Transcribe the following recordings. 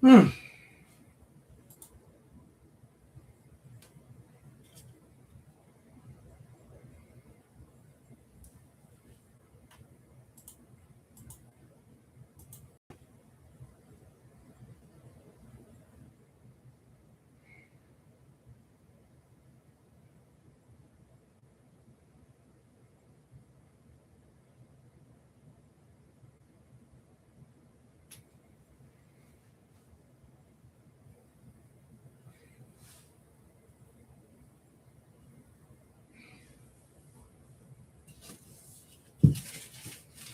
Hmm.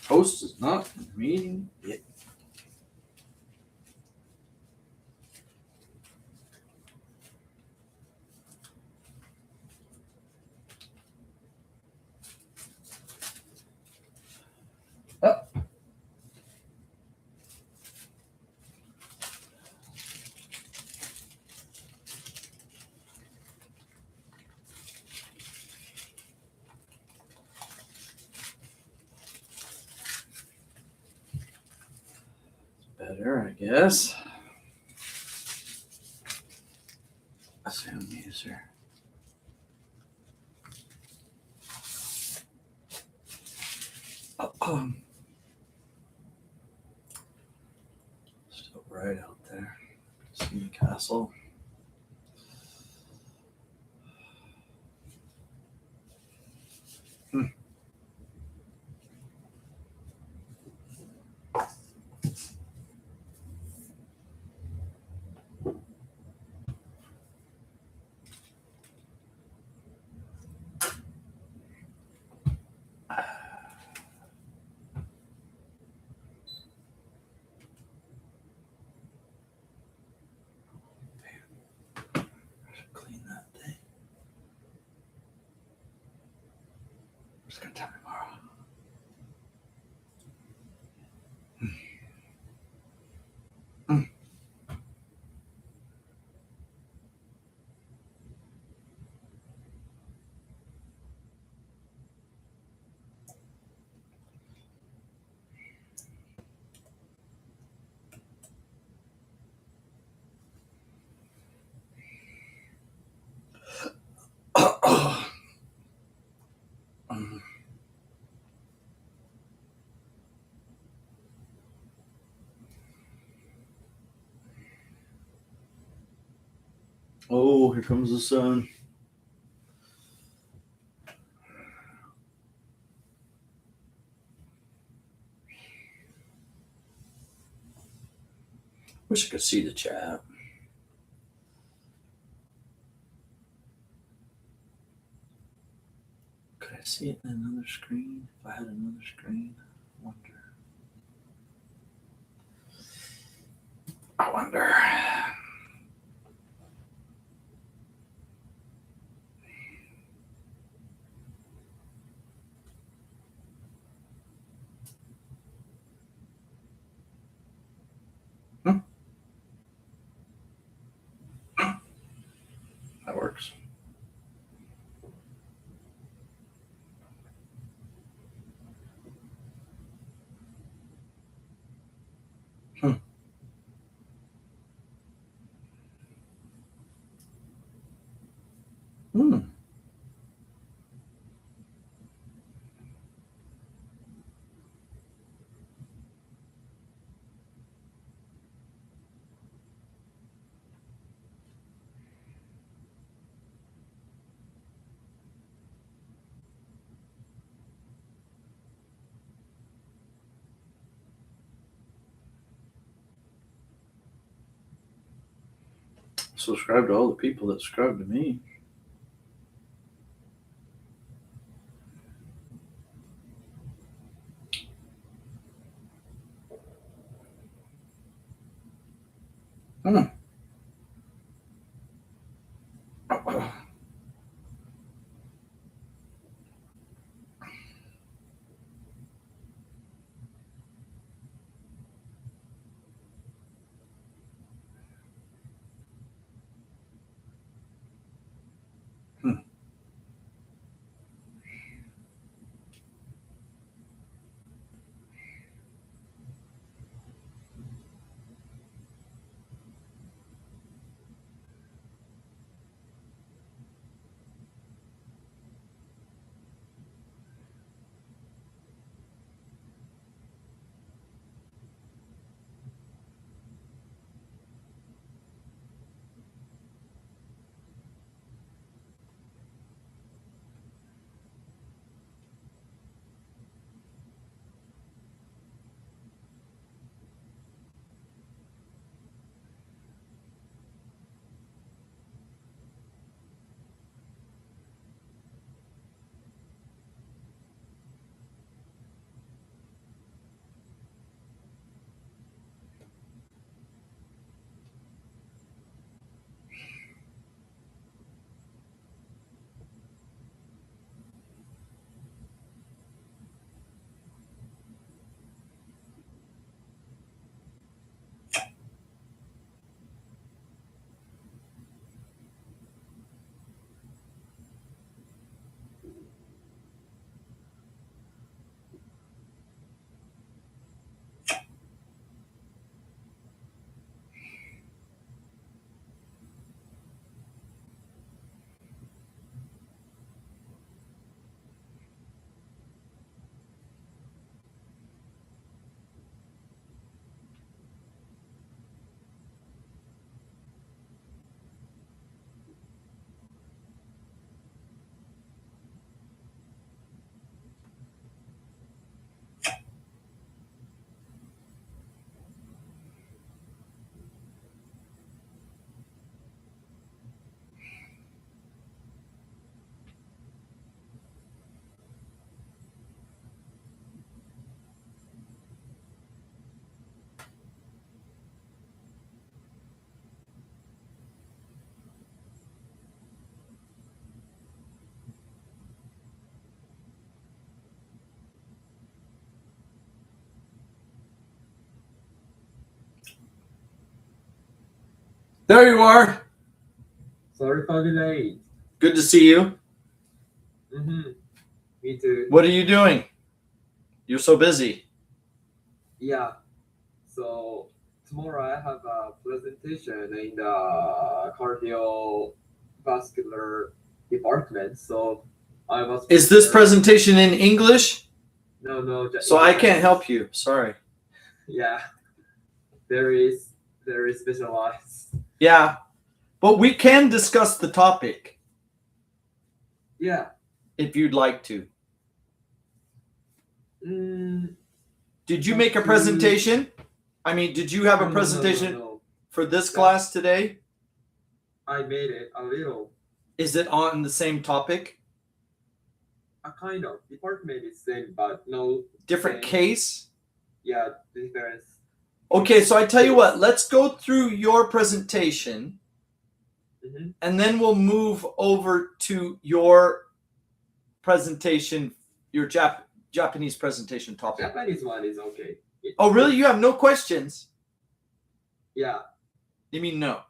Host is not in the meeting yet. Oh. Better, I guess. Zoom user. Still right out there. Just Newcastle. Clean that thing. Just gonna time tomorrow. Oh, here comes the sun. Wish I could see the chat. Could I see it in another screen? If I had another screen, I wonder. That works. Hmm. Subscribe to all the people that subscribe to me. Hmm. There you are. Sorry for the delay. Good to see you. Me too. What are you doing? You're so busy. Yeah. So tomorrow I have a presentation in the cardiovascular department. So I was. Is this presentation in English? No. So I can't help you. Sorry. Yeah. Very specialized. Yeah. But we can discuss the topic. Yeah. If you'd like to. Did you make a Okay. presentation? I mean, did you have a presentation No. for this class today? I made it a little. Is it on the same topic? A kind of department is same, but no. Different same. case? Yeah, difference. Okay, so I tell you what, let's go through your presentation and then we'll move over to your presentation, your Japanese presentation topic. Japanese one is okay. Oh, really? You have no questions? Yeah. You mean no?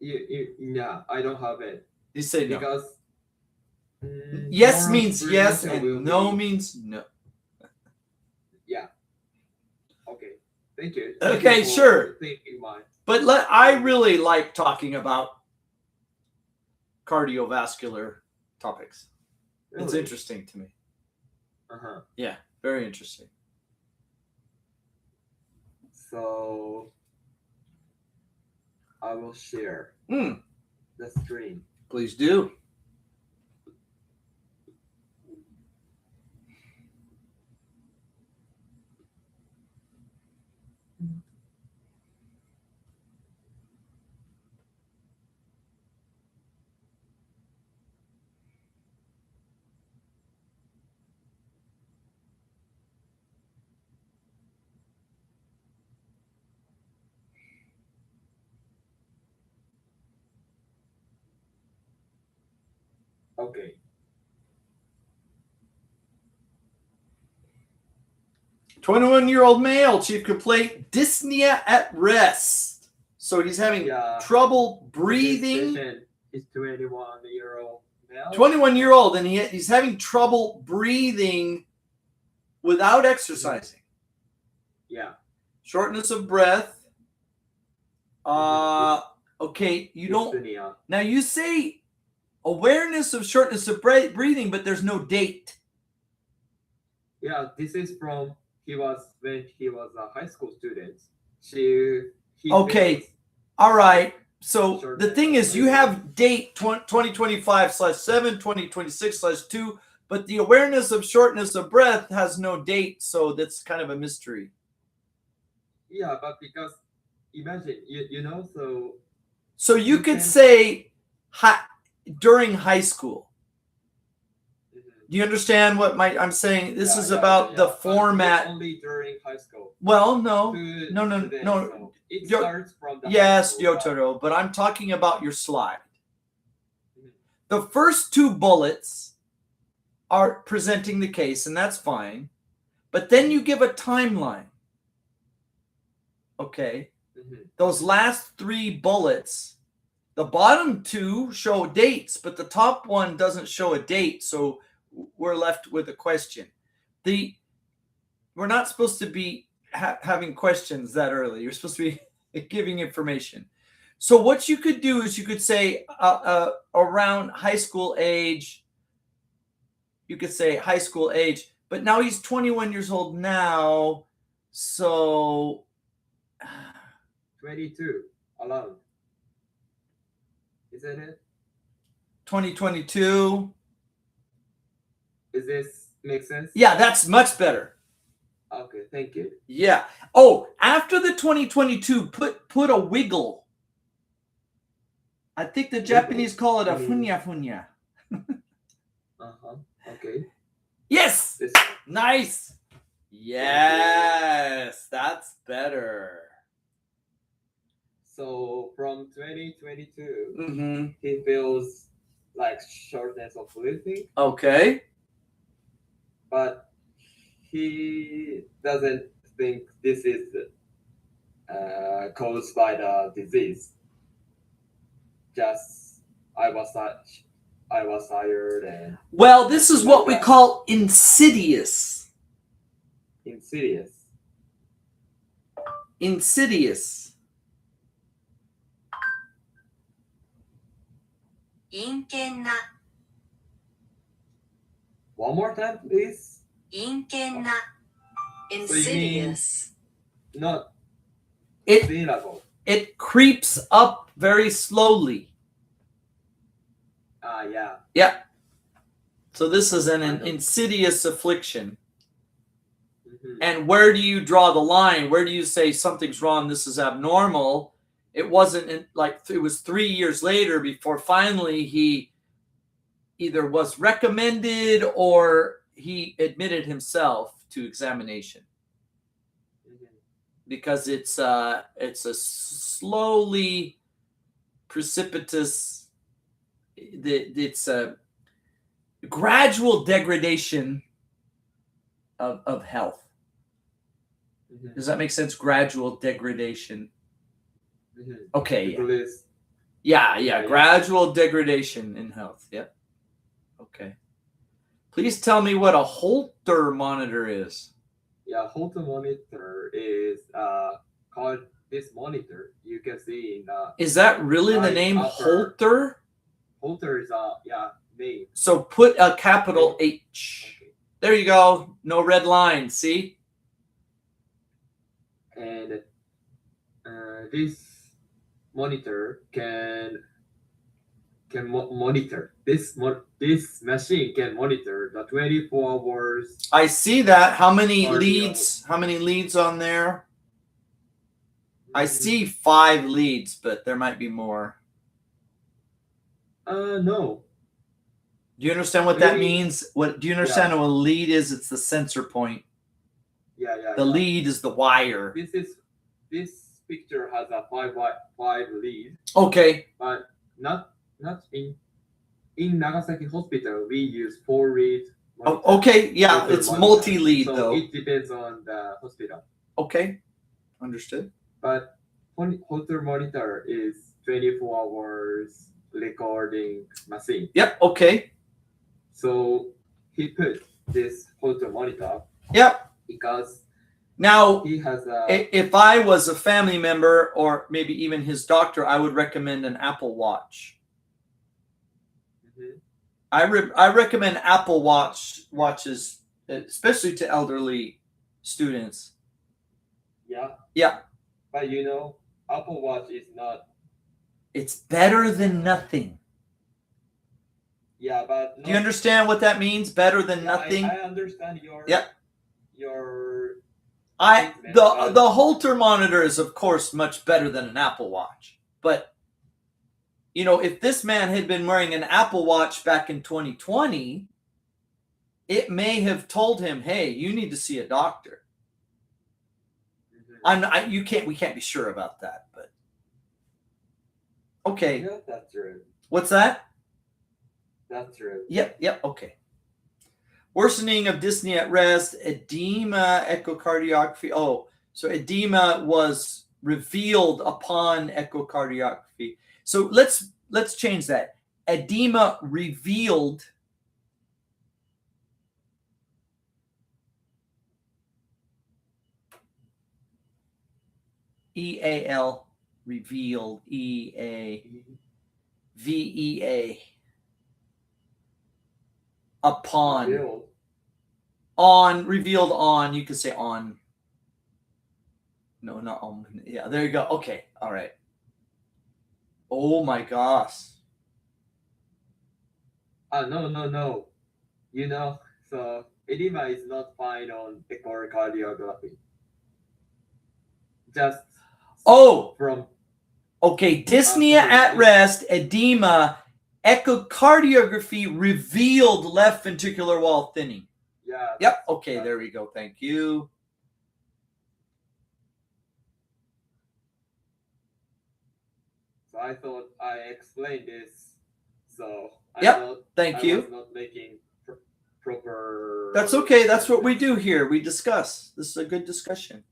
Yeah, I don't have it. You say no. Because yes means yes presentation will and no be- means no. Yeah. Okay. Thank you. Okay, Thank you for sure. thinking mine. But I really like talking about cardiovascular topics. It's Really? interesting to me. Yeah. Very interesting. So I will share the screen. Please do. Okay. 21-year-old male, chief complaint, dyspnea at rest. So he's having trouble breathing. He's 21-year-old male. 21-year-old, and he's having trouble breathing without exercising. Yeah. Shortness of breath. Okay, you don't. Dyspnea. Now you say awareness of shortness of breathing, but there's no date. Yeah, this is from when he was a high school student. He Okay. feels- All right. So Shortness the thing of is, you breathing. have date 2025/7, 2026/2, but the awareness of shortness of breath has no date, so that's kind of a mystery. Yeah, but because imagine you know so. So you could can- say during high school. Mhm. Do you understand what I'm saying? This Yeah, is yeah, about yeah, the but format. only during high school. Well, no. To No. today, so it Yo- starts from the high Yes, school, Yotaro, but I'm talking about your slide. Mhm. The first two bullets are presenting the case, and that's fine. But then you give a timeline. Okay. Those last three bullets, the bottom two show dates, but the top one doesn't show a date, so we're left with a question. We're not supposed to be having questions that early. You're supposed to be giving information. So what you could do is you could say around high school age. You could say high school age, but now he's 21 years old now, so 22 alone. Isn't it? 2022. Is this make sense? Yeah, that's much better. Okay, thank you. Yeah. Oh, after the 2022, put a wiggle. I think the Japanese call it a funya funya. Okay. Yes. This Nice. Yes, that's better. so from 2022, Mm-hmm. he feels like shortness of breathing, Okay. but he doesn't think this is caused by the disease. just I was tired and Well, this is what we call insidious. insidious. Insidious. 陰険な One more time, please. 陰険な So you mean- insidious Not It syllable. it creeps up very slowly. Yeah. Yeah. So this is an insidious affliction. Mhm. And where do you draw the line? Where do you say something's wrong? This is abnormal. It wasn't it was 3 years later before finally he either was recommended or he admitted himself to examination, Mhm. because it's a slowly precipitous, it's a gradual degradation of health. Mhm. Does that make sense? Gradual degradation. Mhm. Okay. Please. Yeah. Gradual degradation in health. Yep. Okay. Please tell me what a Holter monitor is. Yeah, Holter monitor is called this monitor. You can see in Is that really the Right, name upper. Holter? Holter is name. So put a capital H. Okay. There you go. No red line. See? And this monitor can monitor this machine can monitor the 24 hours. I see that. How many Cardio. leads? How many leads on there? I see 5 leads, but there might be more. No. Do you understand what that Really? means? What do you understand what a lead is? It's the sensor point. Yeah. The lead is the wire. This picture has a five lead, Okay. but not in Nagasaki Hospital. We use 4 lead. monitor. Oh, okay. Yeah, Holter it's monitor. multi-lead So though. it depends on the hospital. Okay. Understood. But Holter monitor is 24 hours recording machine. Yep. Okay. So he put this Holter monitor Yep. because Now, he has if I was a family member or maybe even his doctor, I would recommend an Apple Watch. Mhm. I recommend Apple watches, especially to elderly students. Yeah. Yeah. But Apple Watch is not. It's better than nothing. Yeah, but Do you understand what that means? Better than nothing. I understand your. Yeah. Your. The Holter monitor is of course much better than an Apple Watch. But if this man had been wearing an Apple Watch back in 2020, it may have told him, "Hey, you need to see a doctor." Mhm. We can't be sure about that, but okay. Yeah, that's true. What's that? That's true. Yep, okay. Worsening of dyspnea at rest, edema, echocardiography. Oh, so edema was revealed upon echocardiography. So let's change that. Edema revealed. EAL revealed. EAVEA. Upon. Revealed. On, revealed on, you could say on. No, not on. Yeah, there you go. Okay, all right. Oh my gosh. No. So edema is not found on echocardiography. Just Oh, from okay. Dyspnea at rest, edema, echocardiography revealed left ventricular wall thinning. yeah. Yep. Okay, there we go. Thank you. So I thought I explained this. So Thank I you. was not making proper. That's okay. That's what we do here. We discuss. This is a good discussion.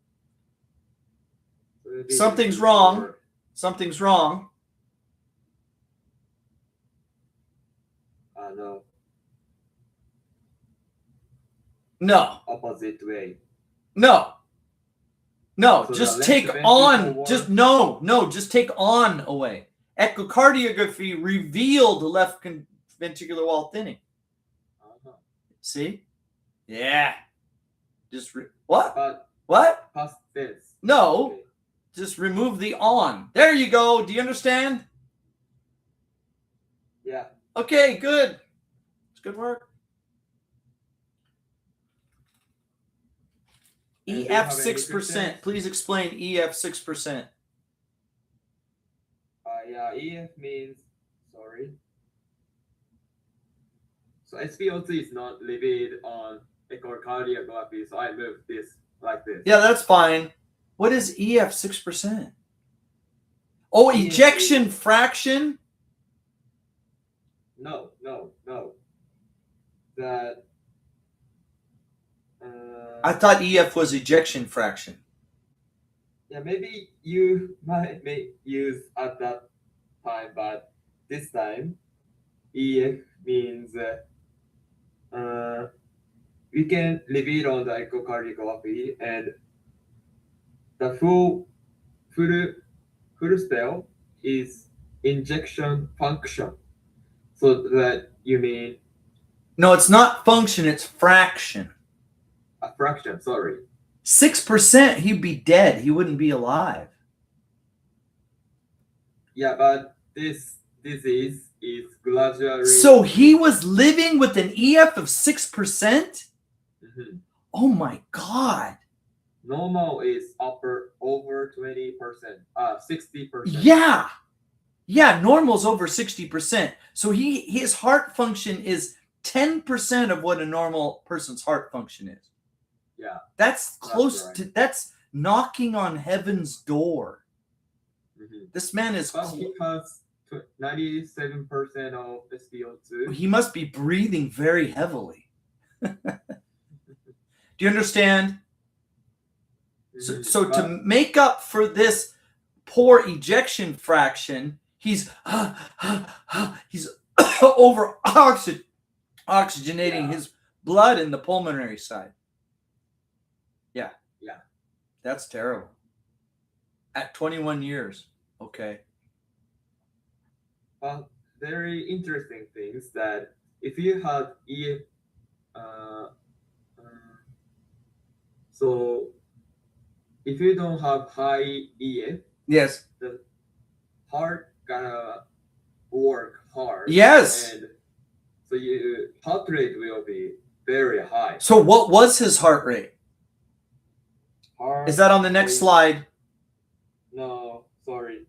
Something's wrong. Something's wrong. No, No, opposite way. no, no. So the just left take ventricle on. wall- Just no. Just take on away. Echocardiography revealed left ventricular wall thinning. Uh-huh. See? Yeah. Just what? But What? past tense. No. Okay. Just remove the on. There you go. Do you understand? Yeah. Okay, good. It's good work. And do you EF have any 6%. questions? Please explain EF 6%. Yeah, EF means, sorry. So SpO2 is not revealed on echocardiography, so I moved this like this. Yeah, that's fine. What is EF 6%? Oh, EF ejection is- fraction? No. That. I thought EF was ejection fraction. Yeah, maybe you might use at that time, but this time EF means we can reveal on the echocardiography, and the full spell is injection function. So that you mean No, it's not function, it's fraction. a fraction, sorry. 6%, he'd be dead. He wouldn't be alive. Yeah, but this disease is gradually. So he was living with an EF of 6%? Mhm. Oh my God. Normal is over 20%, 60%. Yeah. Yeah, normal's over 60%. So his heart function is 10% of what a normal person's heart function is. Yeah. That's close right. to that's knocking on heaven's door. Mhm. This man is But he has 97% of SpO2. he must be breathing very heavily. Do you understand? Mhm. So to But- make up for this poor ejection fraction, he's over oxygenating Yeah. his blood in the pulmonary side. Yeah. Yeah. That's terrible. At 21 years. Okay. Very interesting things that if you have EF, so if you don't have high EF, Yes. the heart gonna work hard. Yes. And so your heart rate will be very high. So what was his heart rate? Heart Is that on the next rate- slide? No, sorry.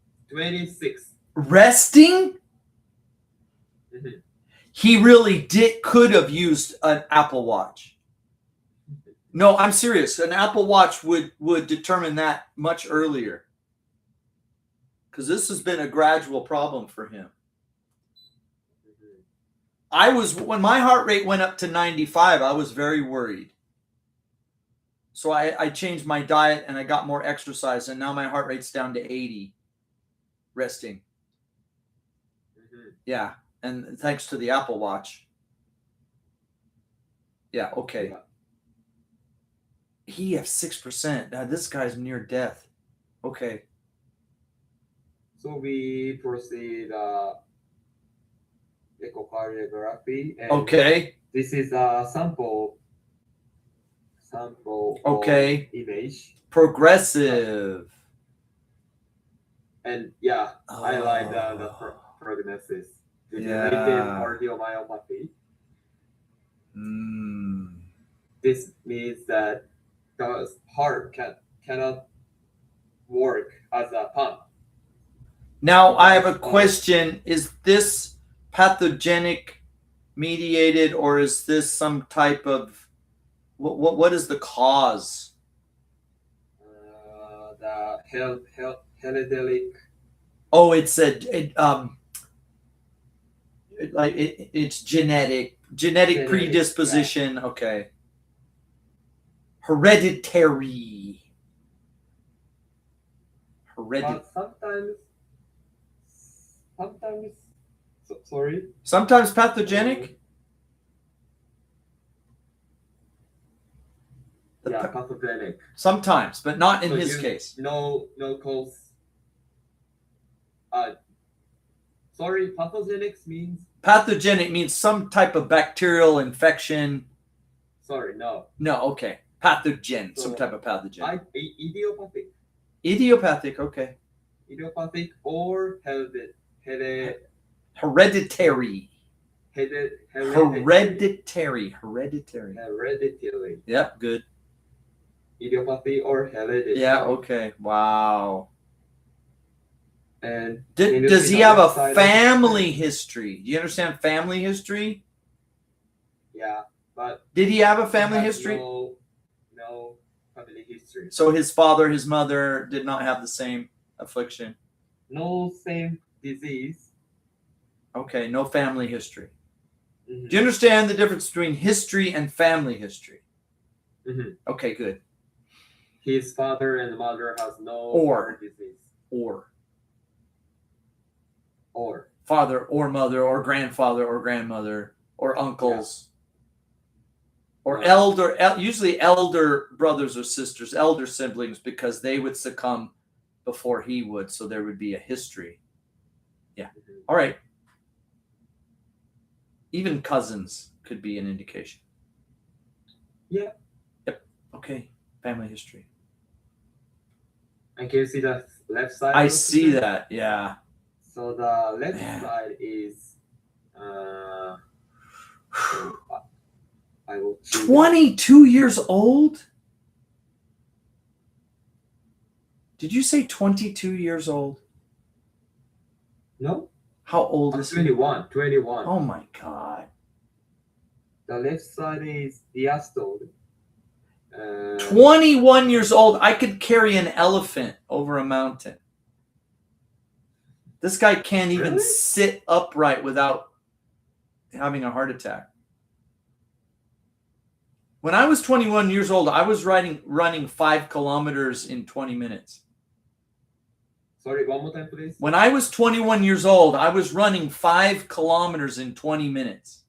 126. Resting? Mhm. He really could have used an Apple Watch. No, I'm serious. An Apple Watch would determine that much earlier. Because this has been a gradual problem for him. Mhm. When my heart rate went up to 95, I was very worried. So I changed my diet and I got more exercise, and now my heart rate's down to 80 resting. Mhm. Yeah. And thanks to the Apple Watch. Yeah, okay. Yeah. He has 6%. Now this guy's near death. Okay. So we proceed echocardiography, and Okay. this is a sample Okay. image, Progressive. and yeah, I like the prognosis. Degenerative Yeah. cardiomyopathy. Mm. This means that the heart cannot work as a pump. Now I have a question. Is this pathogenic mediated, or is this some type of what is the cause? The hereditary. Oh, it's it's genetic Genetic, predisposition. Okay. Hereditary. But sometimes. Sorry. Sometimes pathogenic. The Yeah, pa- pathogenic. sometimes, but not in So his you- case. No cause. Sorry, pathogenic means. Pathogenic means some type of bacterial infection. Sorry, no. No, okay. Pathogen, some So, type of pathogen. Idiopathic. Idiopathic, okay. Idiopathic or hereditary. Hereditary. Hereditary. Hereditary. Yep, good. Idiopathy or hereditary. Yeah, okay. Wow. And can you Does see he the have left a side of the family picture? history? Do you understand family history? Yeah, but Did he have a he family has history? No family history. So his father, his mother did not have the same affliction. No same disease. Okay, no family history. Mhm. Do you understand the difference between history and family history? Mhm. Okay, good. His father and mother has no Or. heart disease. Or Or father or mother or grandfather or grandmother or uncles or Yeah. usually elder brothers or sisters, elder siblings, because they would succumb before he would, so there would be a history. Yeah. Mhm. All right. Even cousins could be an indication. Yeah. Yep. Okay. Family history. And can you see the left side? I of the see picture? that. Yeah. So the left Yeah. side is I will choose it. 22 years old? Did you say 22 years old? No, How old is he? 21. 21. Oh my God. The left side is diastole. 21 years old. I could carry an elephant over a mountain. This guy can't even Really? sit upright without having a heart attack. When I was 21 years old, I was running 5 kilometers in 20 minutes. Sorry, one more time, please. When I was 21 years old, I was running 5 kilometers in 20 minutes.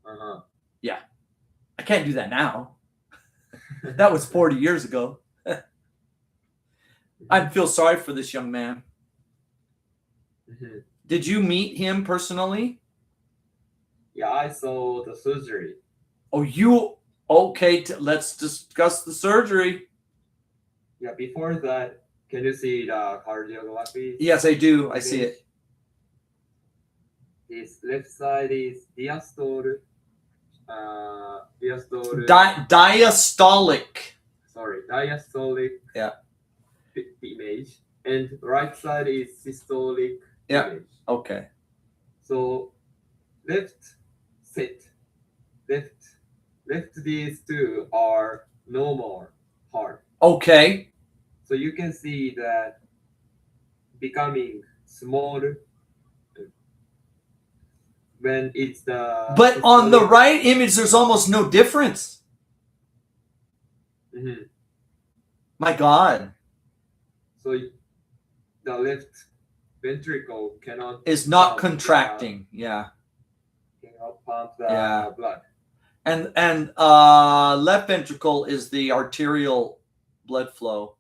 Uh-huh. I can't do that now. That was 40 years ago. I feel sorry for this young man. Mhm. Did you meet him personally? Yeah, I saw the surgery. Oh, you okay? Let's discuss the surgery. Yeah, before that, can you see the cardiography? Yes, I do. I see it. This left side is diastole. Diastole. Diastolic. Sorry, diastolic. Yeah. Image, and right side is systolic. Yeah. Image. Okay. So left these two are normal heart. Okay. So you can see that becoming small when it's the. But on the right image, there's almost no difference. Mhm. My God. So the left ventricle cannot. Is not pump contracting. Yeah. Cannot pump the Yeah. blood. And left ventricle is the arterial blood flow.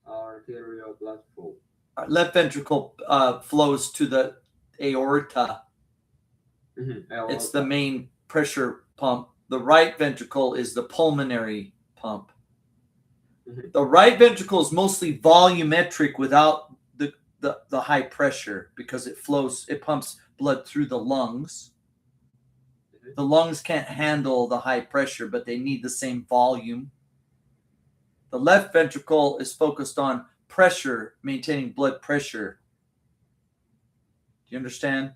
Arterial blood flow. Left ventricle flows to the aorta. Mhm. It's the main pressure pump. The right ventricle is the pulmonary pump. Mhm. The right ventricle is mostly volumetric without the high pressure because it pumps blood through the lungs. Mhm. The lungs can't handle the high pressure, but they need the same volume. The left ventricle is focused on pressure, maintaining blood pressure. Do you understand?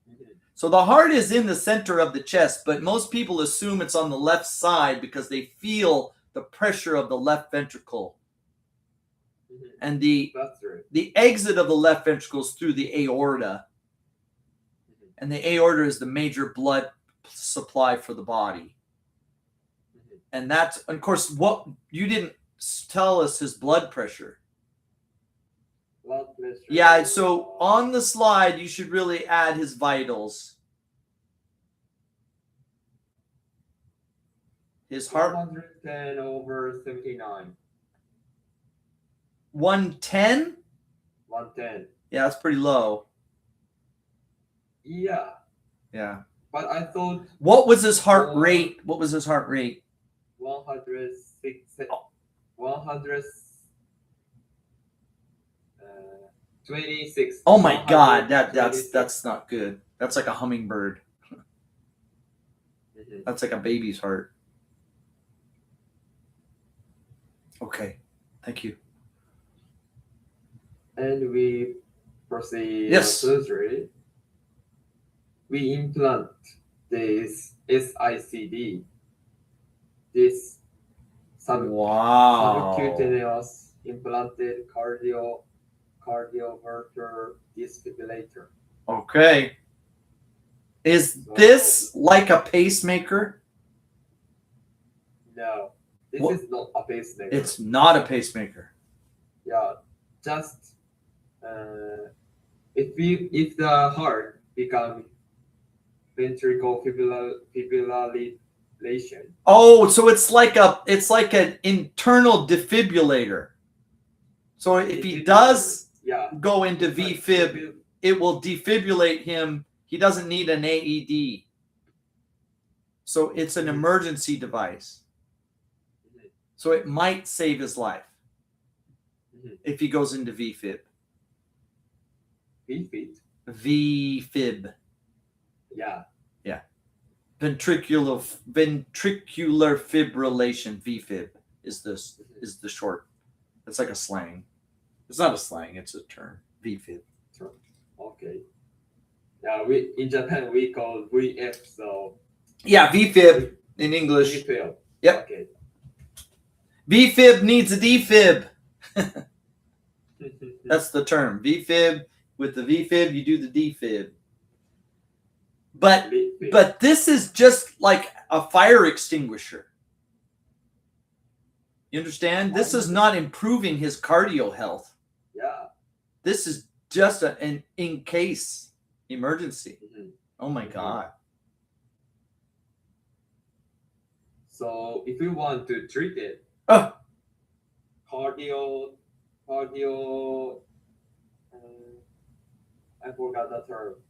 Mhm. So the heart is in the center of the chest, but most people assume it's on the left side because they feel the pressure of the left ventricle. Mhm. And That's right. the exit of the left ventricle is through the aorta. Mhm. And the aorta is the major blood supply for the body. Mhm. And that's, of course, what you didn't tell us his blood pressure. Blood pressure. Yeah, so on the slide, you should really add his vitals. His heart 110 over 79. 110? 110. Yeah, that's pretty low. Yeah, Yeah. but I thought What was his heart Oh. rate? What was his heart rate? 106, 126. Oh my god, 126. that's not good. That's like a hummingbird. Mhm. That's like a baby's heart. Okay. Thank you. And we proceed Yes. surgery. We implant this SICD, this Wow. subcutaneous implanted cardioverter defibrillator. Okay. Is this like a pacemaker? No, this What? is not a pacemaker. It's not a pacemaker. Yeah, just if the heart becomes ventricle fibrillation. Oh, so it's like an internal defibrillator. So if he does yeah, go into VFib, it will defibrillate him. He doesn't need an AED. So it's an emergency device. So it might save his life Mhm. if he goes into VFib. VFib. VFib. Yeah. Ventricular fibrillation. VFib is the short. It's like a slang. It's not a slang, it's a term. VFib. Okay. Yeah, we in Japan we call VF, so Yeah, VFib in English. VFib. Yep. Okay. VFib needs a defib. That's the term. VFib. With the VFib, you do the defib. VFib. But this is just like a fire extinguisher. You understand? This is not improving his cardio health. Yeah. This is just an in case emergency. Mhm. Oh my Mhm. God. So if you want to treat it, Oh, cardio, I forgot the term.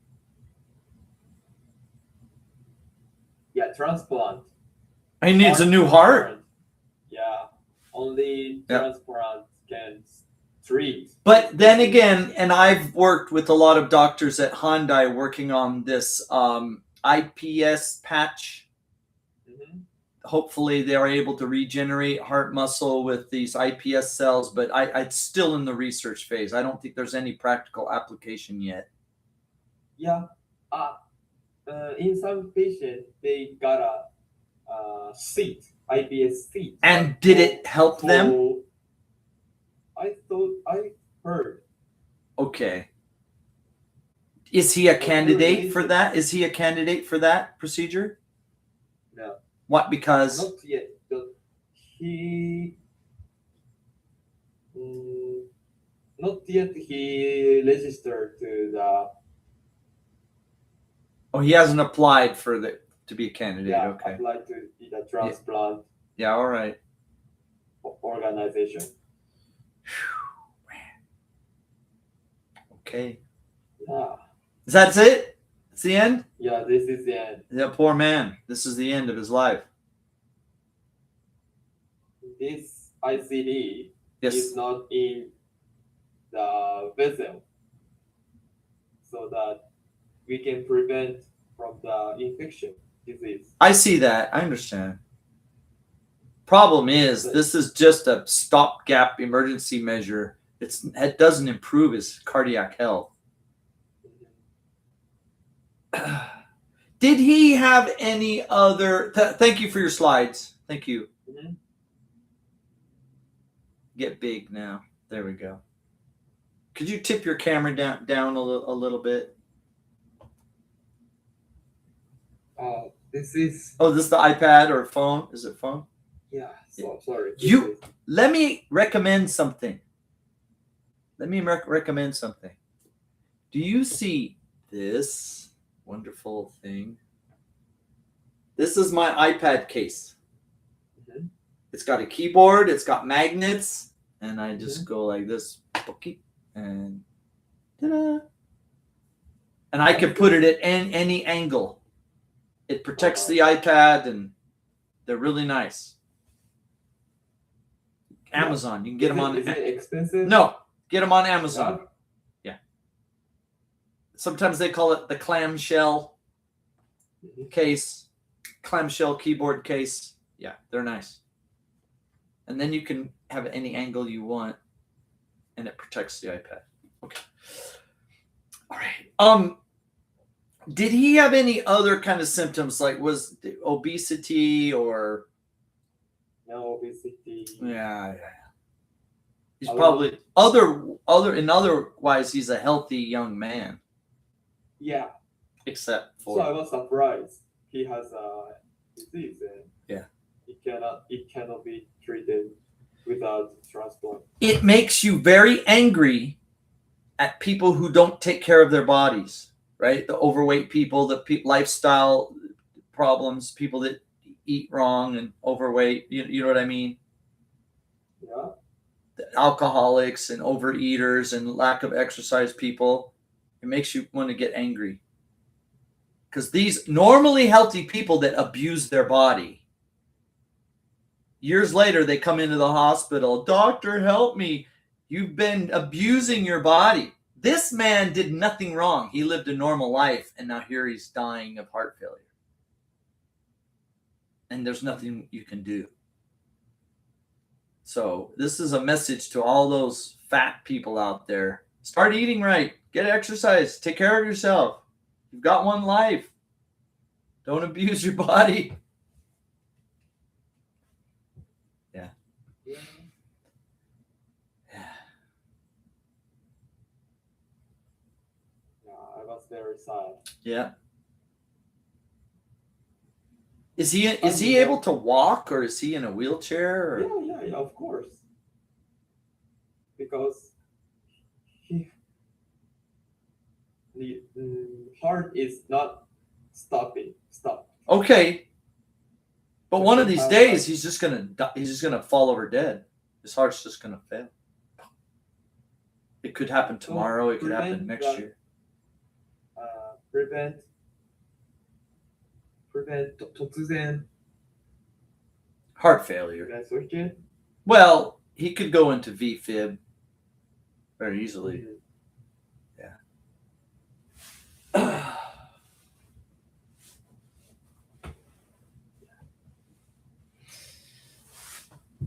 Yeah, transplant. he needs a new heart. Transplant. Yeah, only Yeah. transplant can treat. But then again, and I've worked with a lot of doctors at Hyundai working on this IPS patch. Mhm. Hopefully they're able to regenerate heart muscle with these IPS cells, but it's still in the research phase. I don't think there's any practical application yet. Yeah. In some patients, they got a seat, IPS seat. And did it help them? So, I heard. Okay. Is he a candidate for that? Is he a candidate for that procedure? No, What? Because not yet. He not yet. He registered to the he hasn't applied for to be a candidate. Okay. applied to the transplant Yeah. All right. organization. Okay. Yeah, Is that it? It's the end? yeah. This is the end. Yeah, poor man. This is the end of his life. This ICD Yes. is not in the vessel, so that we can prevent from the infection disease. I see that. I understand. Problem is, this is just a stopgap emergency measure. It doesn't improve his cardiac health. Did he have any other? Thank you for your slides. Thank you. Mhm. Get big now. There we go. Could you tip your camera down a little bit? This is Oh, this is the iPad or phone? Is it phone? yeah. So sorry. Let me recommend something. let me recommend something. Do you see this wonderful thing? This is my iPad case. Mhm. It's got a keyboard, it's got magnets, and I just go like this, and ta-da. And I can put it at any angle. It protects the iPad, and they're really nice. Amazon, you can get them on. Is it expensive? No, get them on Amazon. No? Sometimes they call it the clamshell Mhm. case, clamshell keyboard case. Yeah, they're nice. And then you can have any angle you want, and it protects the iPad. Okay. All right. Did he have any other kind of symptoms, like was obesity or? No obesity. Yeah. He's Other- probably otherwise he's a healthy young man, Yeah. except So I for was surprised. He has a disease and Yeah. it cannot be treated without transplant. it makes you very angry at people who don't take care of their bodies, right? The overweight people, the lifestyle problems, people that eat wrong and overweight. You know what I mean? Yeah. The alcoholics and overeaters and lack of exercise people. It makes you want to get angry. Because these normally healthy people that abuse their body, years later they come into the hospital, doctor, help me. You've been abusing your body. This man did nothing wrong. He lived a normal life, and now here he's dying of heart failure. And there's nothing you can do. So this is a message to all those fat people out there. Start eating right. Get exercise. Take care of yourself. You've got one life. Don't abuse your body. Yeah. Yeah, I was very sad. Yeah. Is he able to walk, or is he in a wheelchair? Or? Yeah, of course. Because the heart is not stop. Okay. But one of these How days about- he's just gonna die, he's just gonna fall over dead. His heart's just gonna fail. It could happen tomorrow. It could happen prevent next that. year. Prevent 突然 Heart failure. resurgence. Well, he could go into VFib very easily.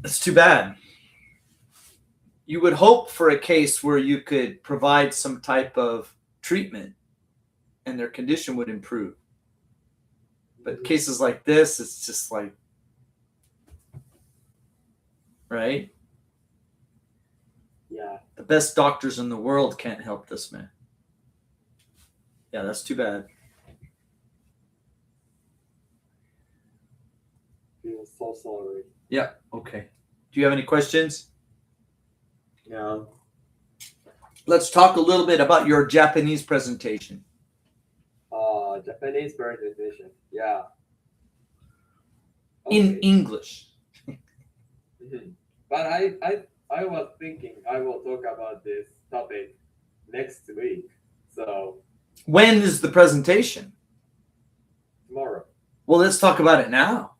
It's too bad. You would hope for a case where you could provide some type of treatment and their condition would improve. But cases like this, it's just like, right? Yeah. The best doctors in the world can't help this man. Yeah, that's too bad. Feel so sorry. Yeah, okay. Do you have any questions? Yeah. Let's talk a little bit about your Japanese presentation. Japanese presentation. Yeah. In Okay. English. Mhm. But I was thinking I will talk about this topic next week. So When is the presentation? tomorrow. Well, let's talk about it now.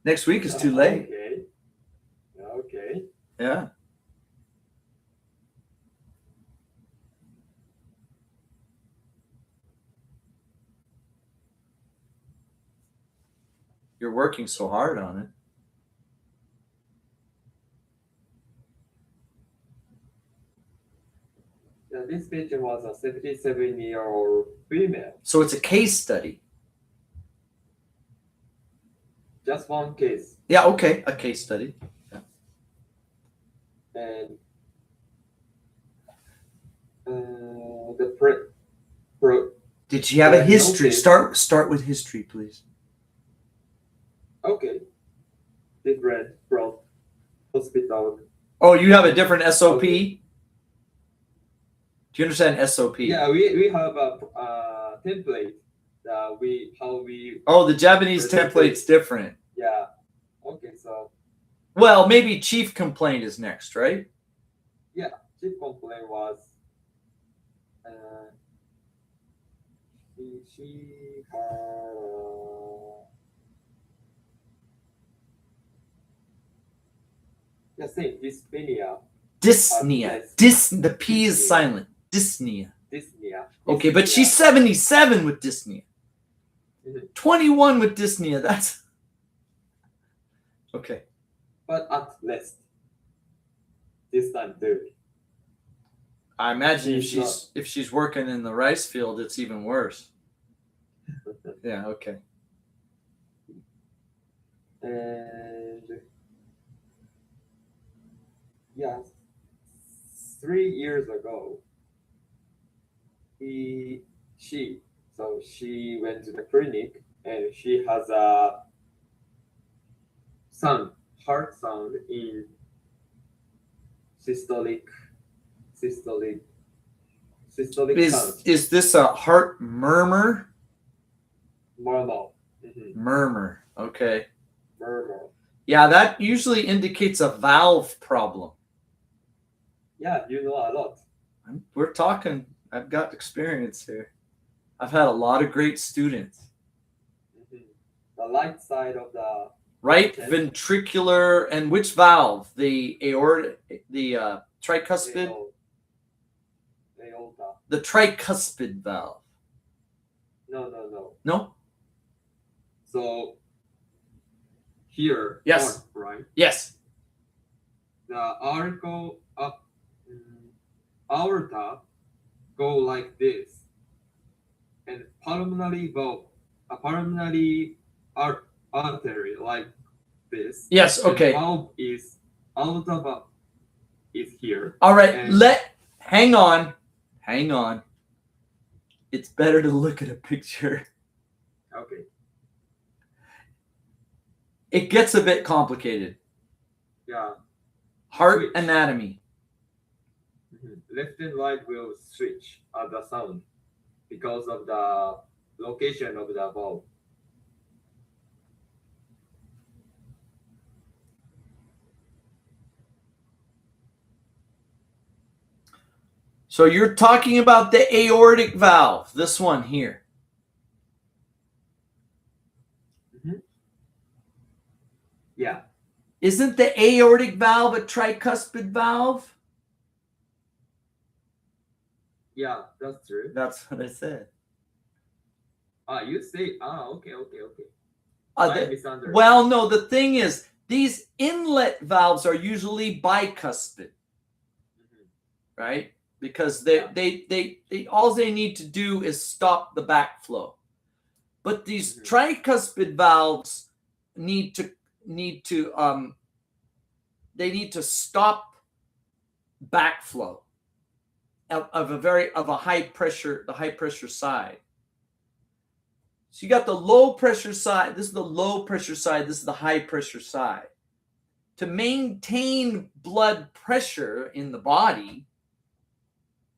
Next week is too late. Okay. Okay. Yeah. You're working so hard on it. Yeah, this patient was a 77-year-old female. So it's a case study. Just one case. Yeah, okay. A case study. And the pro Did she have a history? Okay. Start with history, please. okay. Different from hospital. Oh, you have a different SOP? Okay. Do you understand SOP? Yeah, we have a template that how we Oh, the Japanese present template's it. different. Yeah. Okay, so Well, maybe chief complaint is next, right? yeah, chief complaint was she had yeah, same dyspnea. Dyspnea. The P is Dyspnea. silent. Dyspnea. Dyspnea. Okay, but she's Dyspnea. 77 with dyspnea. Mhm. 21 with dyspnea. That's okay. But at least this time 30. I imagine She's if she's working in the rice field, it's even worse. Yeah, okay. And yeah, 3 years ago, she went to the clinic and she has a heart sound in systolic sound. Is this a heart murmur? Murmur. Mhm. Murmur. Okay. Murmur. Yeah, that usually indicates a valve problem. Yeah, you know a lot. We're talking, I've got experience here. I've had a lot of great students. Mhm. The right side of the Right Okay. ventricular and which valve? The aorta, the tricuspid, aorta. the tricuspid valve. No. No? So here, Yes. heart, right? Yes. The article up aorta go like this, and pulmonary valve, a pulmonary artery like this. Yes, and okay. valve is aorta valve is here. All right, And- hang on. It's better to look at a picture. Okay. It gets a bit complicated. Yeah. Heart Switch. anatomy. Mhm. Left and right will switch at the sound because of the location of the valve. So you're talking about the aortic valve, this one here. Yeah. Isn't the aortic valve a tricuspid valve? Yeah, that's true. That's what I said. You say okay. Uh, I the- misunderstood. well, no, the thing is, these inlet valves are usually bicuspid, Mhm. right? Because they all they need to do is stop the backflow. But these Mhm. tricuspid valves need to stop backflow of a high pressure, the high pressure side. So you got the low pressure side. This is the low pressure side. This is the high pressure side. To maintain blood pressure in the body,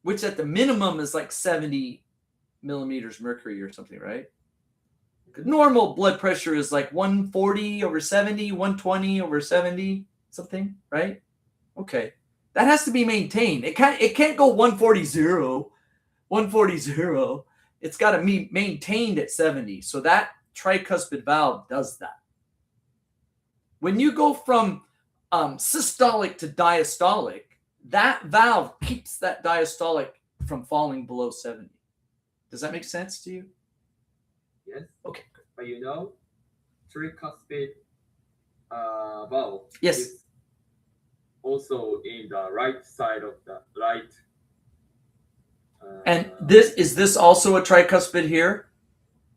which at the minimum is like 70 millimeters mercury or something, right? Normal blood pressure is like 140 over 70, 120 over 70, something, right? Okay. That has to be maintained. It can't go 140, 140. It's got to be maintained at 70. So that tricuspid valve does that. When you go from systolic to diastolic, that valve keeps that diastolic from falling below 70. Does that make sense to you? Yes. Okay. But you know, tricuspid valve Yes. is also in the right side of the right. And is this also a tricuspid here?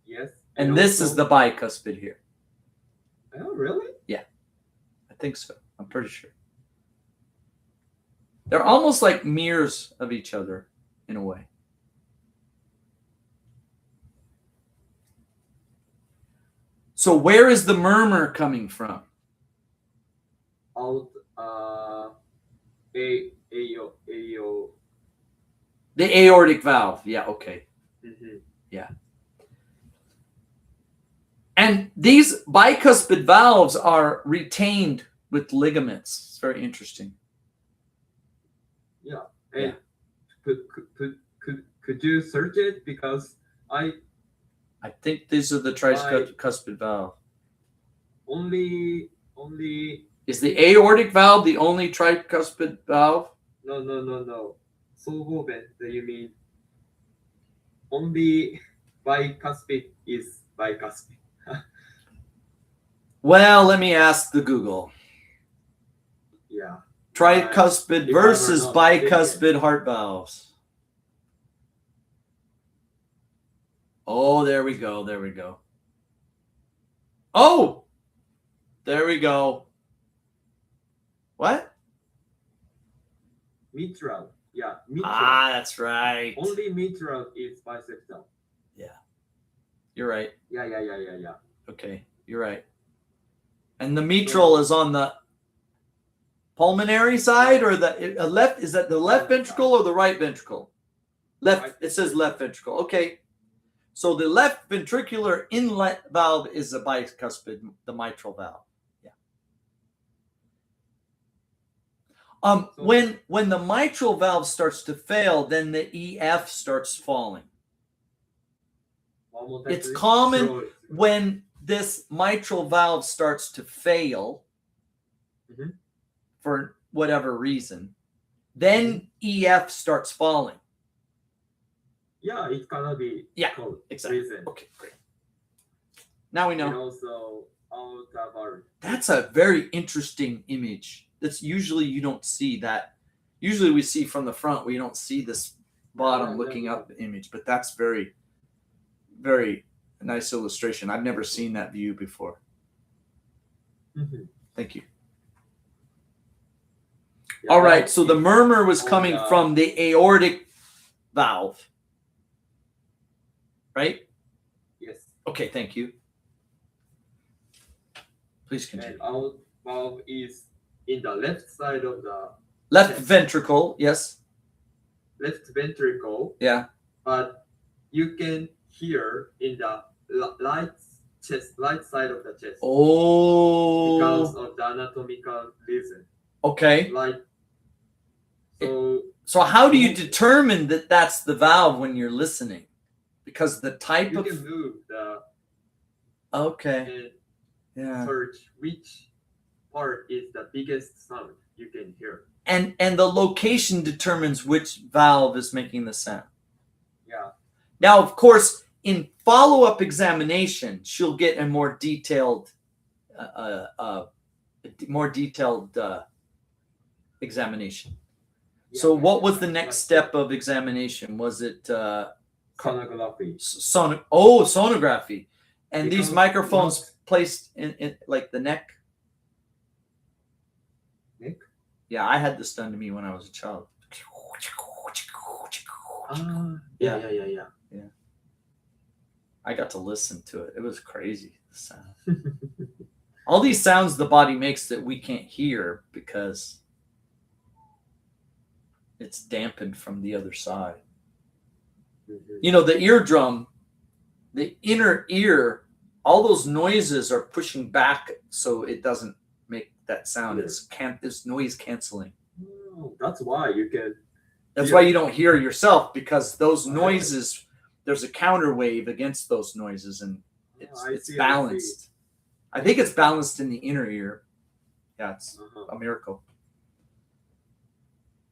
Yes. And this is also- the bicuspid here. Oh, really? I think so. I'm pretty sure. They're almost like mirrors of each other in a way. So where is the murmur coming from? Out AO. The aortic valve. Yeah, okay. Mhm. And these bicuspid valves are retained with ligaments. It's very interesting. Yeah. Yeah. And could you search it, because I think these are the tricuspid valve. only Is the aortic valve the only tricuspid valve? no. 僧合弁 that you mean only bicuspid is bicuspid. Well, let me ask the Google. Yeah. Tricuspid If versus I'm not bicuspid heart valves. Oh, there we go. There we go. Oh, there we go. What? Mitral. Yeah. Mitral. Ah, that's right. Only mitral is bisectal. You're right. Yeah. Okay, you're right. And the mitral is on the pulmonary side, or the left? Is that the left ventricle or the right ventricle? Left. It says left ventricle. Okay. So the left ventricular inlet valve is a bicuspid, the mitral valve. Yeah. When the mitral valve starts to fail, then the EF starts falling. One more time, It's please. common Slow it. when this mitral valve starts to fail Mhm. for whatever reason, then EF starts falling. Yeah, it cannot be Yeah, called exactly. reason. Okay, great. Now we And know. also aorta valve. That's a very interesting image. That's usually you don't see that. Usually we see from the front. We don't see this bottom looking up image, but that's very, very nice illustration. I've never seen that view before. Mhm. Thank you. Yeah, All right, that so the is murmur was on coming the- from the aortic valve, right? Yes. Okay, thank you. Please And continue. aorta valve is in the left side of the Left chest. ventricle, yes. left ventricle, Yeah. but you can hear in the right side of the chest because Oh, of the anatomical reason. okay. Like, so So how do you determine that that's the valve when you're listening? Because the type you of can move the okay, and yeah, search which part is the biggest sound you can hear. and the location determines which valve is making the sound. Yeah. Now, of course, in follow-up examination, she'll get a more detailed, examination. So, what was the next step of examination? Was it Sonography. sonography? And these Because microphones placed in like the neck. Neck? Yeah, I had this done to me when I was a child. Yeah. I got to listen to it. It was crazy. The sound. All these sounds the body makes that we can't hear because it's dampened from the other side. Mhm. You know, the eardrum, the inner ear, all those noises are pushing back so it doesn't make that sound. It's noise canceling. Oh, that's why you can. That's Yeah. why you don't hear yourself, because those noises, there's a counter wave against those noises, and it's balanced. I think it's balanced in the inner ear. Yeah, it's a miracle.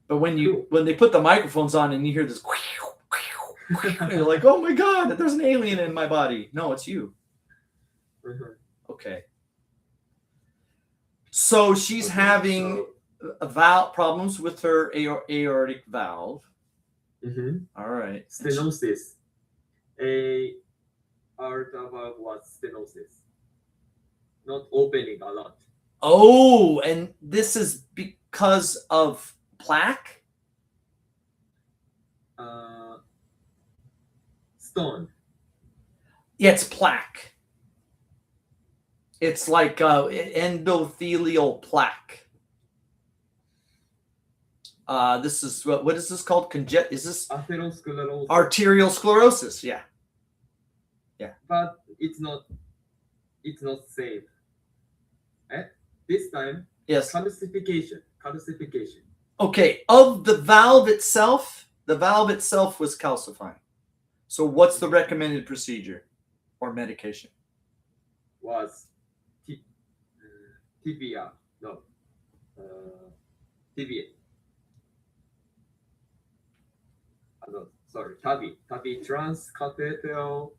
But when they put the microphones on and you hear this, you're like, oh my God, there's an alien in my body. No, it's you. Okay. So she's having problems with her aortic valve. All right. Stenosis. Aorta valve was stenosis. Not opening a lot. Oh, and this is because of plaque? Stone. Yeah, it's plaque. It's like endothelial plaque. This is what is this called? Is this Atherosclerosis. arterial sclerosis? Yeah. But it's not safe. This time, Yes. calcification. Okay. Of the valve itself was calcifying. So what's the recommended procedure or medication? Was tibia. No. tibia. No, sorry, TAVI transcatheter.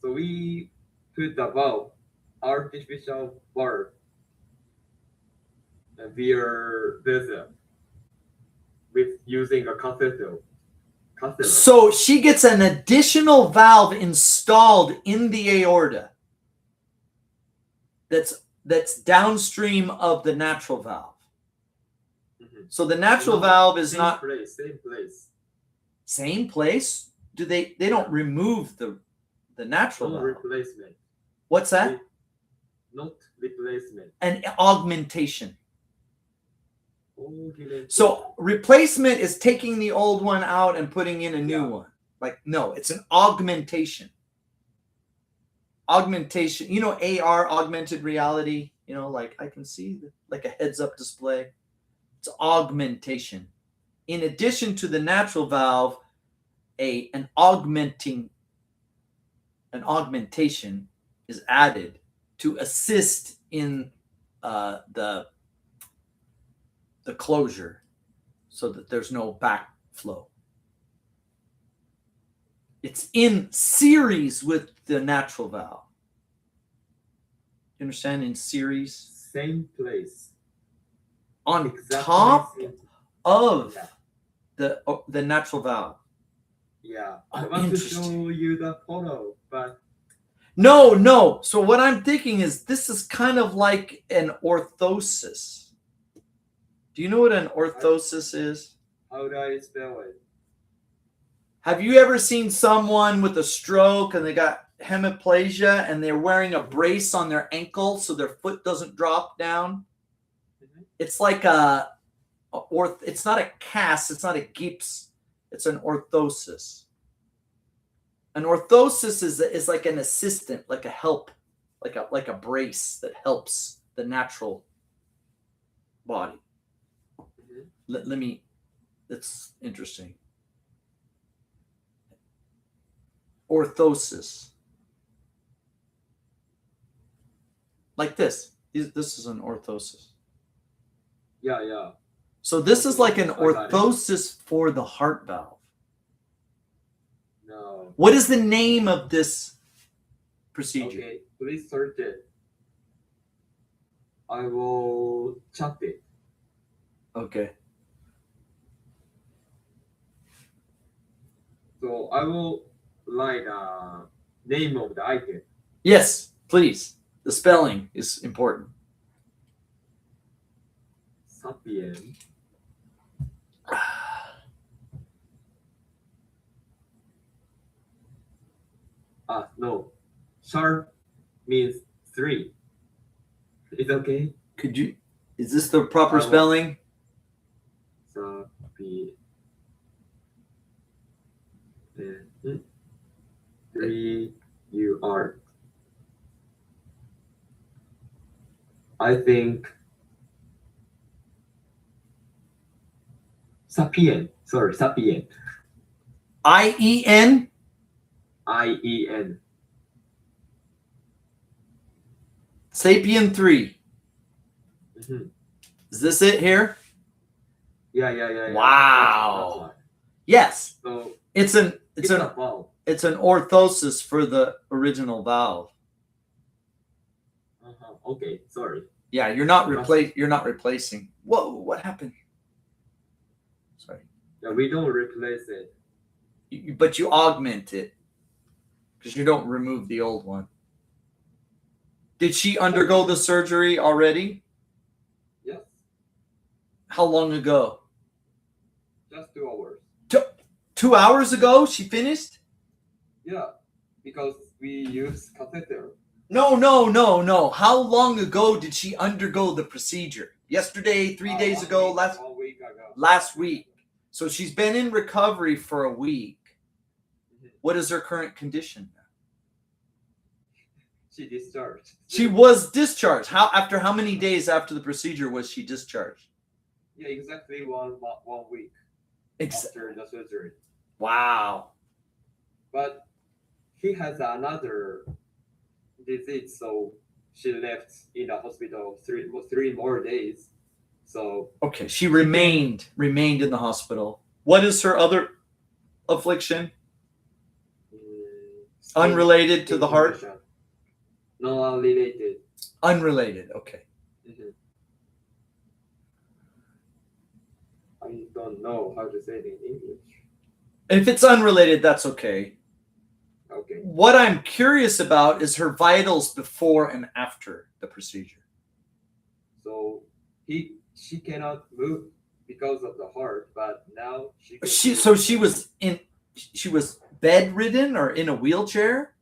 So we put the valve, artificial valve, via vessel with using a catheter. So she gets an additional valve installed in the aorta that's downstream of the natural valve. Mhm. So the natural valve is Same not place, same place. same place. Do they don't remove the natural No valve. replacement. What's that? Not replacement. An augmentation. Augmentation. So replacement is taking the old one out and putting in a new Yeah. one. Like, no, it's an augmentation. Augmentation, you know, AR, augmented reality, you know, like I can see like a heads-up display. It's augmentation. In addition to the natural valve, an augmentation is added to assist in the closure so that there's no backflow. It's in series with the natural valve. You understand? In series Same place. on Exactly top same. of Yeah. the natural valve. Yeah. Oh, I want to interesting. show you the photo, but No. So what I'm thinking is this is kind of like an orthosis. Do you know what an orthosis is? how do I spell it? Have you ever seen someone with a stroke and they got hemiplegia and they're wearing a brace on their ankle so their foot doesn't drop down? Mhm. It's like it's not a cast, it's not a gips, it's an orthosis. An orthosis is like an assistant, like a help, like a brace that helps the natural body. Mhm. Let me, that's interesting. Orthosis. Like this. This is an orthosis. Yeah. So this is like an I got it. orthosis for the heart valve. No. What is the name of this procedure? Okay, please search it. I will chat it. Okay. So I will write name of the item. Yes, please. The spelling is important. Sapien. No. Sharp means 3. It's okay. Could you? Is this the proper will. spelling? Sapien. 3 UR. I think Sapien. Sorry, Sapien. IEN. IEN. Sapien 3. Mhm. Is this it here? Yeah. Wow. That's Yes. right. So It's an a valve. it's an orthosis for the original valve. Okay, sorry. Yeah, you're not replacing. Whoa, what happened? Sorry. Yeah, we don't replace it. But you augment it because you don't remove the old one. Did she undergo the surgery already? Yes, How long ago? just 2 hours. 2 hours ago she finished? Yeah, because we use catheter. No. How long ago did she undergo the procedure? Yesterday, 3 days ago, last 1 week ago. last week. So she's been in recovery for a week. Mhm. What is her current condition? She discharged. She was discharged. After how many days after the procedure was she discharged? Yeah, exactly 1 week Ex- after the surgery. wow. But he has another disease, so she left in the hospital 3 more days. So Okay, she remained in the hospital. What is her other affliction? skin- Unrelated to skin the heart? condition. No, unrelated. Unrelated. Okay. Mhm. I don't know how to say it in English. If it's unrelated, that's okay. Okay. What I'm curious about is her vitals before and after the procedure. So she cannot move because of the heart, but now she can She move. she was bedridden or in a wheelchair?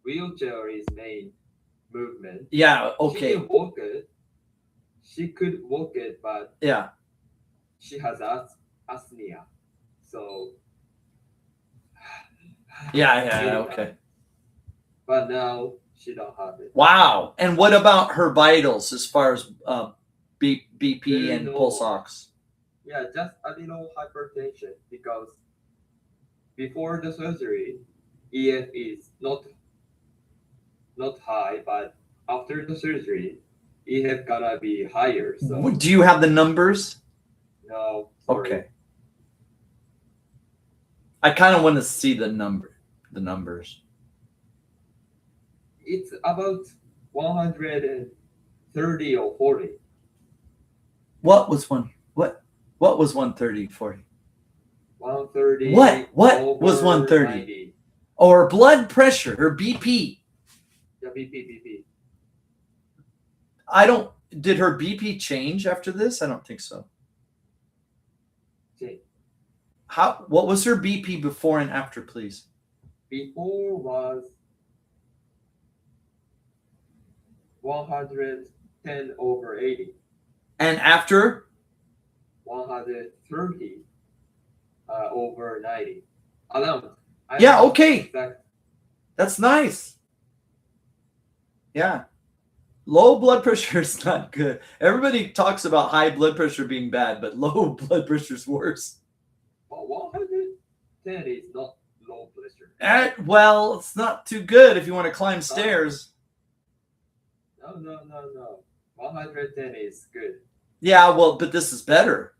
Wheelchair is main movement. Yeah, She okay. can walk it. She could walk it, but Yeah. she has asthma. So Yeah, okay. But now she don't have it. Wow. And what about her vitals as far as BP Very and normal. pulse ox? Yeah, just a little hypertension because before the surgery, EF is not high, but after the surgery, EF gonna be higher. So Do you have the numbers? no, sorry. Okay. I kind of want to see the numbers. It's about 130 or 40. What was 130, 40? 130. What over was 130? 90. Oh, her blood pressure, her BP. Yeah, BP. Did her BP change after this? I don't think so. Okay. What was her BP before and after, please? Before was 110 over 80. And after? 130 over 90. Around. Yeah, okay. Exact. That's nice. Yeah. Low blood pressure is not good. Everybody talks about high blood pressure being bad, but low blood pressure is worse. But 110 is not low pressure. Well, it's not too good if you want to climb stairs. No. 110 is good. Yeah, well, but this is better.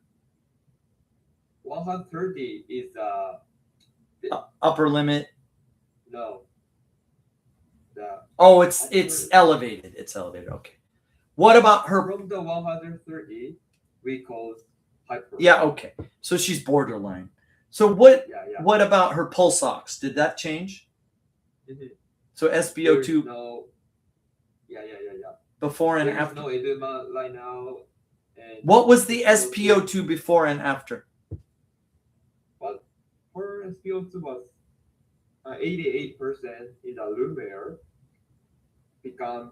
130 is Upper limit. no. Oh, it's elevated. It's elevated. Okay. What about her? From the 130, we call hyper. Yeah, okay. So she's borderline. So what Yeah. what about her pulse ox? Did that change? Mhm. So There's SpO2 no. Yeah. before and There's after. no edema right now. And What was the SpO2 before and after? But her SpO2 was 88% in the room air. Become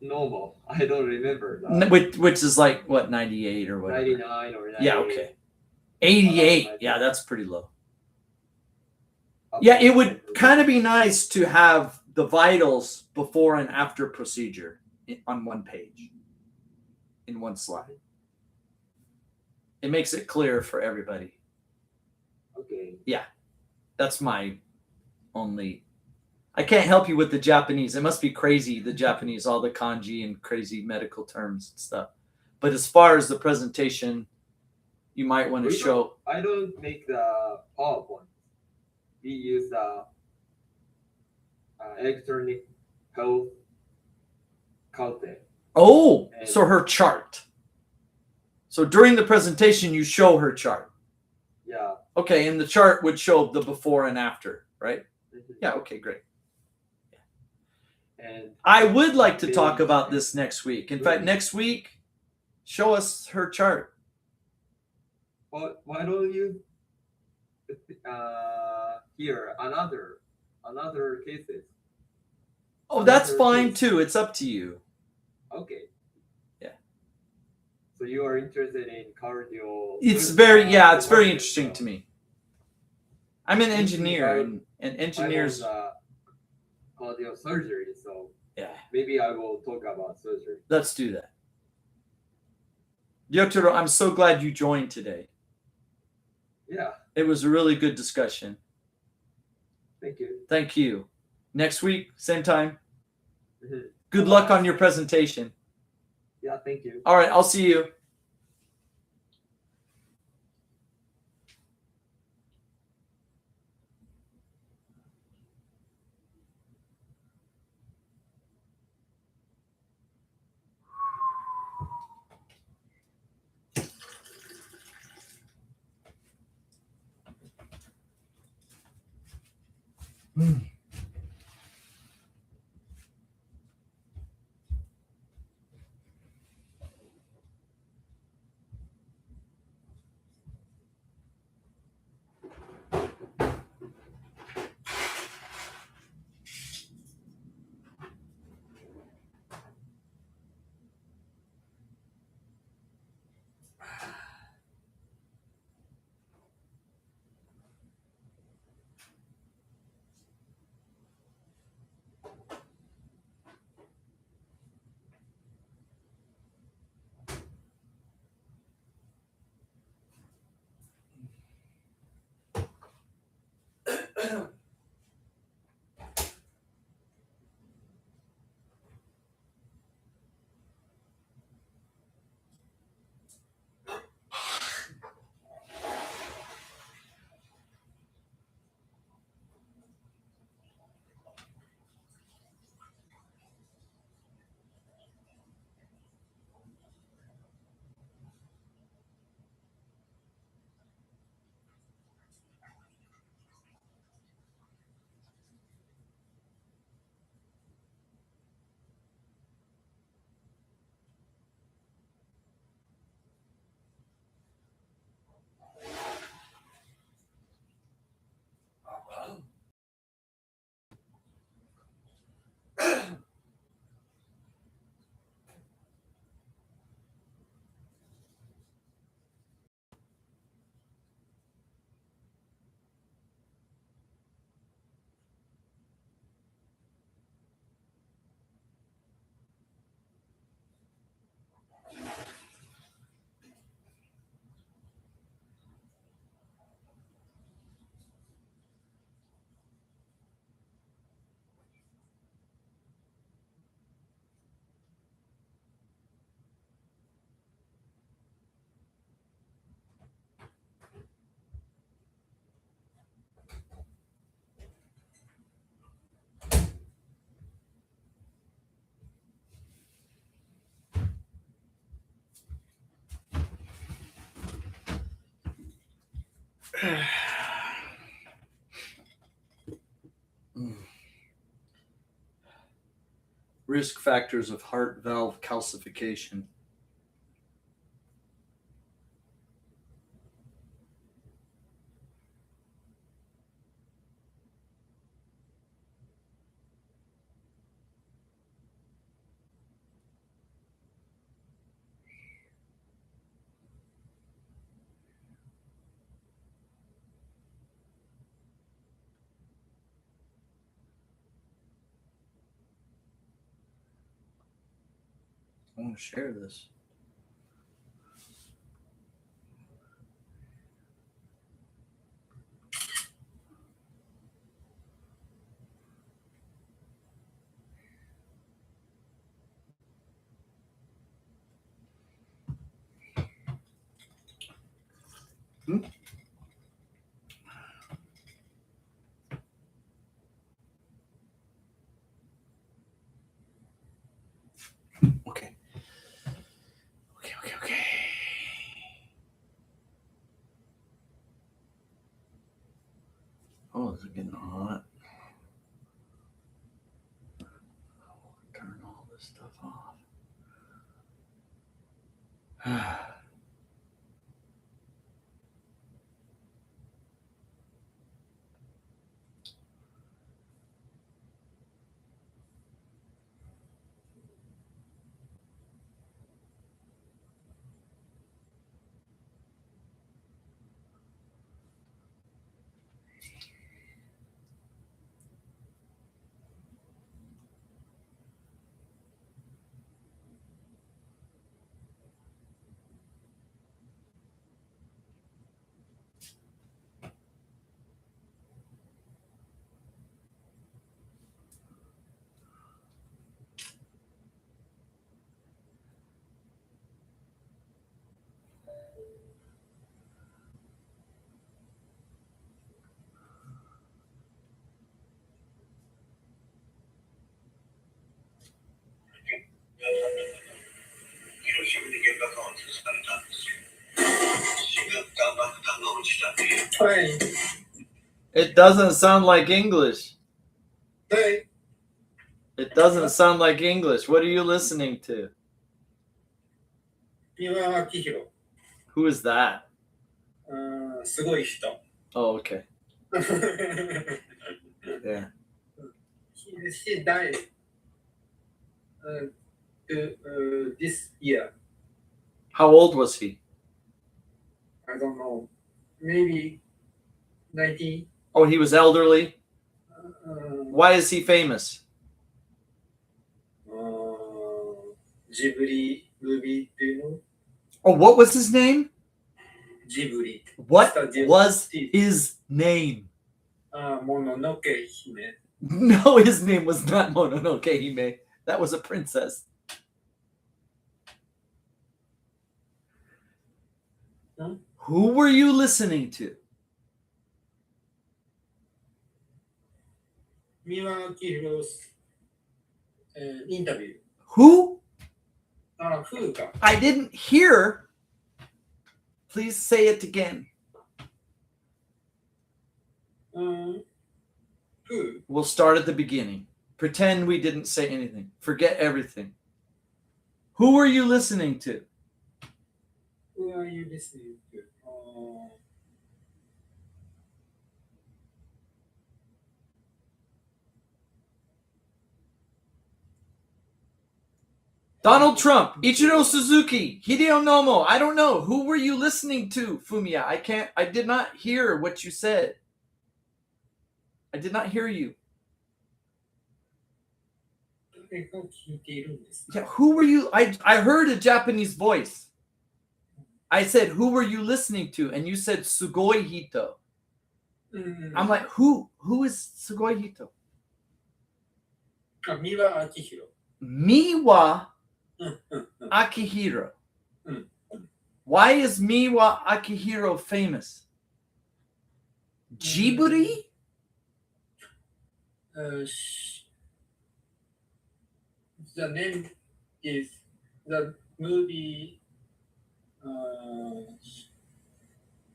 normal. I don't remember that. Which is like what, 98 or whatever. 99 or 98. Yeah, okay. 88. Yeah, that's pretty low. Yeah, it would kind of be nice to have the vitals before and after procedure on one page, in one slide. It makes it clear for everybody. Okay. That's my only. I can't help you with the Japanese. It must be crazy, the Japanese, all the kanji and crazy medical terms and stuff. But as far as the presentation, you might want to show. I don't make the PowerPoint. We use electronic health calculator. Oh, so her chart. So during the presentation, you show her chart. Yeah. Okay, and the chart would show the before and after, right? Yeah, okay, great. And I would like to talk about this next week. In fact, next week, show us her chart. Well, why don't you hear another cases? Oh, that's Another fine case. too. It's up to you. Okay. Yeah. So So you are interested in cardio? It's very performance, interesting to me. I'm an engineer, and engineers. I was cardio surgery, so Yeah, maybe I will talk about surgery. let's do that. Yotaro, I'm so glad you joined today. Yeah, It was a really good discussion. thank you. Thank you. Next week, same time. Mhm. Good luck on your presentation. Yeah, thank you. All right, I'll see you. Risk factors of heart valve calcification. I want to share this. Okay. Okay. Oh, is it getting hot? Turn all this stuff off. はい。 It doesn't sound like English. はい。 It doesn't sound like English. What are you listening to? 三輪明宏。 Who is that? すごい人。 Oh, okay. Yeah. She died this year. How old was he? I don't know. Maybe 90. Oh, he was elderly. うん Why is he famous? ジブリムービーっていうの Oh, what was his name? ジブリ。 What was his name? もののけ姫。 No, his name was not Mononoke Hime. That was a princess. Huh? Who were you listening to? 三輪明宏、インタビュー。 Who? フーか。 I didn't hear. Please say it again. フー We'll start at the beginning. Pretend we didn't say anything. Forget everything. Who were you listening to? Who are you listening to? Donald Trump, Ichiro Suzuki, Hideo Nomo. I don't know. Who were you listening to, Fumiya? I did not hear what you said. I did not hear you. 誰が聞いているんですか Yeah, who were you? I heard a Japanese voice. I said, who were you listening to? And you said Sugoi Hito. うん I'm like, who is Sugoi Hito? 三輪明宏。 Miwa うんうんうん Akihiro. Mm. Why is Miwa Akihiro famous? Ghibli? The name is the movie.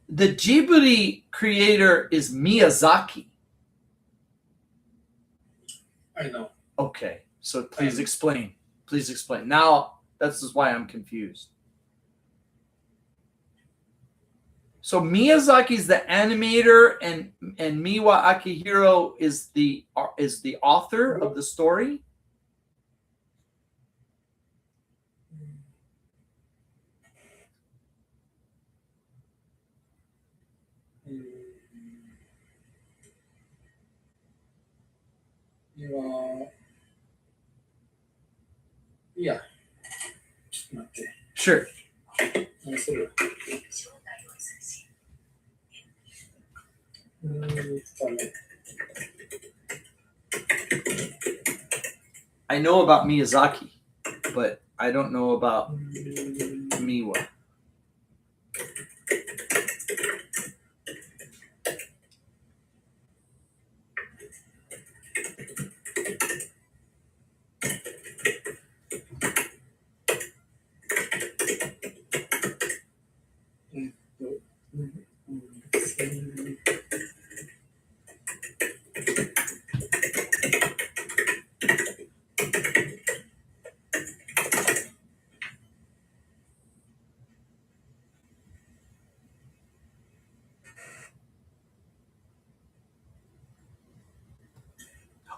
The Ghibli creator is Miyazaki. I know. Okay, so please explain. Please explain. Now, this is why I'm confused. So Miyazaki's the animator, and Miwa Akihiro is the author of the story. Yeah. ちょっと待って。 Sure. 何するね。 I know about Miyazaki, but I don't know about Miwa.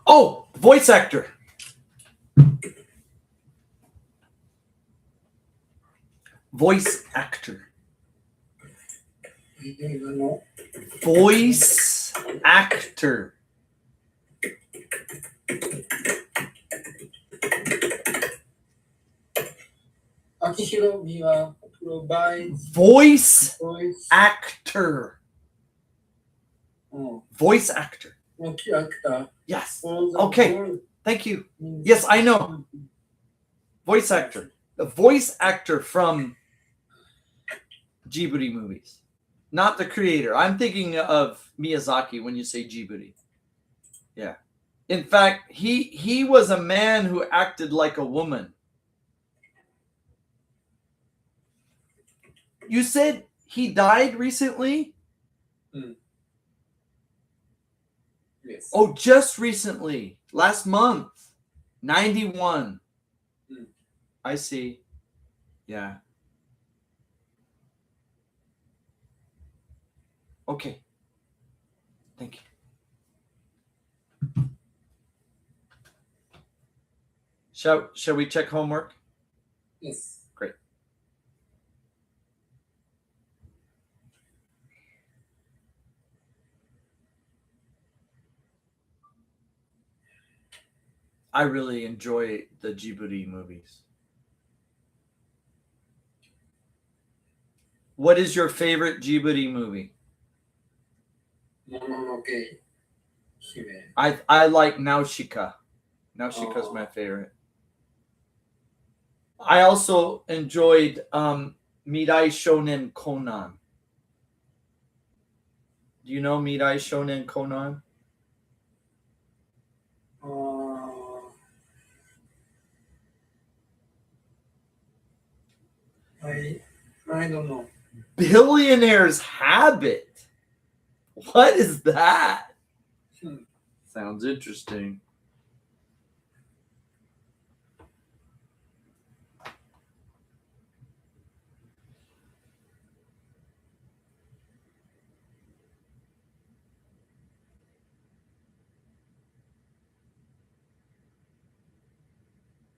Oh, voice actor. Voice actor. Voice actor. Akihiro Miwa provides Voice voice actor. Voice actor. actor Yes. for the Okay. voice Thank you. in- Yes, I know. Voice actor. The voice actor from Ghibli movies. Not the creator. I'm thinking of Miyazaki when you say Ghibli. Yeah. In fact, he was a man who acted like a woman. You said he died recently? Mm. Yes. Oh, just recently, last month, 91. Mm. I see. Yeah. Okay. Thank you. Shall we check homework? Yes. Great. I really enjoy the Djibouti movies. What is your favorite Djibouti movie? Mononoke Hime. I like Nausicaa. Nausicaa is my favorite. I also enjoyed Mirai Shonen Conan. Do you know Mirai Shonen Conan? I don't know. Billionaire's Habit. What is that? Hmm. Sounds interesting.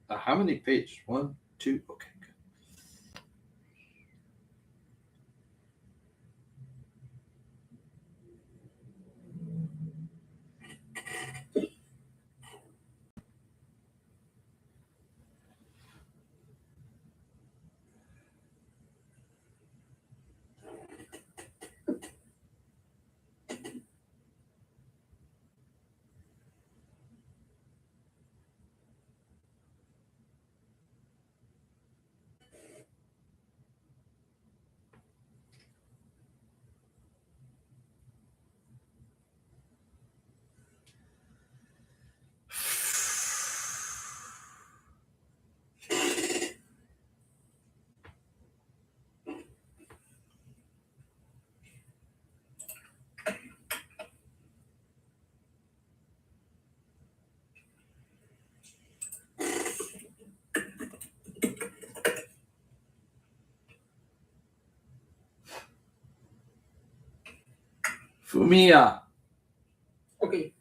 How many pages? 1, 2. Okay, good. Fumiya. Okay.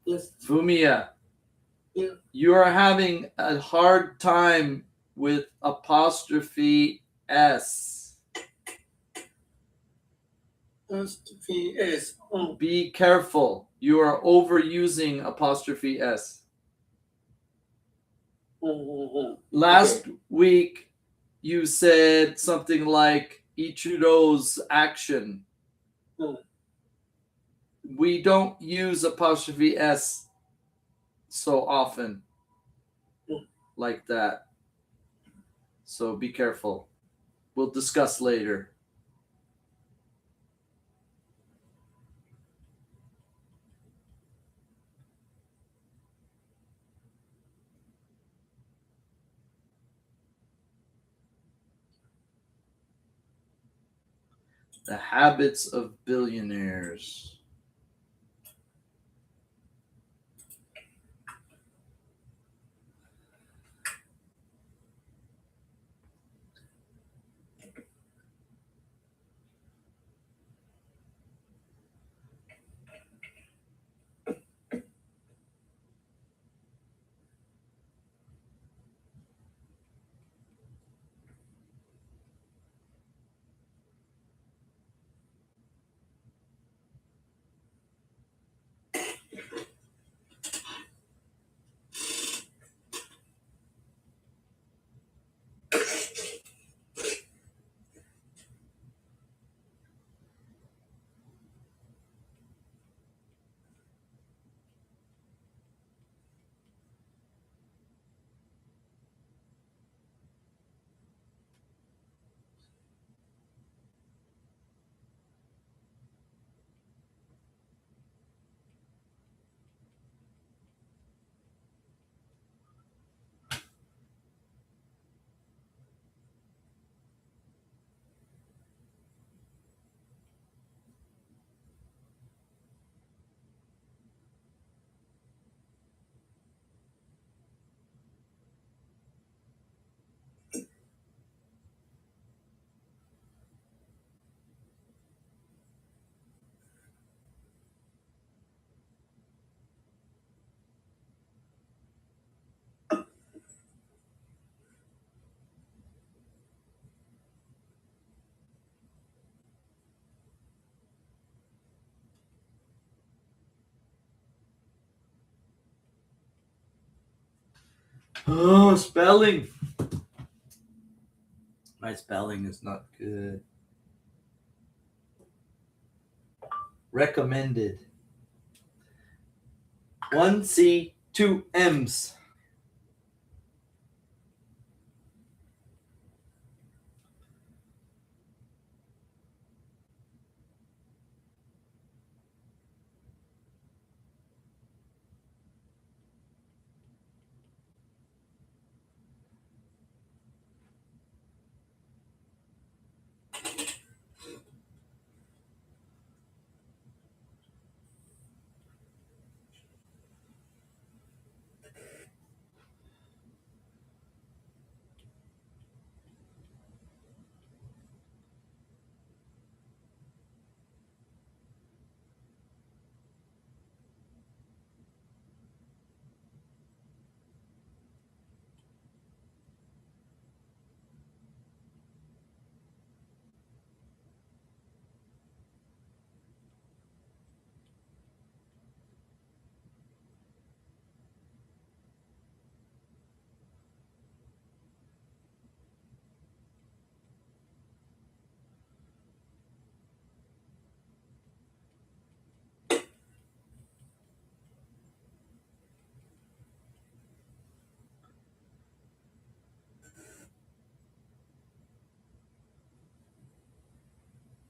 Yes. Fumiya. Yeah. You are having a hard time with apostrophe S. Yes. Oh. Be careful. You are overusing apostrophe S. Last week, you said something like Ichiro's action. We don't use apostrophe S so often like that. So be careful. We'll discuss later. The habits of billionaires. Oh, spelling. My spelling is not good. Recommended. 1C, 2 M's.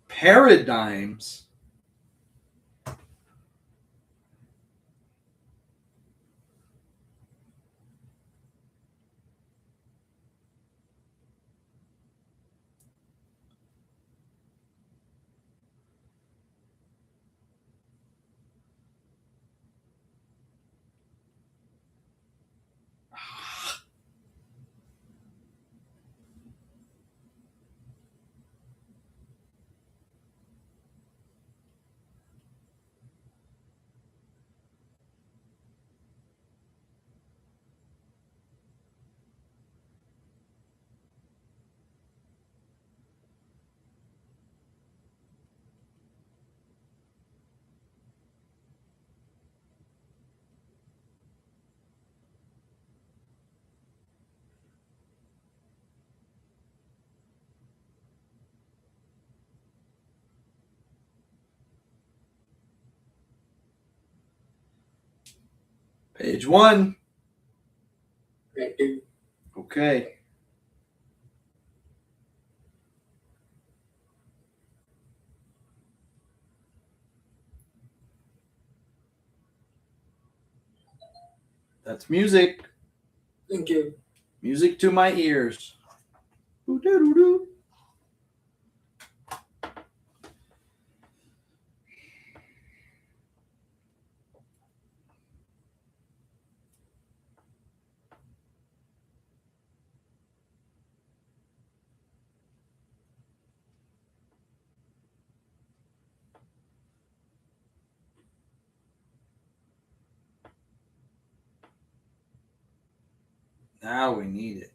Paradigms. Page 1. Ready. Okay. That's music. Thank you. Music to my ears. Doo-doo-doo-doo. Now we need it.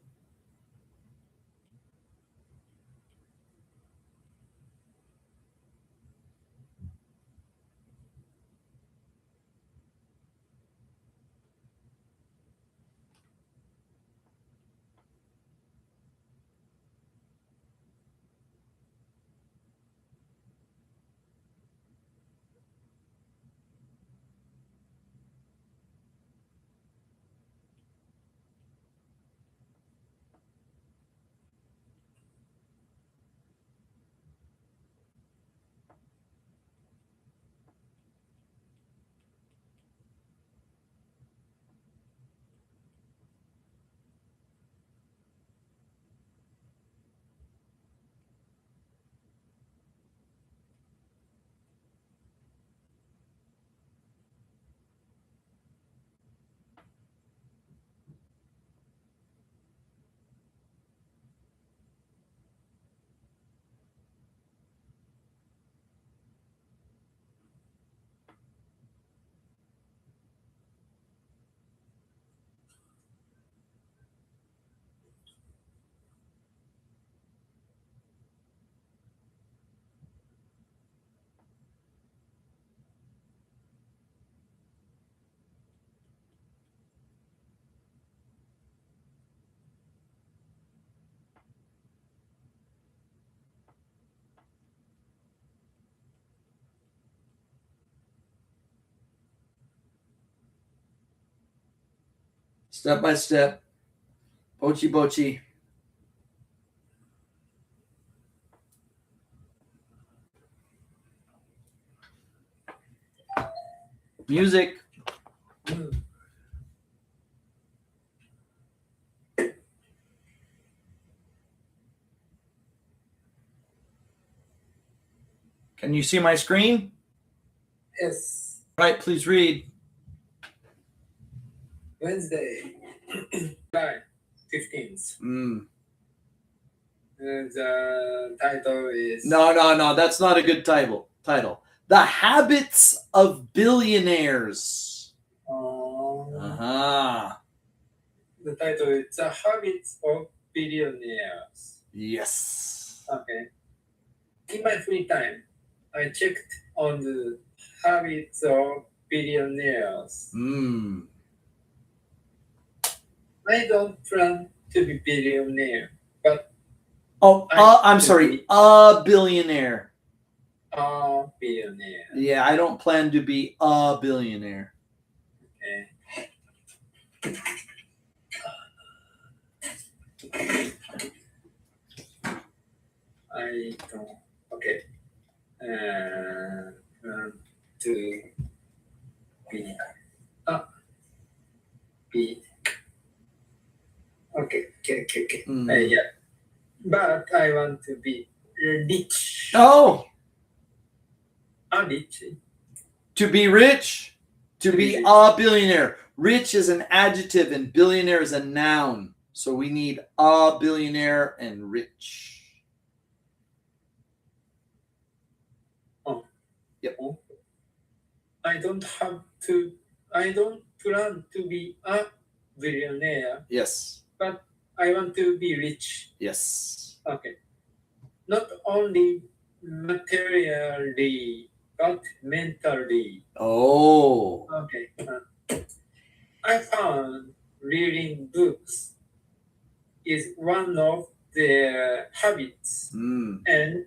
Step by step. Bochi bochi. Music. Can you see my screen? Yes. All right, please read. Wednesday, July 15th. The title is No. That's not a good title. The Habits of Billionaires. Uh-huh. The title is The Habits of Billionaires. Yes. Okay. In my free time, I checked on the habits of billionaires. I don't plan to be billionaire, but I'm sorry. A billionaire. a billionaire. Yeah, I don't plan to be a billionaire. I don't. Okay. To be be. Okay. Yeah. But I want to be rich. Oh, Rich. to be rich, to To be be rich. a billionaire. Rich is an adjective and billionaire is a noun. So we need a billionaire and rich. I don't plan to be a billionaire, Yes. but I want to be rich. Yes. Okay. Not only materially, but mentally. Oh. Okay. I found reading books is one of their habits, and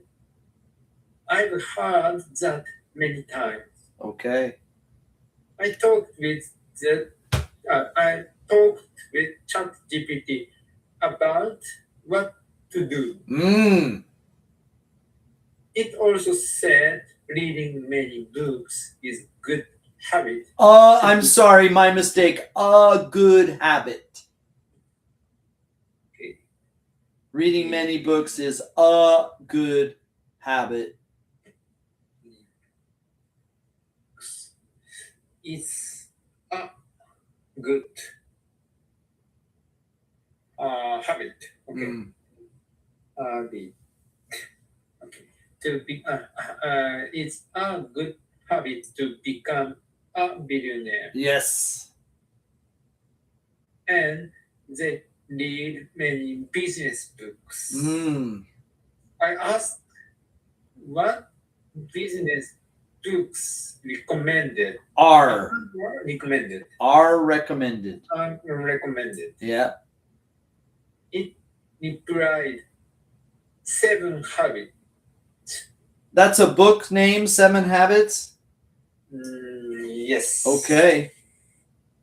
I've heard that many times. Okay. I talked with ChatGPT about what to do. It also said reading many books is good habit. I'm sorry, my mistake. A good habit. Okay. Reading many books is a good habit. It's a good habit. Okay. Okay. To be, it's a good habit to become a billionaire, Yes. and they read many business books. I asked what business books recommended. Are Recommended. Recommended. Yeah. It replied 7 habits. That's a book name, 7 Habits? Yes. Okay.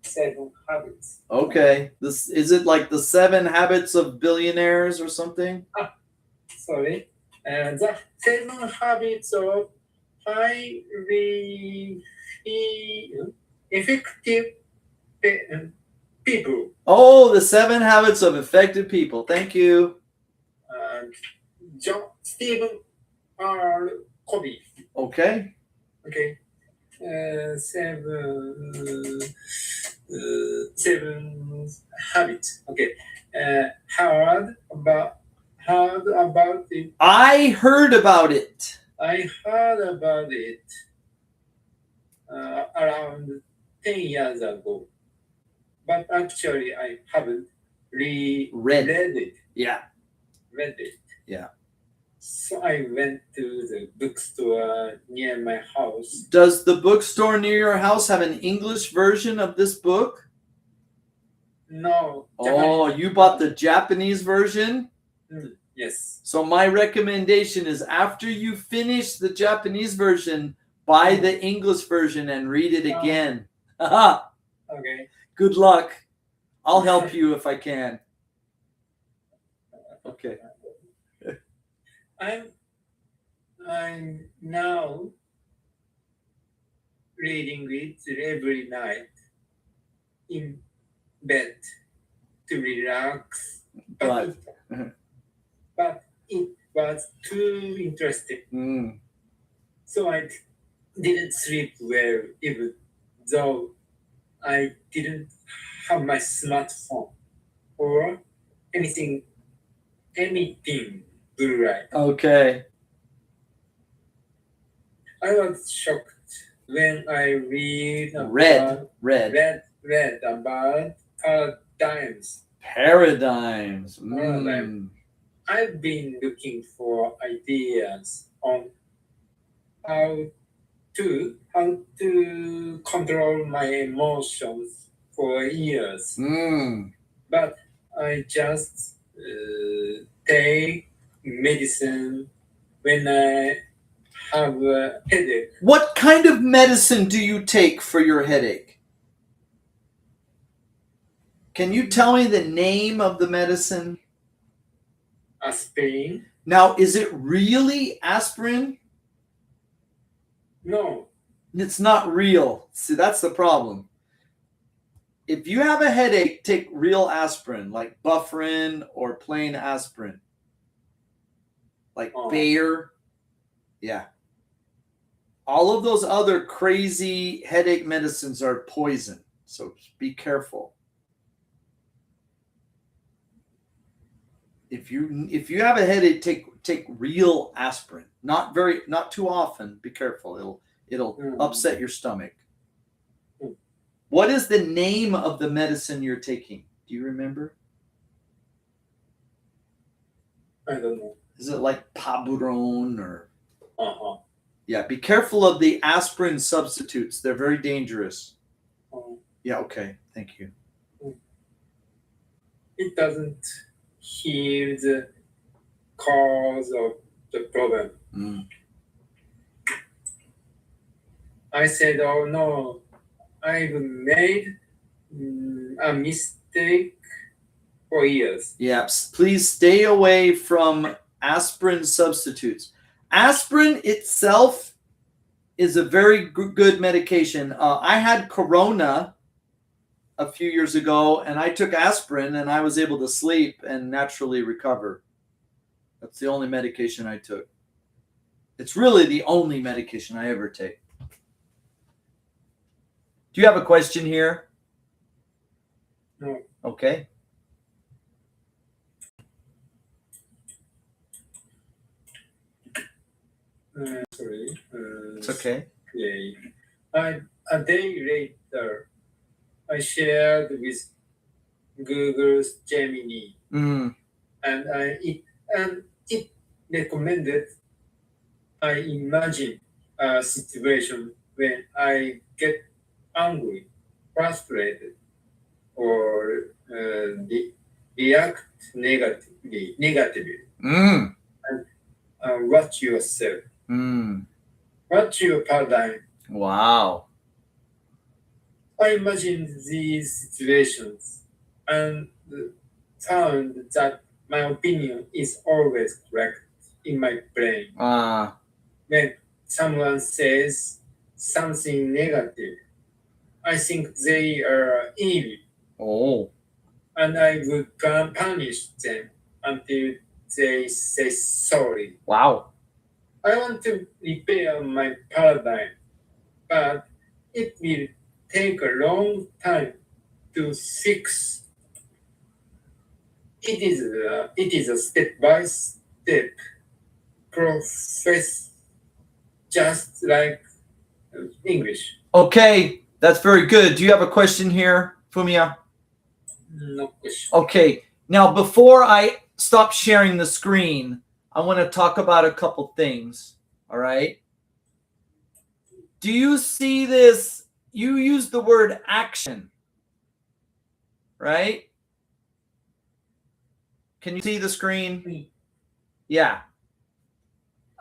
7 habits. Okay. This is it like the 7 Habits of Billionaires or something? Sorry. The 7 habits of highly effective people. Oh, the 7 Habits of Effective People. Thank you. Stephen R. Covey. Okay. Okay. 7 habits. Okay. Heard about it. I heard about it. I heard about it around 10 years ago, but actually I haven't read it. Yeah. Read it. Yeah. So I went to the bookstore near my house. Does the bookstore near your house have an English version of this book? No. Oh, you bought the Japanese version? Yes. So my recommendation is after you finish the Japanese version, buy the English version and read it again. Okay. Good luck. I'll help you if I can. Okay. I'm now reading it every night in bed to relax. But But it was too interesting. So I didn't sleep well, even though I didn't have my smartphone or anything blue light. okay. I was shocked when I read Red about paradigms. paradigms. Paradigm. I've been looking for ideas on how to control my emotions for years, but I just take medicine when I have a headache. What kind of medicine do you take for your headache? Can you tell me the name of the medicine? Aspirin? Now, is it really aspirin? No. It's not real. See, that's the problem. If you have a headache, take real aspirin, like Bufferin or plain aspirin. Like Bayer. Yeah. All of those other crazy headache medicines are poison. So be careful. If you have a headache, take real aspirin. Not too often. Be careful. It'll upset your stomach. What is the name of the medicine you're taking? Do you remember? I don't know. Is it like Paburon or? Yeah, be careful of the aspirin substitutes. They're very dangerous. Yeah, okay. Thank you. It doesn't heal the cause of the problem. I said, oh no, I've made a mistake for years. Yeah, please stay away from aspirin substitutes. Aspirin itself is a very good medication. I had corona a few years ago, and I took aspirin, and I was able to sleep and naturally recover. That's the only medication I took. It's really the only medication I ever take. Do you have a question here? No. Okay. Sorry. It's okay. Yeah. A day later, I shared with Google's Gemini, and it recommended I imagine a situation when I get angry, frustrated, or react negatively. And watch yourself. What's your paradigm? Wow. I imagined these situations and found that my opinion is always correct in my brain. When someone says something negative, I think they are evil. And I would punish them until they say sorry. Wow. I want to repair my paradigm, but it will take a long time to fix. It is a step-by-step process, just like English. Okay, that's very good. Do you have a question here, Fumiya? No question. Okay, now before I stop sharing the screen, I want to talk about a couple things. All right. Do you see this? You use the word action, right? Can you see the screen? Yeah.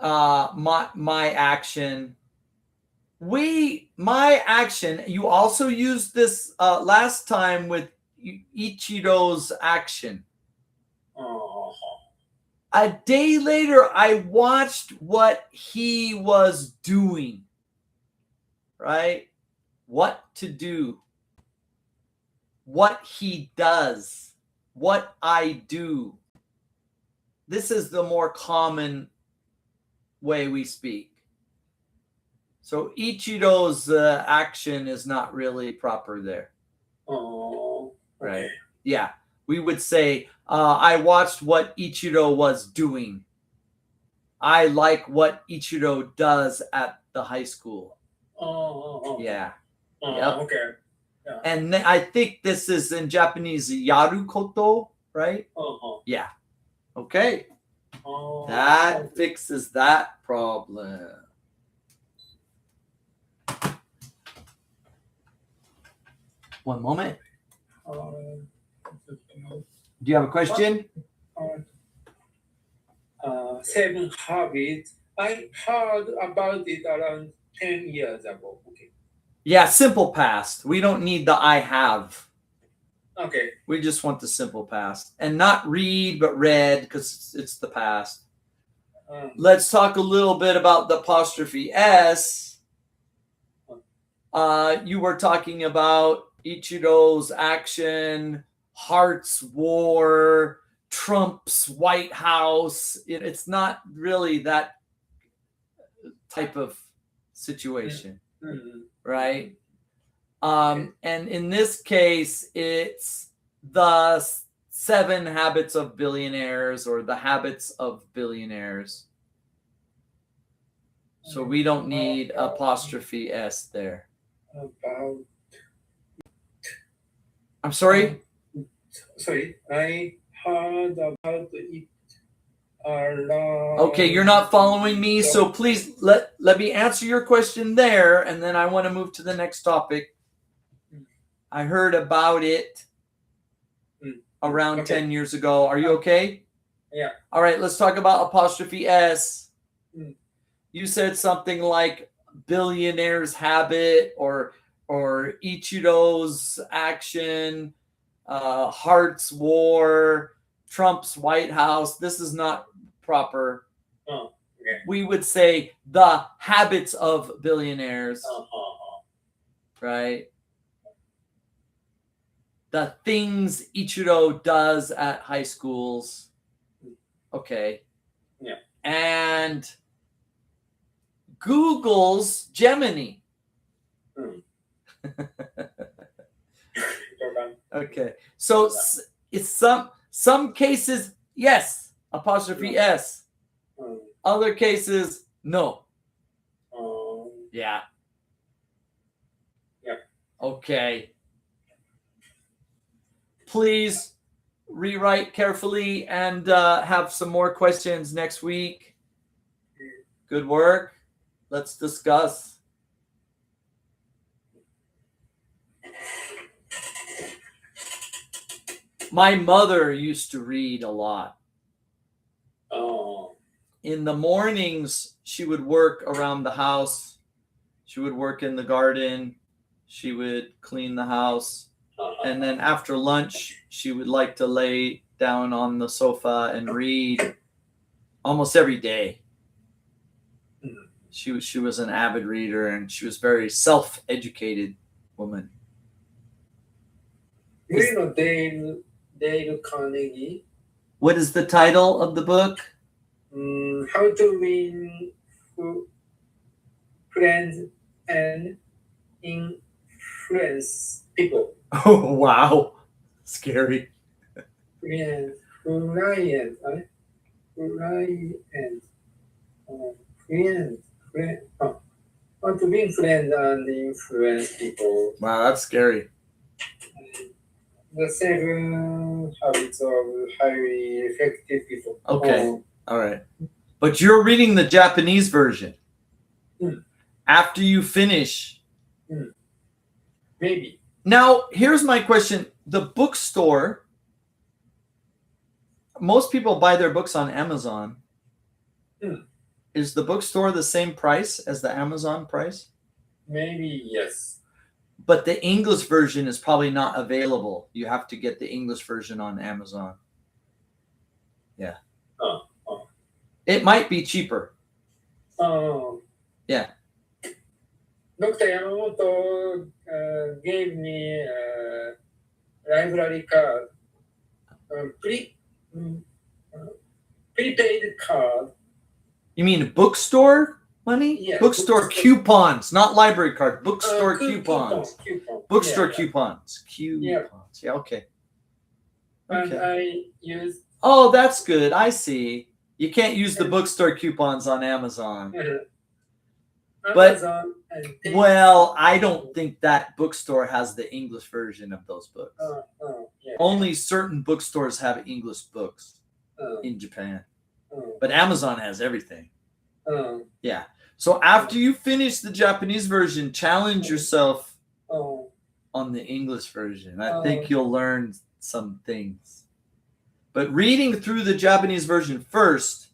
My action. My action. You also used this last time with Ichiro's action. あー A day later, I watched what he was doing. Right? What to do. What he does. What I do. This is the more common way we speak. So Ichiro's action is not really proper there. あー Right. Yeah. We would say, I watched what Ichiro was doing. I like what Ichiro does at the high school. あーあー Yeah. あー Yep. OK And I think this is in Japanese, yaru koto, right? あーあ Yeah. Okay. ーあー That fixes that problem. One moment. あー Do you have a question? Seven Habits. I heard about it around 10 years ago. Okay. Yeah, simple past. We don't need the I have. Okay. We just want the simple past. And not read, but read, because it's the past. Let's talk a little bit about the apostrophe S. You were talking about Ichiro's action, Hearts War, Trump's White House. It's not really that type of situation, right? And in this case, it's the 7 habits of billionaires or the habits of billionaires. So we don't need apostrophe S there. About. I'm sorry? Sorry. I heard about it around. Okay, you're not following me, so please let me answer your question there, and then I want to move to the next topic. I heard about it around Okay. 10 years ago. Are you okay? Yeah. All right, let's talk about apostrophe S. Mm. You said something like billionaire's habit or Ichiro's action, Hearts War, Trump's White House. This is not proper. Oh, okay. We would say the habits of billionaires, right? The things Ichiro does at high schools. Okay. Yeah. And Google's Gemini. Okay. So it's some cases, yes, apostrophe S. Other cases, no. Yeah. Yeah. Okay. Please rewrite carefully and have some more questions next week. Good work. Let's discuss. My mother used to read a lot. Oh. In the mornings, she would work around the house. She would work in the garden. She would clean the house. And then after lunch, she would like to lay down on the sofa and read almost every day. She was an avid reader, and she was very self-educated woman. You know Dale Carnegie. What is the title of the book? How to win friends and influence people. Oh, wow. Scary. Friends. How to win friends and influence people. Wow, that's scary. The 7 habits of highly effective people. Okay. All right. But you're reading the Japanese version. After you finish. Maybe. Now, here's my question. The bookstore, most people buy their books on Amazon. Is the bookstore the same price as the Amazon price? Maybe yes. but the English version is probably not available. You have to get the English version on Amazon. Yeah. Oh. It might be cheaper. Yeah. Dr. Yamamoto gave me a library card, prepaid card. You mean bookstore money? Yeah, Bookstore coupons, not library card. Bookstore coupons. Coupon. Bookstore Yeah. coupons. Yeah. Yeah, okay. And Okay. I used Oh, that's good. I see. You can't use the bookstore coupons on Amazon. But- Amazon and Take- Well, I don't think that bookstore has the English version of those books. yeah. Only certain bookstores have English books in Japan, but Amazon has everything. Yeah. So after you finish the Japanese version, challenge yourself on the English version. I think you'll learn some things. But reading through the Japanese version first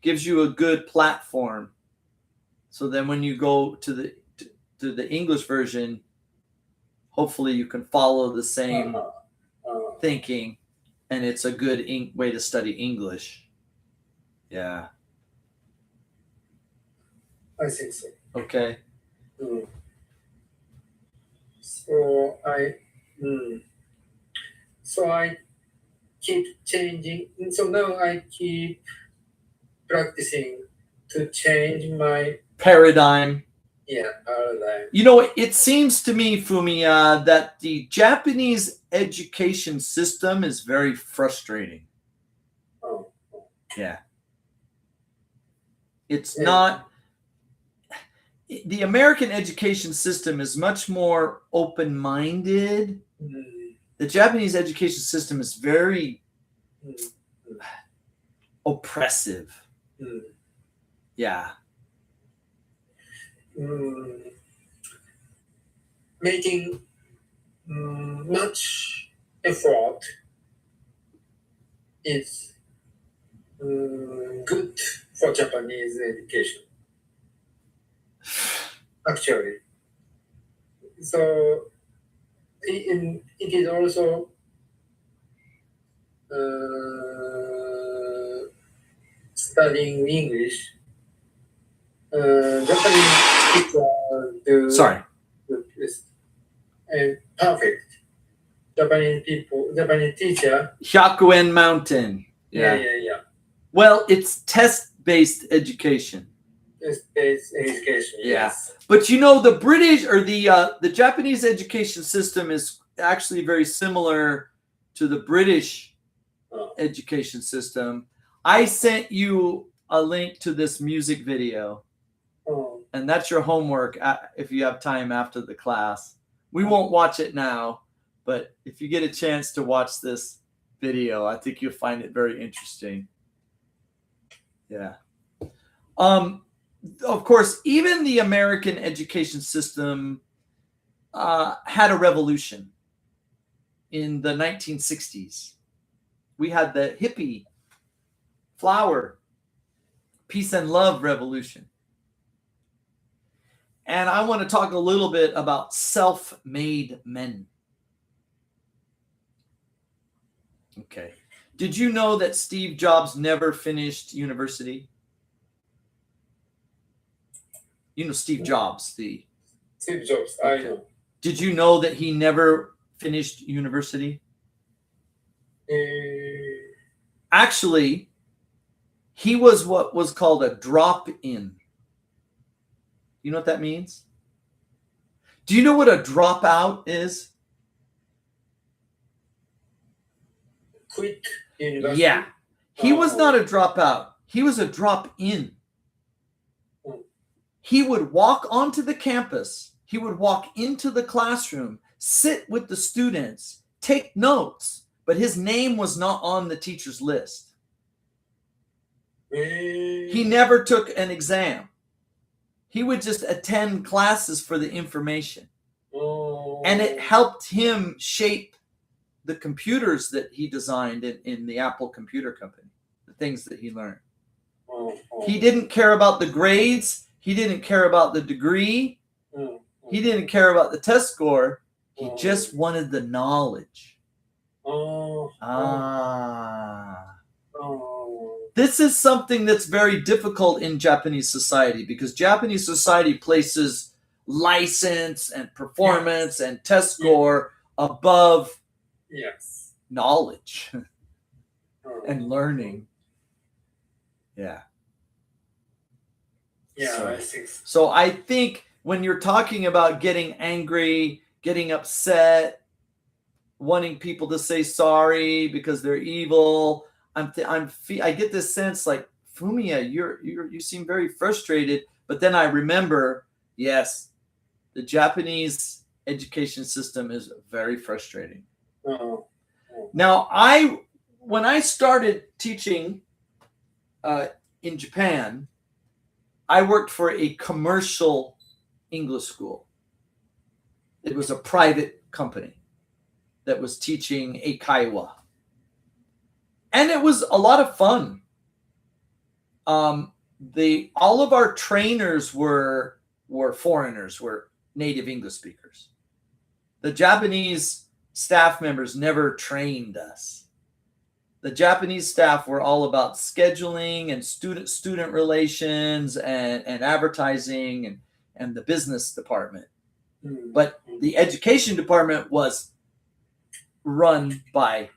gives you a good platform. So then when you go to the English version, hopefully you can follow the same thinking, and it's a good way to study English. Yeah. I think so. Okay. So I keep changing. So now I keep practicing to change my Paradigm. paradigm. You know, it seems to me, Fumiya, that the Japanese education system is very frustrating. Oh, Yeah. It's Yeah. not. The American education system is much more open-minded. The Japanese education system is very oppressive. Yeah. Making much effort is good for Japanese education. Actually, so it is also studying English. Japanese people do Sorry. this and perfect. Japanese teacher. Hyakuen Mountain. Yeah. Well, it's test-based education. It's based education. Yeah. Yes. But you know, the British or the Japanese education system is actually very similar to the British education system. I sent you a link to this music video, and that's your homework if you have time after the class. We won't watch it now, but if you get a chance to watch this video, I think you'll find it very interesting. Yeah. Of course, even the American education system had a revolution in the 1960s. We had the hippie, flower, peace and love revolution. And I want to talk a little bit about self-made men. Okay. Did you know that Steve Jobs never finished university? You know Steve Jobs, Steve Jobs. I know. Did you know that he never finished university? Actually, he was what was called a drop-in. You know what that means? Do you know what a dropout is? Quit university. Yeah. He was not a dropout. He was a drop-in. He would walk onto the campus. He would walk into the classroom, sit with the students, take notes, but his name was not on the teacher's list. He never took an exam. He would just attend classes for the information. And it helped him shape the computers that he designed in the Apple Computer Company, the things that he learned. He didn't care about the grades. He didn't care about the degree. He didn't care about the test score. He Oh. just wanted the knowledge. Oh. Ah. Oh. This is something that's very difficult in Japanese society because Japanese society places license and performance and test score above Yes. knowledge Oh. and learning. Yeah. Yeah, So- I think so. So I think when you're talking about getting angry, getting upset, wanting people to say sorry because they're evil, I get this sense like, Fumiya, you seem very frustrated. But then I remember, yes, the Japanese education system is very frustrating. Oh. Now, when I started teaching in Japan, I worked for a commercial English school. It was a private company that was teaching eikaiwa. And it was a lot of fun. All of our trainers were foreigners, were native English speakers. The Japanese staff members never trained us. The Japanese staff were all about scheduling and student relations and advertising and the business department. Mm. But the education department was run by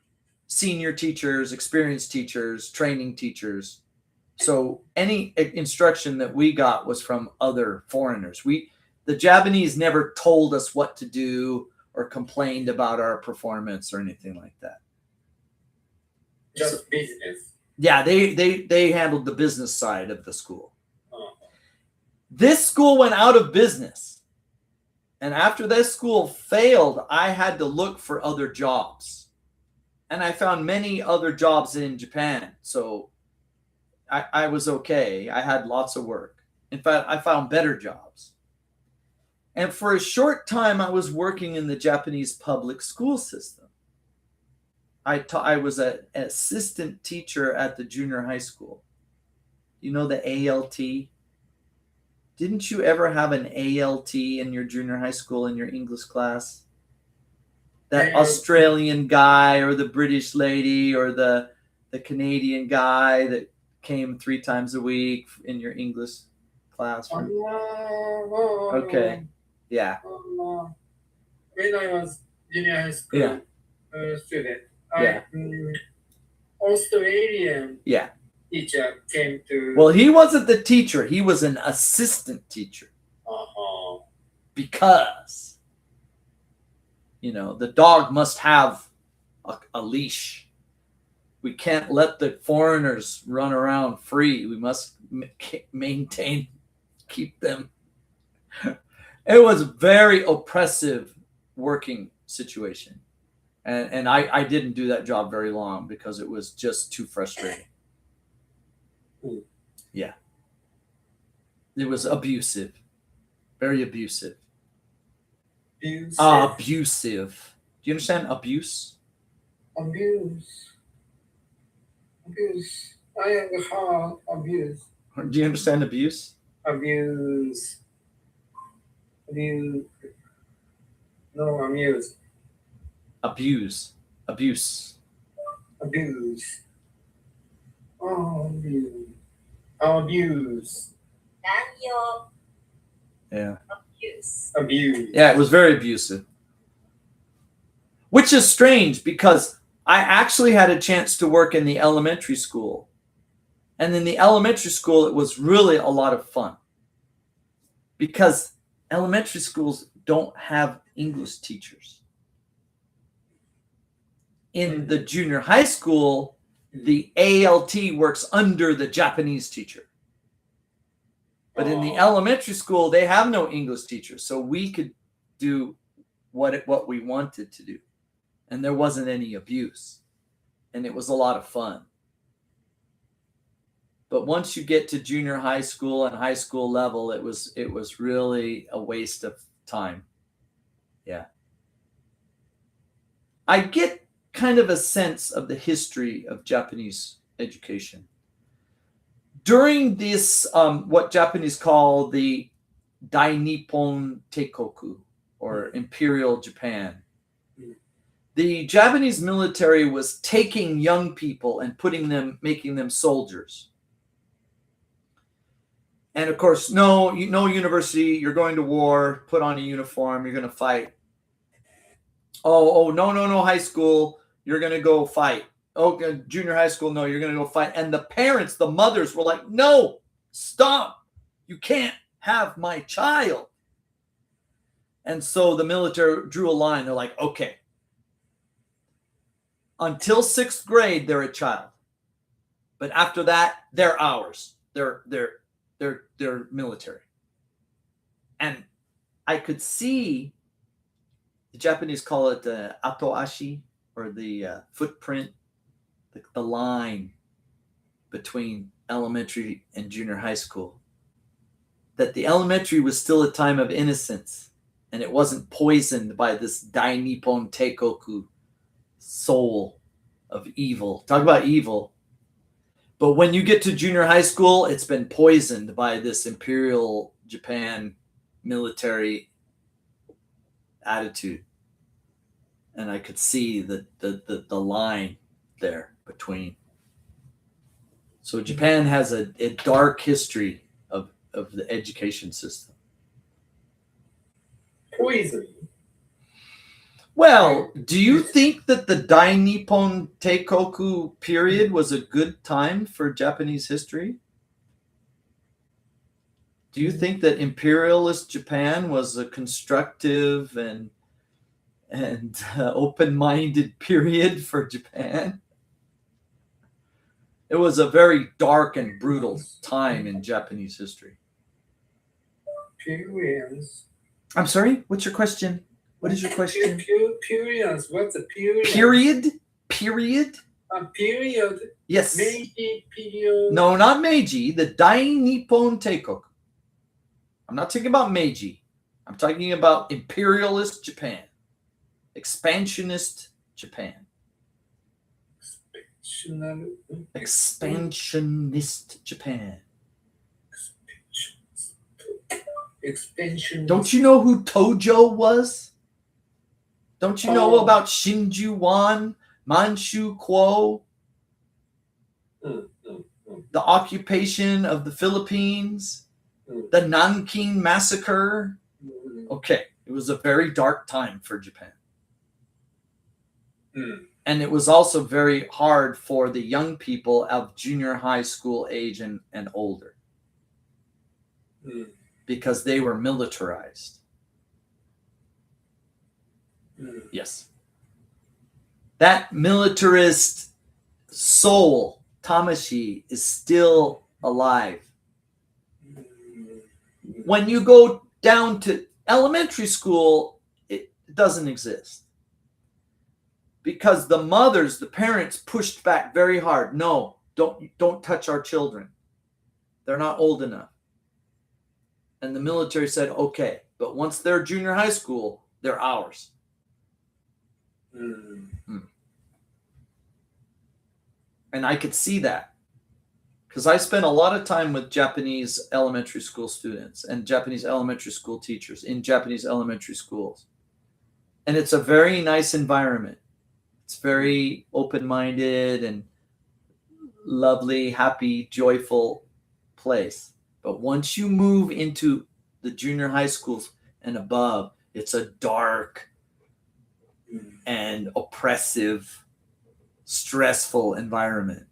senior teachers, experienced teachers, training teachers. So any instruction that we got was from other foreigners. The Japanese never told us what to do or complained about our performance or anything like that. Just business. Yeah, they handled the business side of the school. Oh. This school went out of business. And after this school failed, I had to look for other jobs. And I found many other jobs in Japan. So I was okay. I had lots of work. In fact, I found better jobs. And for a short time, I was working in the Japanese public school system. I was an assistant teacher at the junior high school. You know the ALT? Didn't you ever have an ALT in your junior high school in your English class? That ALT. Australian guy or the British lady or the Canadian guy that came 3 times a week in your English classroom? Okay. Yeah. When I was junior high school Yeah. Student, Yeah. Australian Yeah. teacher came to. Well, he wasn't the teacher. He was an assistant teacher Uh-huh. because, the dog must have a leash. We can't let the foreigners run around free. We must keep them. It was a very oppressive working situation. And I didn't do that job very long because it was just too frustrating. Yeah. It was abusive. Very abusive. Abusive. Do you understand abuse? Abuse. I have heard abuse. Do you understand abuse? Abuse. No, amuse. Abuse. Abuse. Oh, abuse. 乱用 Yeah. abuse Abuse. Yeah, it was very abusive. Which is strange because I actually had a chance to work in the elementary school. And in the elementary school, it was really a lot of fun. Because elementary schools don't have English teachers. In the junior high school, the ALT works under the Japanese teacher. But in the elementary school, they have no English teachers. So we could do what we wanted to do. And there wasn't any abuse. And it was a lot of fun. But once you get to junior high school and high school level, it was really a waste of time. Yeah. I get kind of a sense of the history of Japanese education. During this, what Japanese call the Dainippon Teikoku, or Imperial Japan. Mm. The Japanese military was taking young people and making them soldiers. And of course, no university, you're going to war, put on a uniform, you're going to fight. Oh, no, high school, you're going to go fight. Oh, junior high school, no, you're going to go fight. And the parents, the mothers were like, no, stop. You can't have my child. And so the military drew a line. They're like, okay, until 6th grade, they're a child. But after that, they're ours. They're military. And I could see, the Japanese call it the atoashi, or the footprint, the line between elementary and junior high school. That the elementary was still a time of innocence, and it wasn't poisoned by this Dainippon Teikoku soul of evil. Talk about evil. But when you get to junior high school, it's been poisoned by this Imperial Japan military attitude. And I could see the line there between. So Japan has a dark history of the education system. Poison. Well, do you think that the Dainippon Teikoku period was a good time for Japanese history? Do you think that imperialist Japan was a constructive and open-minded period for Japan? It was a very dark and brutal time in Japanese history. Periods. I'm sorry, what's your question? What is your question? Periods. What's a period? Period? Period? A period. Yes. Meiji period. No, not Meiji. The Dainippon Teikoku. I'm not talking about Meiji. I'm talking about imperialist Japan. Expansionist Japan. Expansionist Japan. Expansion. Don't you know who Tojo was? Don't you know about Shinju Wan, Manchu Kuo? The occupation of the Philippines? The Nanking Massacre? Okay, it was a very dark time for Japan. And it was also very hard for the young people of junior high school age and older. Because they were militarized. Yes. That militarist soul, Tamashi, is still alive. When you go down to elementary school, it doesn't exist. Because the mothers, the parents pushed back very hard. No, don't touch our children. They're not old enough. And the military said, okay, but once they're junior high school, they're ours. And I could see that because I spent a lot of time with Japanese elementary school students and Japanese elementary school teachers in Japanese elementary schools. And it's a very nice environment. It's very open-minded and lovely, happy, joyful place. But once you move into the junior high schools and above, it's a dark and oppressive, stressful environment.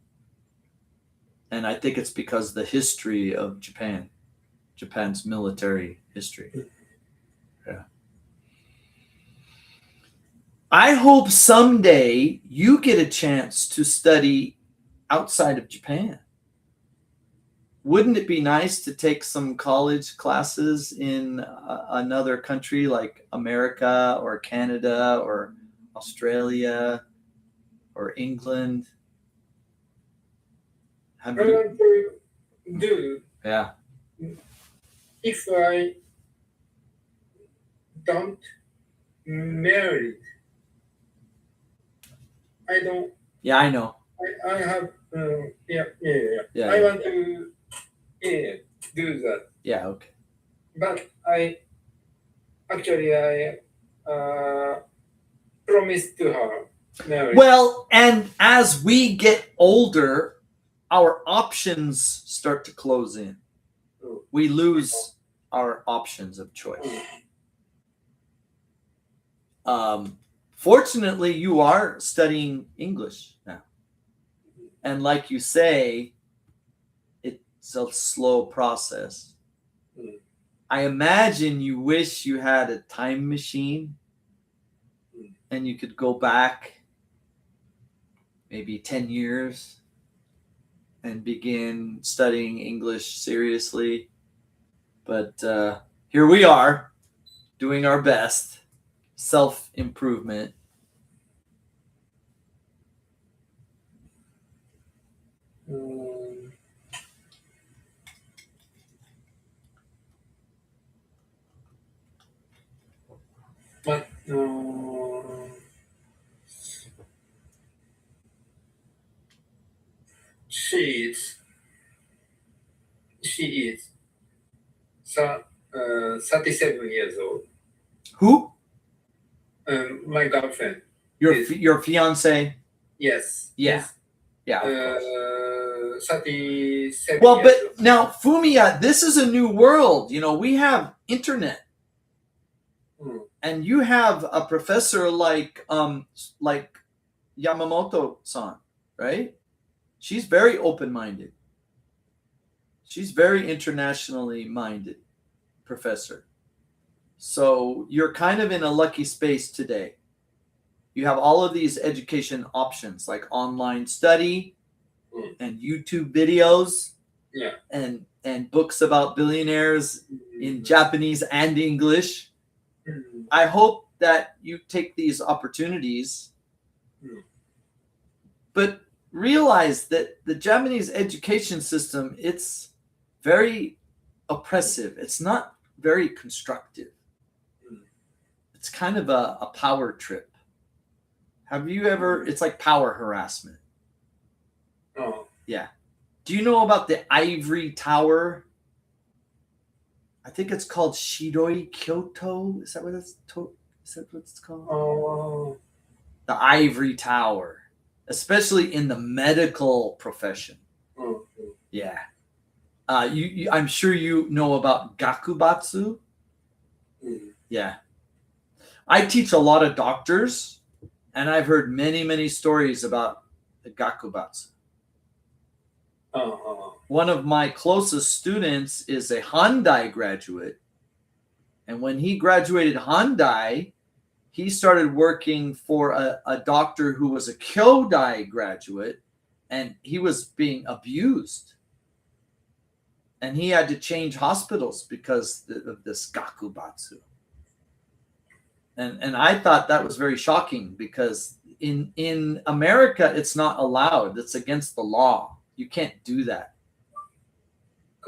And I think it's because the history of Japan's military history. Yeah. I hope someday you get a chance to study outside of Japan. Wouldn't it be nice to take some college classes in another country like America or Canada or Australia or England? I want to do. Yeah. If I don't marry, I don't. Yeah, I know. I have. Yeah. Yeah. I want to. Yeah, do that. Yeah, okay. but I promised to her marriage. Well, and as we get older, our options start to close in. We lose our options of choice. Fortunately, you are studying English now. And like you say, it's a slow process. Mm. I imagine you wish you had a time machine and you could go back maybe 10 years and begin studying English seriously. But here we are doing our best, self-improvement. But she is 37 years old. Who? My girlfriend. Your fiance? Yes. Yeah. Yes. Yeah, of course. 37 Well, years but now, Fumiya, this is a new world. You know, we have internet. old. And you have a professor like Yamamoto-san, right? She's very open-minded. She's very internationally minded professor. So you're kind of in a lucky space today. You have all of these education options like online study and YouTube videos, Yeah. and books about billionaires in Japanese and English. I hope that you take these opportunities, but realize that the Japanese education system, it's very oppressive. It's not very constructive. It's kind of a power trip. Have you ever, it's like power harassment. Oh. Yeah. Do you know about the ivory tower? I think it's called Shiroi Kyoto. Is that what it's called? Oh. The ivory tower, especially in the medical profession. Oh. Yeah. I'm sure you know about Gakubatsu. Yeah. I teach a lot of doctors, and I've heard many, many stories about the Gakubatsu. One of my closest students is a Handai graduate. And when he graduated Handai, he started working for a doctor who was a Kyodai graduate, and he was being abused. And he had to change hospitals because of this Gakubatsu. And I thought that was very shocking because in America, it's not allowed. It's against the law. You can't do that.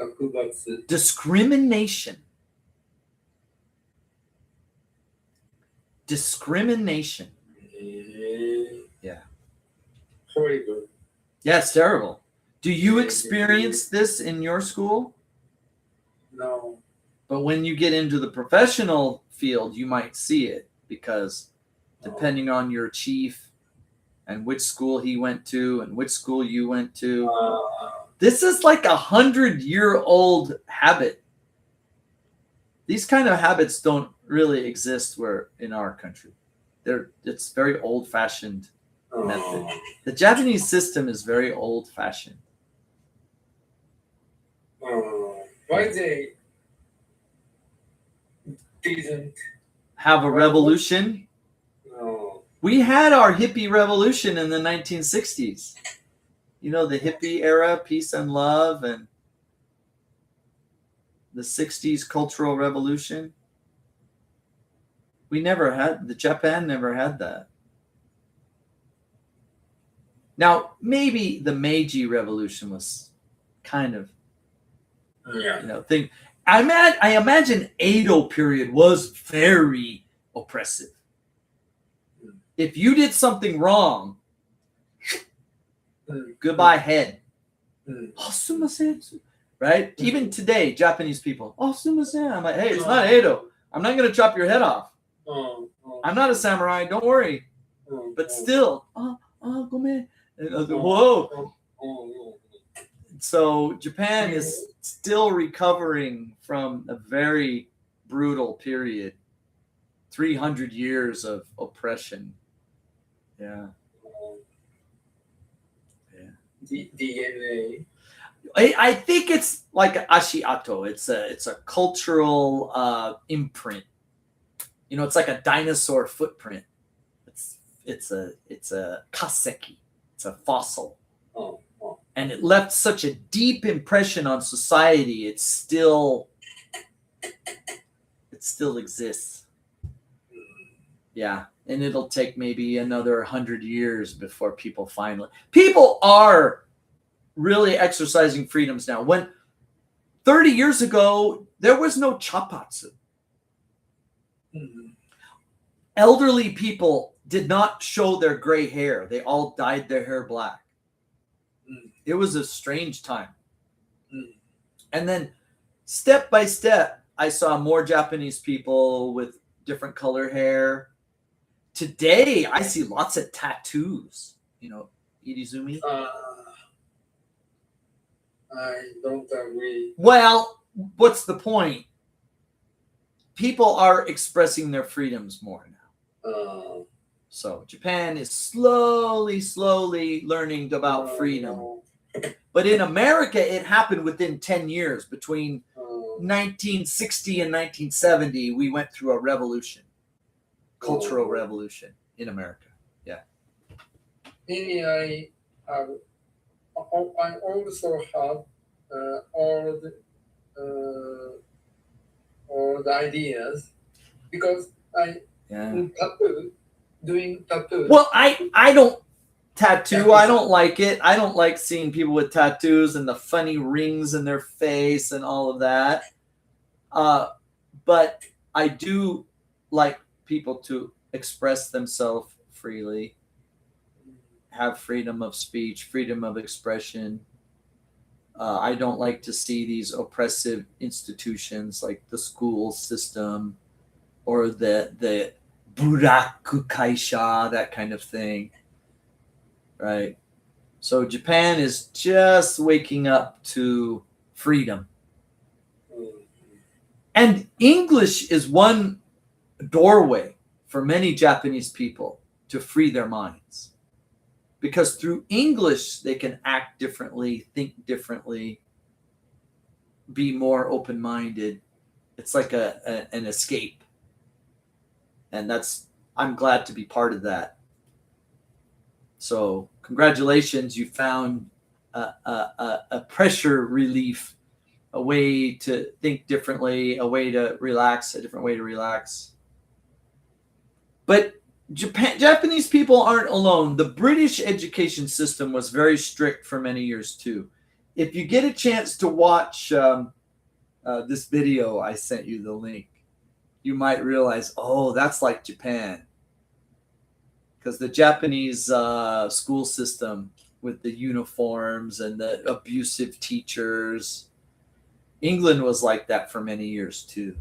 Gakubatsu. Discrimination. Discrimination. Yeah. Horrible. Yeah, it's terrible. Do you experience this in your school? No. But when you get into the professional field, you might see it because depending on your chief and which school he went to and which school you went to, this is like 100-year-old habit. These kind of habits don't really exist in our country. It's very old-fashioned method. The Japanese system is very old-fashioned. Why they didn't have a revolution? No. We had our hippie revolution in the 1960s. You know, the hippie era, peace and love, and the 60s cultural revolution. Japan never had that. Now, maybe the Meiji Revolution was kind of, thing. I imagine Edo period was very oppressive. If you did something wrong, goodbye head. Oh, sumimasen. right? Even today, Japanese people, oh, sumimasen. I'm like, hey, it's not Edo. I'm not going to chop your head off. I'm not a samurai. Don't worry. But still, gomen. Whoa. So Japan is still recovering from a very brutal period. 300 years of oppression. Yeah. DNA. I think it's like ashiato. It's a cultural imprint. You know, it's like a dinosaur footprint. It's a kaseki. It's a fossil. And it left such a deep impression on society. It still exists. Yeah, and it'll take maybe another 100 years before people are really exercising freedoms now. When 30 years ago, there was no chapatsu. Elderly people did not show their gray hair. They all dyed their hair black. It was a strange time. And then step by step, I saw more Japanese people with different color hair. Today, I see lots of tattoos. You know, Irizumi. I don't agree. Well, what's the point? People are expressing their freedoms more now. So Japan is slowly learning about freedom. But in America, it happened within 10 years. Between 1960 and 1970, we went through a revolution. Cultural revolution in America. Yeah. Maybe I also have all the ideas because doing tattoo. Well, I don't tattoo. I don't like it. I don't like seeing people with tattoos and the funny rings in their face and all of that. But I do like people to express themselves freely, have freedom of speech, freedom of expression. I don't like to see these oppressive institutions like the school system or the buraku kaisha, that kind of thing. Right? So Japan is just waking up to freedom. And English is one doorway for many Japanese people to free their minds. Because through English, they can act differently, think differently, be more open-minded. It's like an escape. And I'm glad to be part of that. So congratulations, you found a pressure relief, a way to think differently, a way to relax, a different way to relax. But Japanese people aren't alone. The British education system was very strict for many years too. If you get a chance to watch this video, I sent you the link, you might realize, oh, that's like Japan. Because the Japanese school system with the uniforms and the abusive teachers, England was like that for many years too.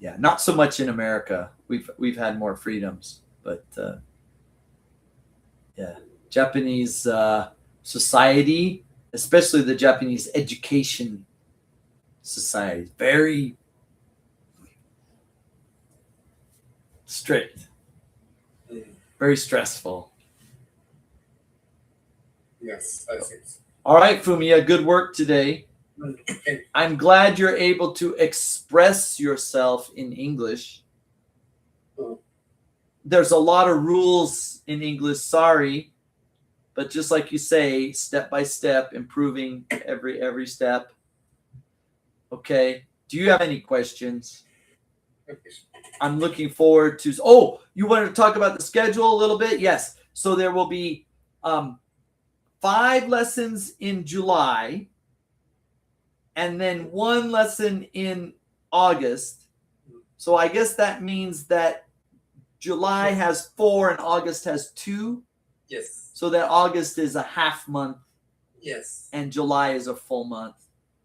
Yeah, not so much in America. We've had more freedoms, but yeah, Japanese society, especially the Japanese education society, very strict, very stressful. Yes, I think so. All right, Fumiya, good work today. I'm glad you're able to express yourself in English. There's a lot of rules in English, sorry, but just like you say, step by step, improving every step. Okay. Do you have any questions? I'm looking forward to. Oh, you wanted to talk about the schedule a little bit? Yes. So there will be 5 lessons in July, and then 1 lesson in August. So I guess that means that July has 4 and August has 2. Yes. So that August is a half month Yes. and July is a full month.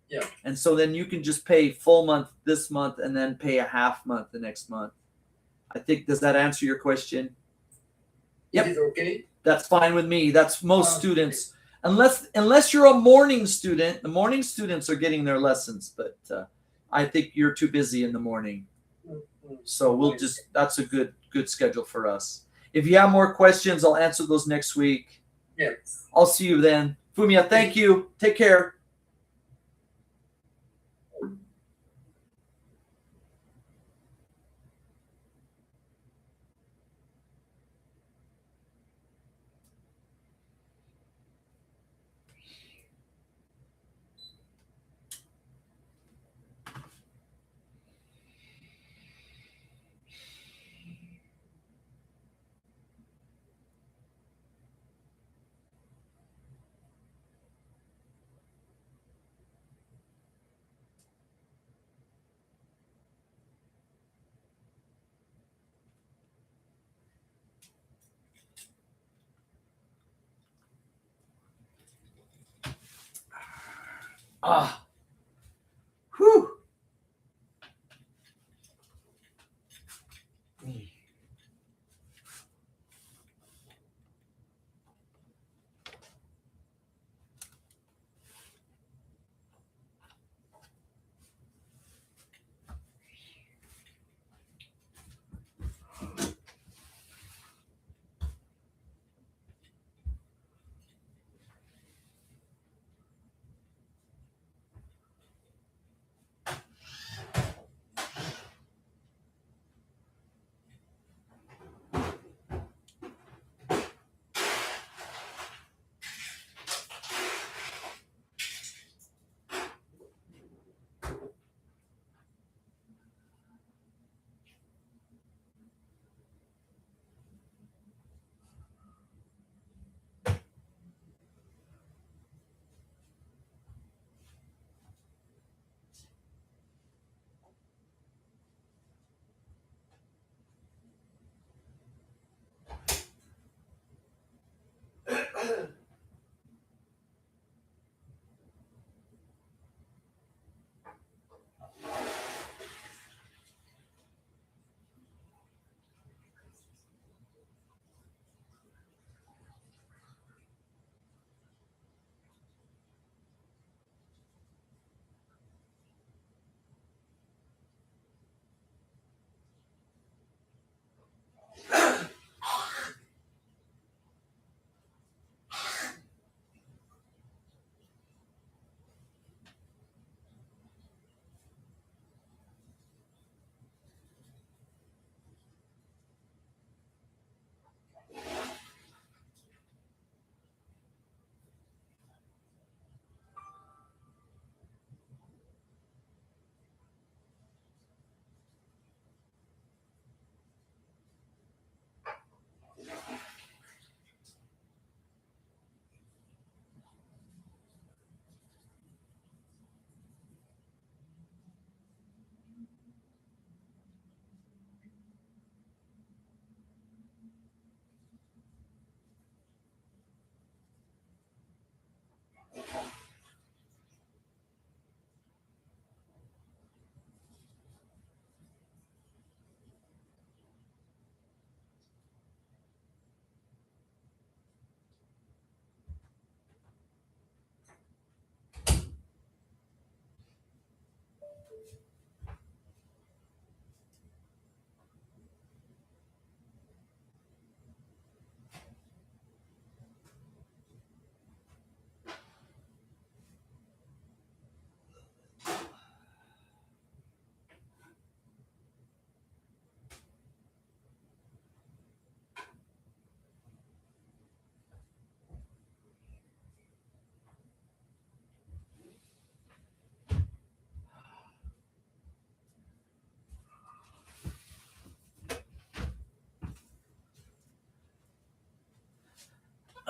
Yeah. And so then you can just pay full month this month and then pay a half month the next month. I think, does that answer your question? Yep. It is okay. That's fine with me. That's most Okay. students. Unless you're a morning student, the morning students are getting their lessons, but I think you're too busy in the morning. So we'll just, that's a good schedule for us. If you have more questions, I'll answer those next week. Yes. I'll see you then. Fumiya, thank you. Take care. Ah. Whew.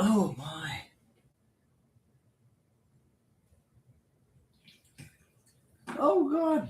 Oh my. Oh God.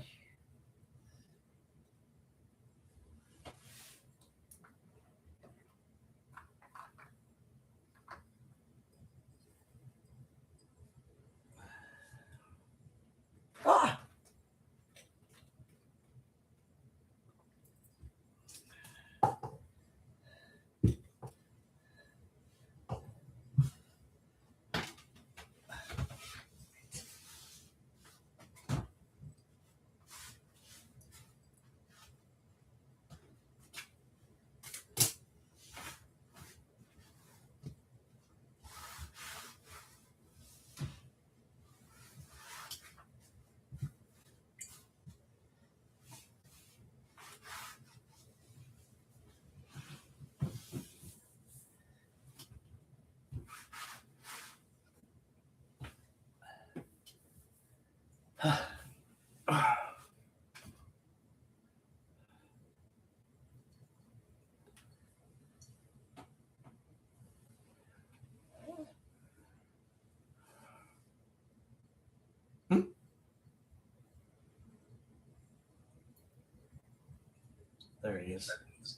There he is.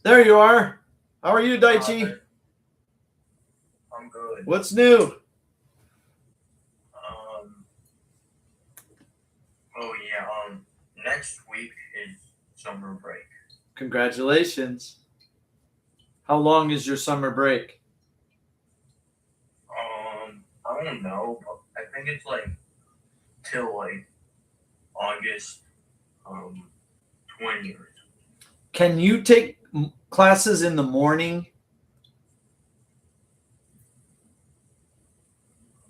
There you are. How are you, Daichi? I'm good. What's new? Oh yeah. Next week is summer break. Congratulations. How long is your summer break? I don't know, but I think it's like till like August 20th. Can you take classes in the morning?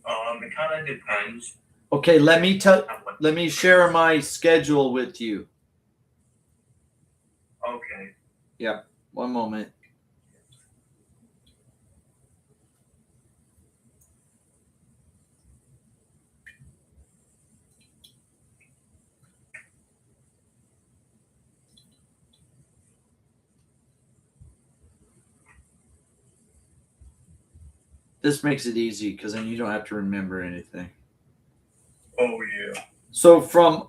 It kind of depends. Okay, let me share my schedule with you. Okay. One moment. This makes it easy because then you don't have to remember anything. Oh yeah. So from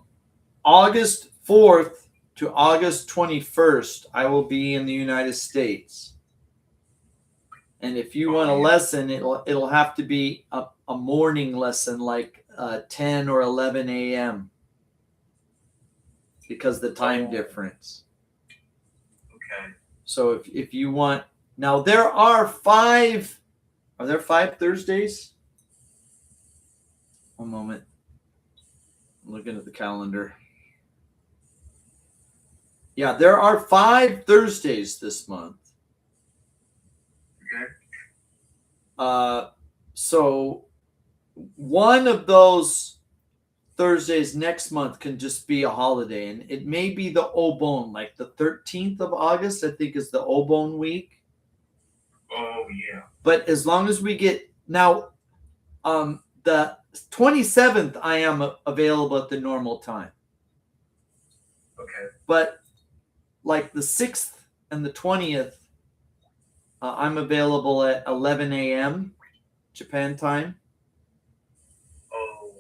August 4th to August 21st, I will be in the United States. And if you want a lesson, it'll have to be a morning lesson, like 10 or 11 a.m. because the time difference. Okay. So if you want, now there are 5. Are there 5 Thursdays? One moment. I'm looking at the calendar. Yeah, there are 5 Thursdays this month. Okay. So one of those Thursdays next month can just be a holiday, and it may be the Obon, like the 13th of August, I think is the Obon week. Oh yeah. But as long as we get now, the 27th, I am available at the normal time. Okay. But like the 6th and the 20th, I'm available at 11 a.m. Japan time. Oh.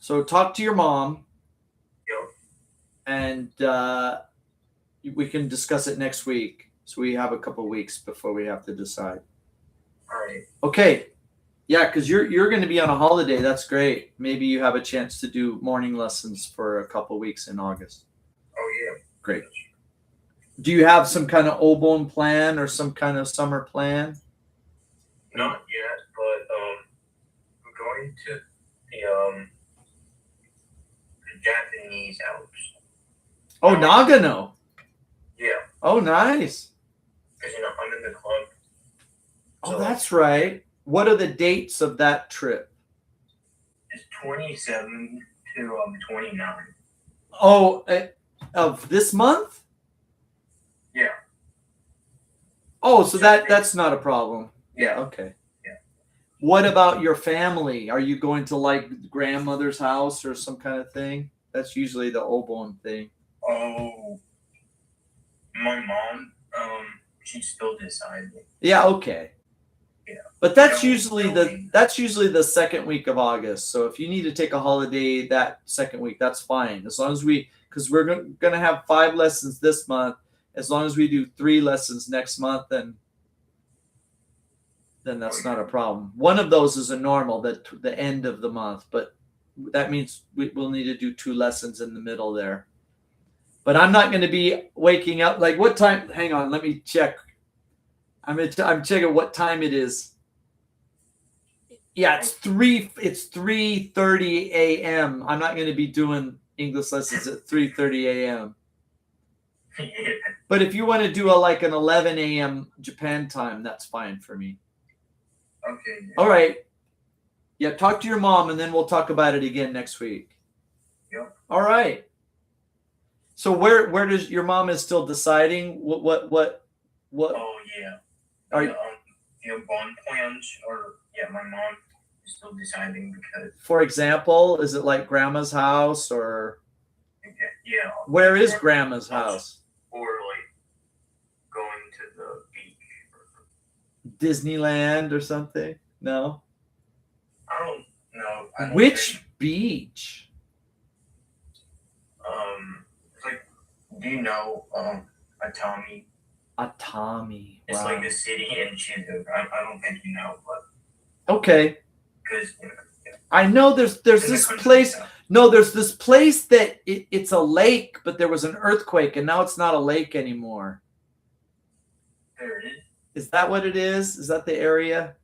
So talk to your mom, Yep. and we can discuss it next week. So we have a couple weeks before we have to decide. All right. Okay. Yeah, because you're going to be on a holiday. That's great. Maybe you have a chance to do morning lessons for a couple weeks in August. Oh yeah. Great. Do you have some kind of Obon plan or some kind of summer plan? Not yet, but I'm going to the Japanese Alps. Oh, Nagano. Yeah, Oh, nice. because I'm in the club. Oh, that's right. What are the dates of that trip? It's 27 to 29. Oh, of this month? Yeah. Oh, so that's not a problem. Yeah. Okay. Yeah. What about your family? Are you going to like grandmother's house or some kind of thing? That's usually the Obon thing. Oh, my mom, she's still deciding. Yeah, okay. Yeah. But that's No, usually no. that's usually the second week of August. So if you need to take a holiday that second week, that's fine. As long as because we're going to have 5 lessons this month. As long as we do 3 lessons next month, then that's not a problem. One of those is a normal, the end of the month, but that means we'll need to do 2 lessons in the middle there. But I'm not going to be waking up. Like what time? Hang on, let me check. I'm checking what time it is. Yeah, it's 3:30 a.m. I'm not going to be doing English lessons at 3:30 a.m. Yeah. But if you want to do an 11 a.m. Japan time, that's fine for me. Okay. All right. Yeah, talk to your mom, and then we'll talk about it again next week. Yep. All right. So where does your mom is still deciding what? Oh yeah. Are the bond plans are my mom is still deciding because for example, is it like grandma's house or yeah. where is grandma's house? Or like going to the beach. Disneyland or something? No. I don't know. I don't Which beach? It's like, do you know? Atami. Atami. It's Wow. like the city in Shizuoka. I don't think you know, but Okay. because I know there's this place. No, there's this place that it's a lake, but there was an earthquake, and now it's not a lake anymore. There it is. Is that what it is? Is that the area?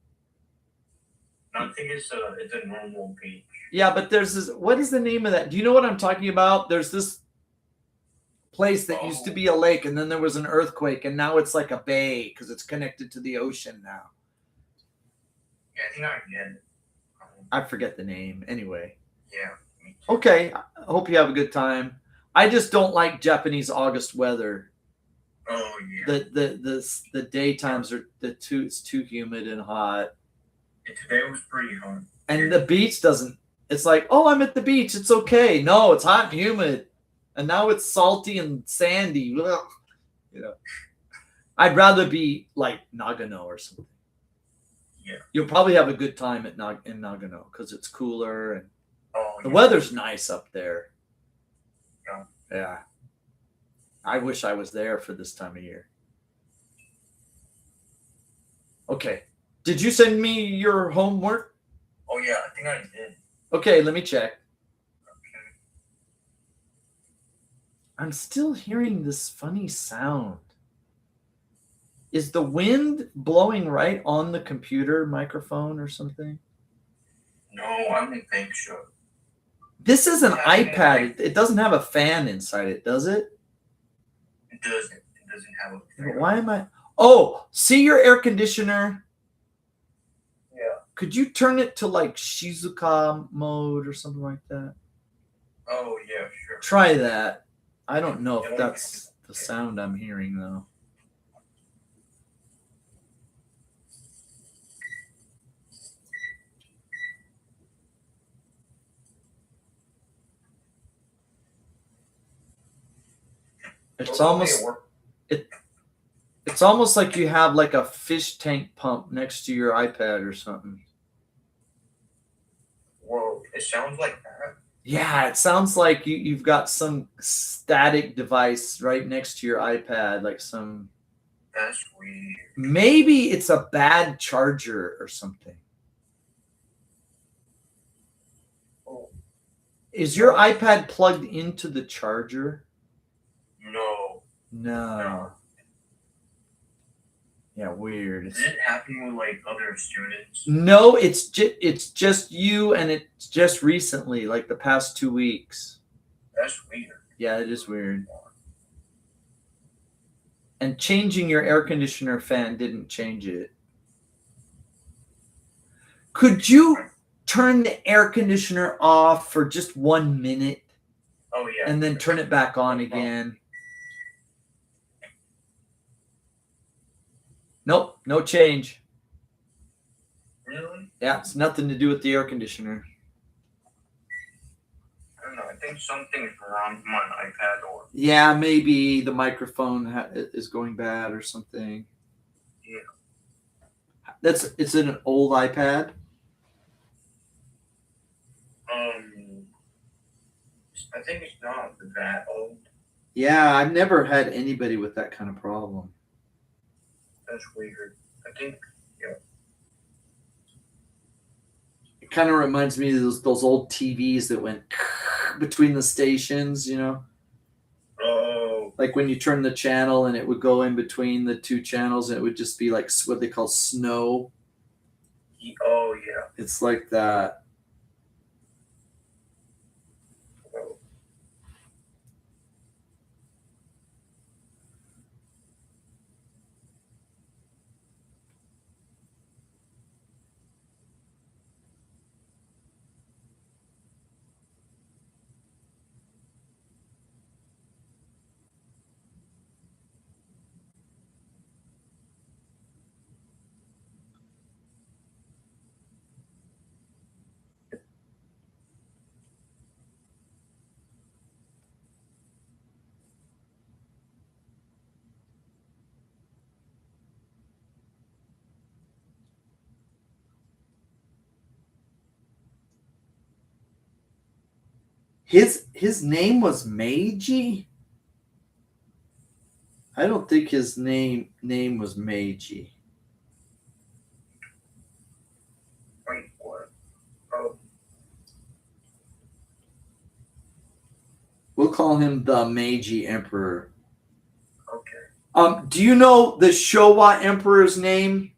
I think it's a normal beach. Yeah, but there's this. What is the name of that? Do you know what I'm talking about? There's this place that used to be a lake, and then there was an earthquake, and now it's like a bay because it's connected to the ocean now. Yeah, I think I get it. I forget the name. Anyway. Yeah. Me too. Okay. I hope you have a good time. I just don't like Japanese August weather. Oh yeah. The daytimes are it's too humid and hot. Today was pretty hot. And the beach doesn't. It's like, oh, I'm at the beach. It's okay. No, it's hot and humid, and now it's salty and sandy. Ugh. You know, I'd rather be like Nagano or something. Yeah. You'll probably have a good time in Nagano because it's cooler and Oh the yeah. weather's nice up there. Yeah. Yeah. I wish I was there for this time of year. Okay. Did you send me your homework? Oh yeah, I think I did. Okay, let me check. Okay. I'm still hearing this funny sound. Is the wind blowing right on the computer microphone or something? No, I don't think so. This is an Yeah, iPad. It doesn't have a fan inside it, does it? It doesn't. It doesn't have a. But why am I? Oh, see your air conditioner? Yeah. Could you turn it to like Shizuka mode or something like that? Oh yeah, sure. Try that. I don't know if Yeah, that's the sound I'm hearing though. It's almost it's almost like you have like a fish tank pump next to your iPad or something. Whoa, it sounds like that. Yeah, it sounds like you've got some static device right next to your iPad, like some. That's weird. Maybe it's a bad charger or something. Oh Is your iPad plugged into the charger? no. No. Yeah, weird. Does it happen with like other students? No, it's just you, and it's just recently, like the past 2 weeks. That's weird. Yeah, it is weird. And changing your air conditioner fan didn't change it. Could you turn the air conditioner off for just 1 minute Oh yeah. and then turn it back on again? Nope, no change. Really? Yeah, it's nothing to do with the air conditioner. I don't know. I think something's wrong with my iPad or. Yeah, maybe the microphone is going bad or something. Yeah. It's an old iPad. I think it's not that old. Yeah, I've never had anybody with that kind of problem. That's weird. I think. It kind of reminds me of those old TVs that went between the stations, you know? Oh. Like when you turn the channel and it would go in between the two channels and it would just be like what they call snow. Oh yeah. It's like that. Oh. His name was Meiji? I don't think his name was Meiji. Wait, what? Oh, We'll call him the Meiji Emperor. okay. Do you know the Showa Emperor's name?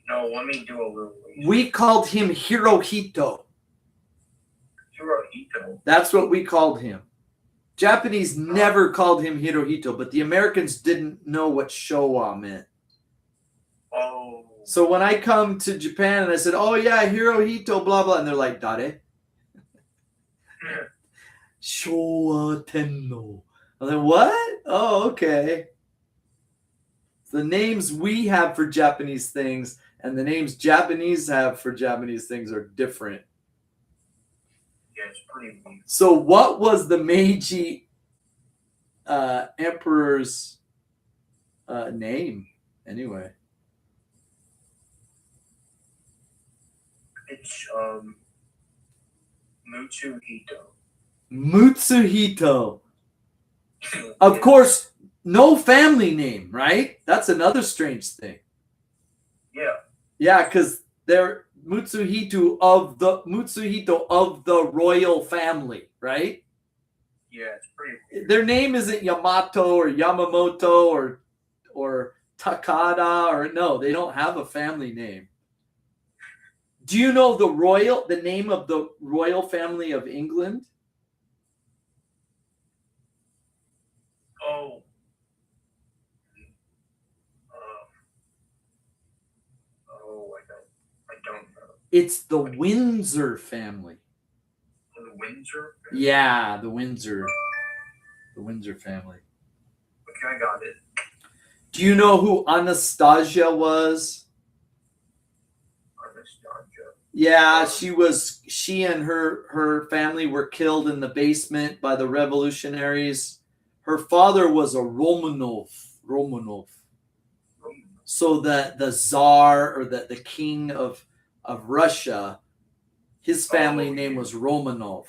No, let me do a little research. We called him Hirohito. Hirohito. That's what we called him. Japanese never called him Hirohito, but the Americans didn't know what Showa meant. Oh. So when I come to Japan and I said, "Oh yeah, Hirohito, blah blah," and they're like, "Dare?" Showa Tenno. I'm like, what? Oh, okay. The names we have for Japanese things and the names Japanese have for Japanese things are different. Yeah, it's pretty weird. So what was the Meiji emperor's name anyway? It's Mutsuhito. Mutsuhito. Of course, no family name, right? That's another strange thing. Yeah. Yeah, because they're Mutsuhito of the royal family, right? Yeah, it's pretty weird. Their name isn't Yamato or Yamamoto or Takada or no, they don't have a family name. Do you know the name of the royal family of England? Oh. I don't know. It's the Windsor family. The Windsor? Yeah, the Windsor family. Okay, I got it. Do you know who Anastasia was? Anastasia. Yeah, she and her family were killed in the basement by the revolutionaries. Her father was a Romanov. So the Tsar or the king of Russia, his family name was Romanov.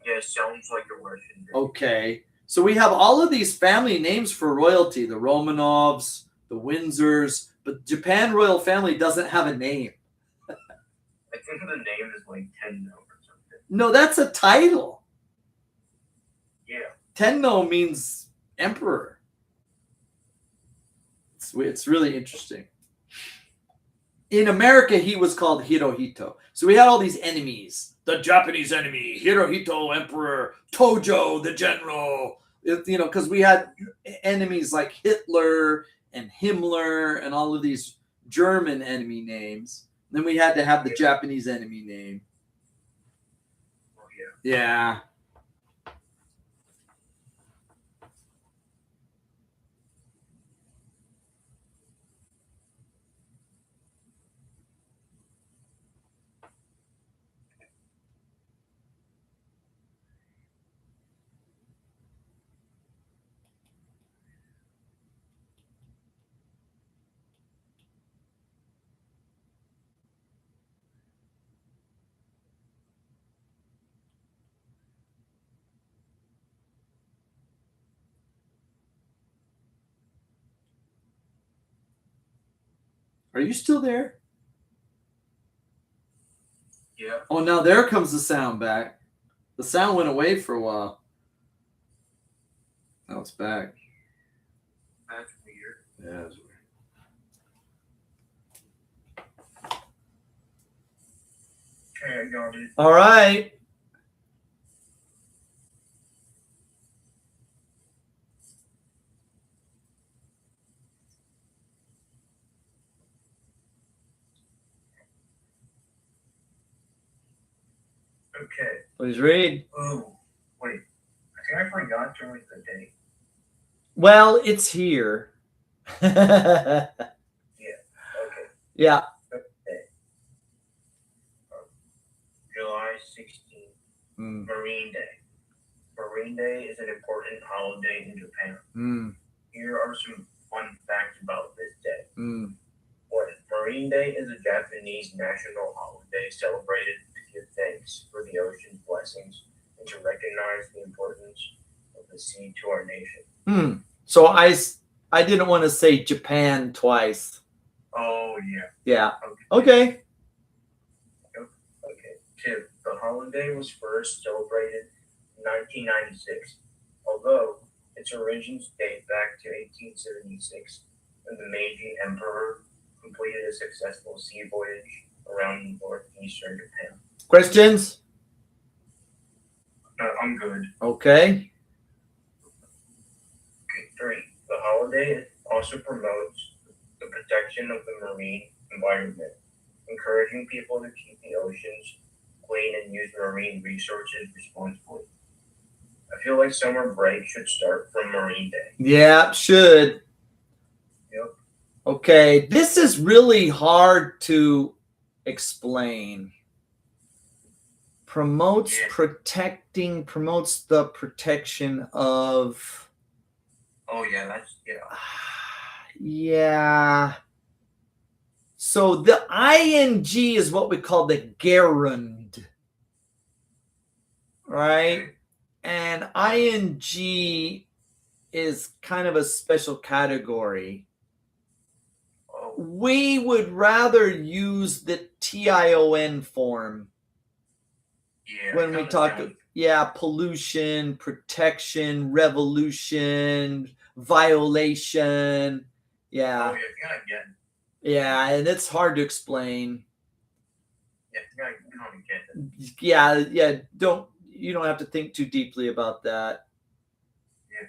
Yeah, sounds like a Russian name. Okay. So we have all of these family names for royalty, the Romanovs, the Windsors, but Japan royal family doesn't have a name. I think the name is like Tenno or something. No, that's a title. Yeah. Tenno means emperor. It's really interesting. In America, he was called Hirohito. So we had all these enemies. The Japanese enemy, Hirohito Emperor, Tojo the general. Because we had enemies like Hitler and Himmler and all of these German enemy names. Then we had to have the Japanese enemy name. Oh, yeah. Yeah. Are you still there? Yeah. Oh, now there comes the sound back. The sound went away for a while. Now it's back. That's weird. Yeah, it's weird. Okay, I got it. All right. Okay. Please read. Oh, wait. I think I forgot to write the date. Well, it's here. Okay. Yeah. July 16th, Mm. Marine Day. Marine Day is an important holiday in Japan. Mm. Here are some fun facts about this day. Mm. 1. Marine Day is a Japanese national holiday celebrated to give thanks for the ocean's blessings and to recognize the importance of the sea to our nation. Mm. So I didn't want to say Japan twice. Oh, yeah. Yeah. Okay. Okay. Okay. 2. The holiday was first celebrated in 1996, although its origins date back to 1876 when the Meiji Emperor completed a successful sea voyage around northeastern Japan. Questions? I'm good. Okay. Okay. 3. The holiday also promotes the protection of the marine environment, encouraging people to keep the oceans clean and use marine resources responsibly. I feel like summer break should start from Marine Day. Yeah, should. Yep. Okay. This is really hard to explain. Promotes Yeah. promotes the protection of. Oh yeah, that's Yeah. So the ing is what we call the gerund, right? And ing is kind of a special category. Oh, We would rather use the tion form yeah. when we kinda talk. sounds- Yeah, pollution, protection, revolution, violation. Yeah. Oh yeah, I think I get. Yeah, and it's hard to explain. Yeah, I think I kind of get it. Yeah, you don't have to think too deeply about that. Yeah.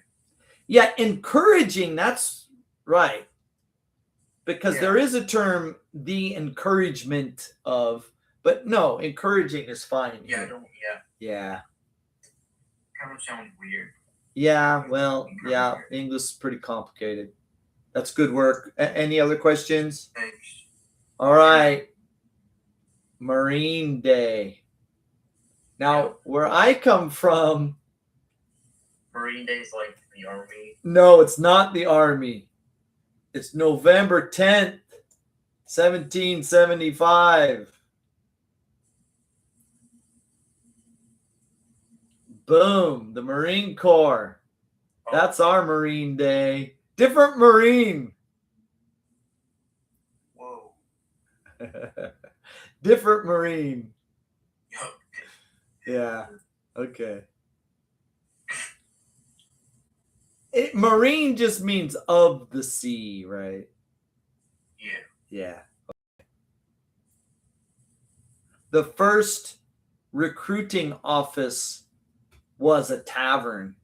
Yeah, encouraging, that's right. Because Yeah. there is a term, the encouragement of, but no, encouraging is fine. Yeah, I don't. Yeah, Yeah. kind of sounds weird. Yeah, well, yeah, English is pretty complicated. That's good work. Any other questions? Thanks. All right. Marine Day. Now, where I come from, Marine Day's like the army. no, it's not the Army. It's November 10th, 1775. Boom, the Marine Corps. That's our Marine Day. Different Marine. Whoa. Different Marine. Yup. Yeah. Okay. Marine just means of the sea, right? Yeah. Yeah. The first recruiting office was a tavern.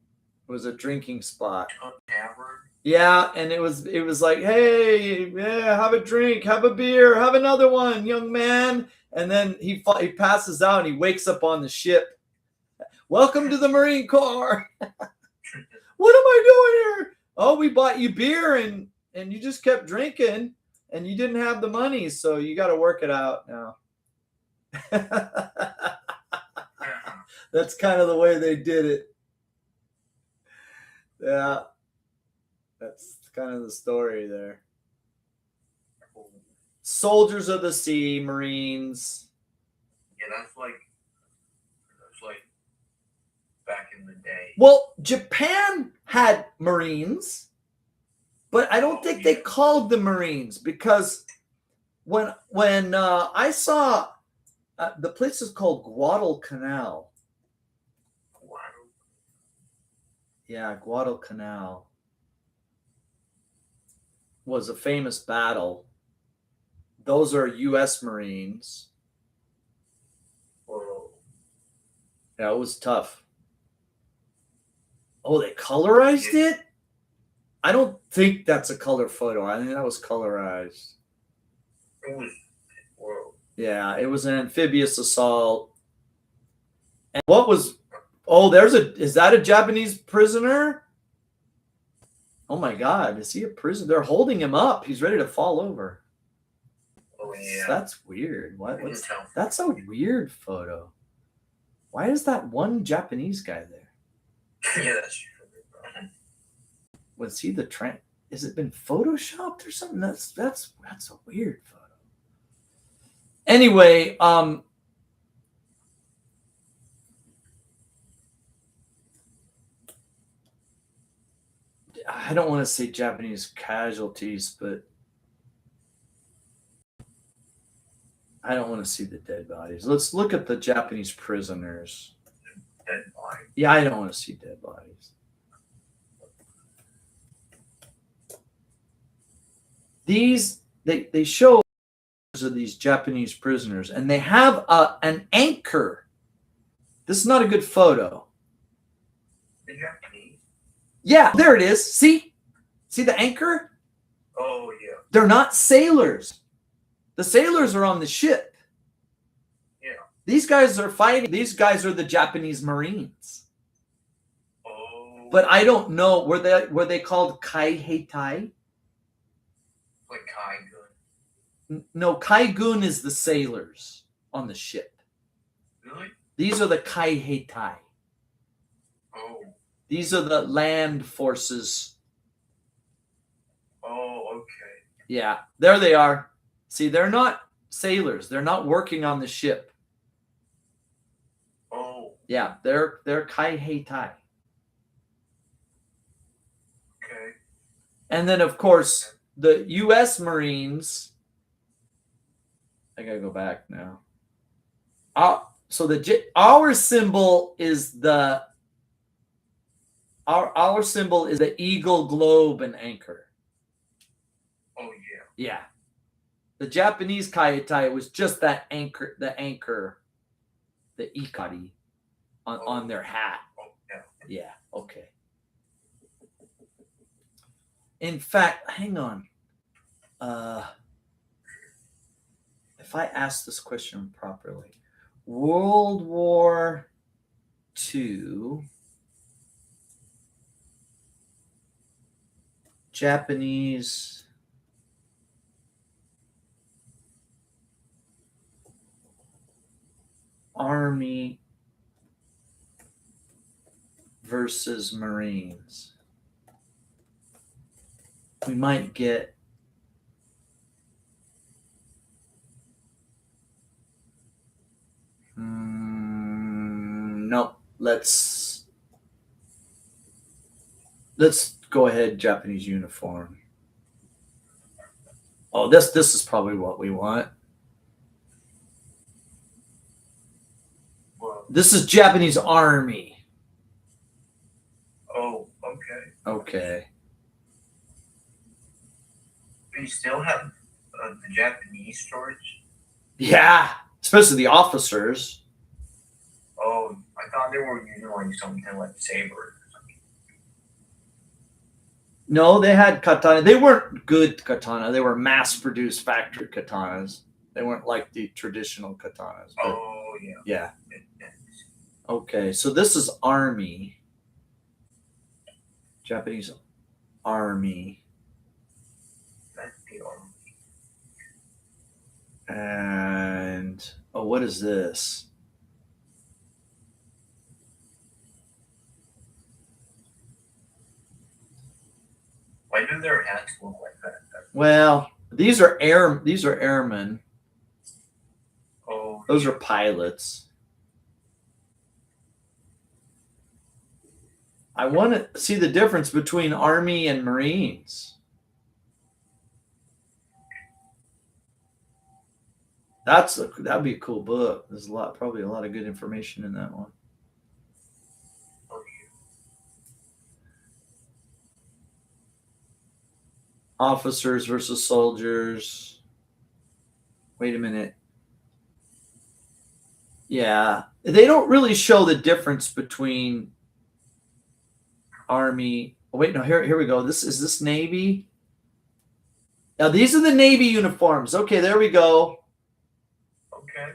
It was a drinking spot. A tavern. Yeah, and it was like, hey, yeah, have a drink, have a beer, have another one, young man. And then he passes out and he wakes up on the ship. Welcome to the Marine Corps. What am I doing here? Oh, we bought you beer and you just kept drinking and you didn't have the money, so you got to work it out now. That's kind of the way they did it. Yeah. That's kind of the story there. Soldiers of the sea, Marines. Yeah, that's like back in the day. Well, Japan had Marines, but I don't think they called them Marines because when I saw the place is called Guadalcanal. Yeah, Guadalcanal was a famous battle. Those are U.S. Marines. Whoa. Yeah, it was tough. Oh, they colorized it? I don't think that's a color photo. I think that was colorized. It was. Whoa. Yeah, it was an amphibious assault. And what was? Oh, is that a Japanese prisoner? Oh my God, is he a prisoner? They're holding him up. He's ready to fall over. Oh yeah. That's weird. I can tell. That's a weird photo. Why is that one Japanese guy there? Yeah, that's true. Was he the trend? Has it been photoshopped or something? That's a weird photo. Anyway, I don't want to say Japanese casualties, but I don't want to see the dead bodies. Let's look at the Japanese prisoners. Dead body. Yeah, I don't want to see dead bodies. These they show of these Japanese prisoners, and they have an anchor. This is not a good photo. The Japanese. Yeah, there it is. See the anchor? Oh yeah. They're not sailors. The sailors are on the ship. Yeah. These guys are fighting. These guys are the Japanese Marines. Oh. But I don't know. Were they called Kaiheitai? like Kaigun. No, Kaigun is the sailors on the ship. Really? These are the Kaiheitai. Oh. These are the land forces. Oh, okay. Yeah, there they are. See, they're not sailors. They're not working on the ship. Oh, Yeah, they're Kaiheitai. okay. And then, of course, the U.S. Marines. I gotta go back now. So our symbol is the our symbol is the eagle, globe, and anchor. Oh, yeah. Yeah. The Japanese Kaiheitai was just that anchor, the ikari on their hat. Oh, yeah. Yeah, okay. In fact, hang on. If I ask this question properly, World War II, Japanese Army versus Marines. We might get no. Let's go ahead. Japanese uniform. Oh, this is probably what we want. Well, This is Japanese Army. oh, okay. Okay. Do you still have the Japanese storage? Yeah, especially the officers. Oh, I thought they were using like something like saber or something. No, they had katana. They weren't good katana. They were mass-produced factory katanas. They weren't like the traditional katanas. But Oh, yeah. yeah. Yeah. Okay, so this is Army. Japanese Army. That's the army. And oh, what is this? Why do their hats look like that? Well, these are airmen. Oh, Those are pilots. I want to see the difference between Army and Marines. That'd be a cool book. There's probably a lot of good information in that one. oh, Officers versus soldiers. Wait a minute. Yeah, they don't really show the difference between Army. Oh, wait, no, here we go. Is this Navy? Now these are the Navy uniforms. Okay, there we go. okay.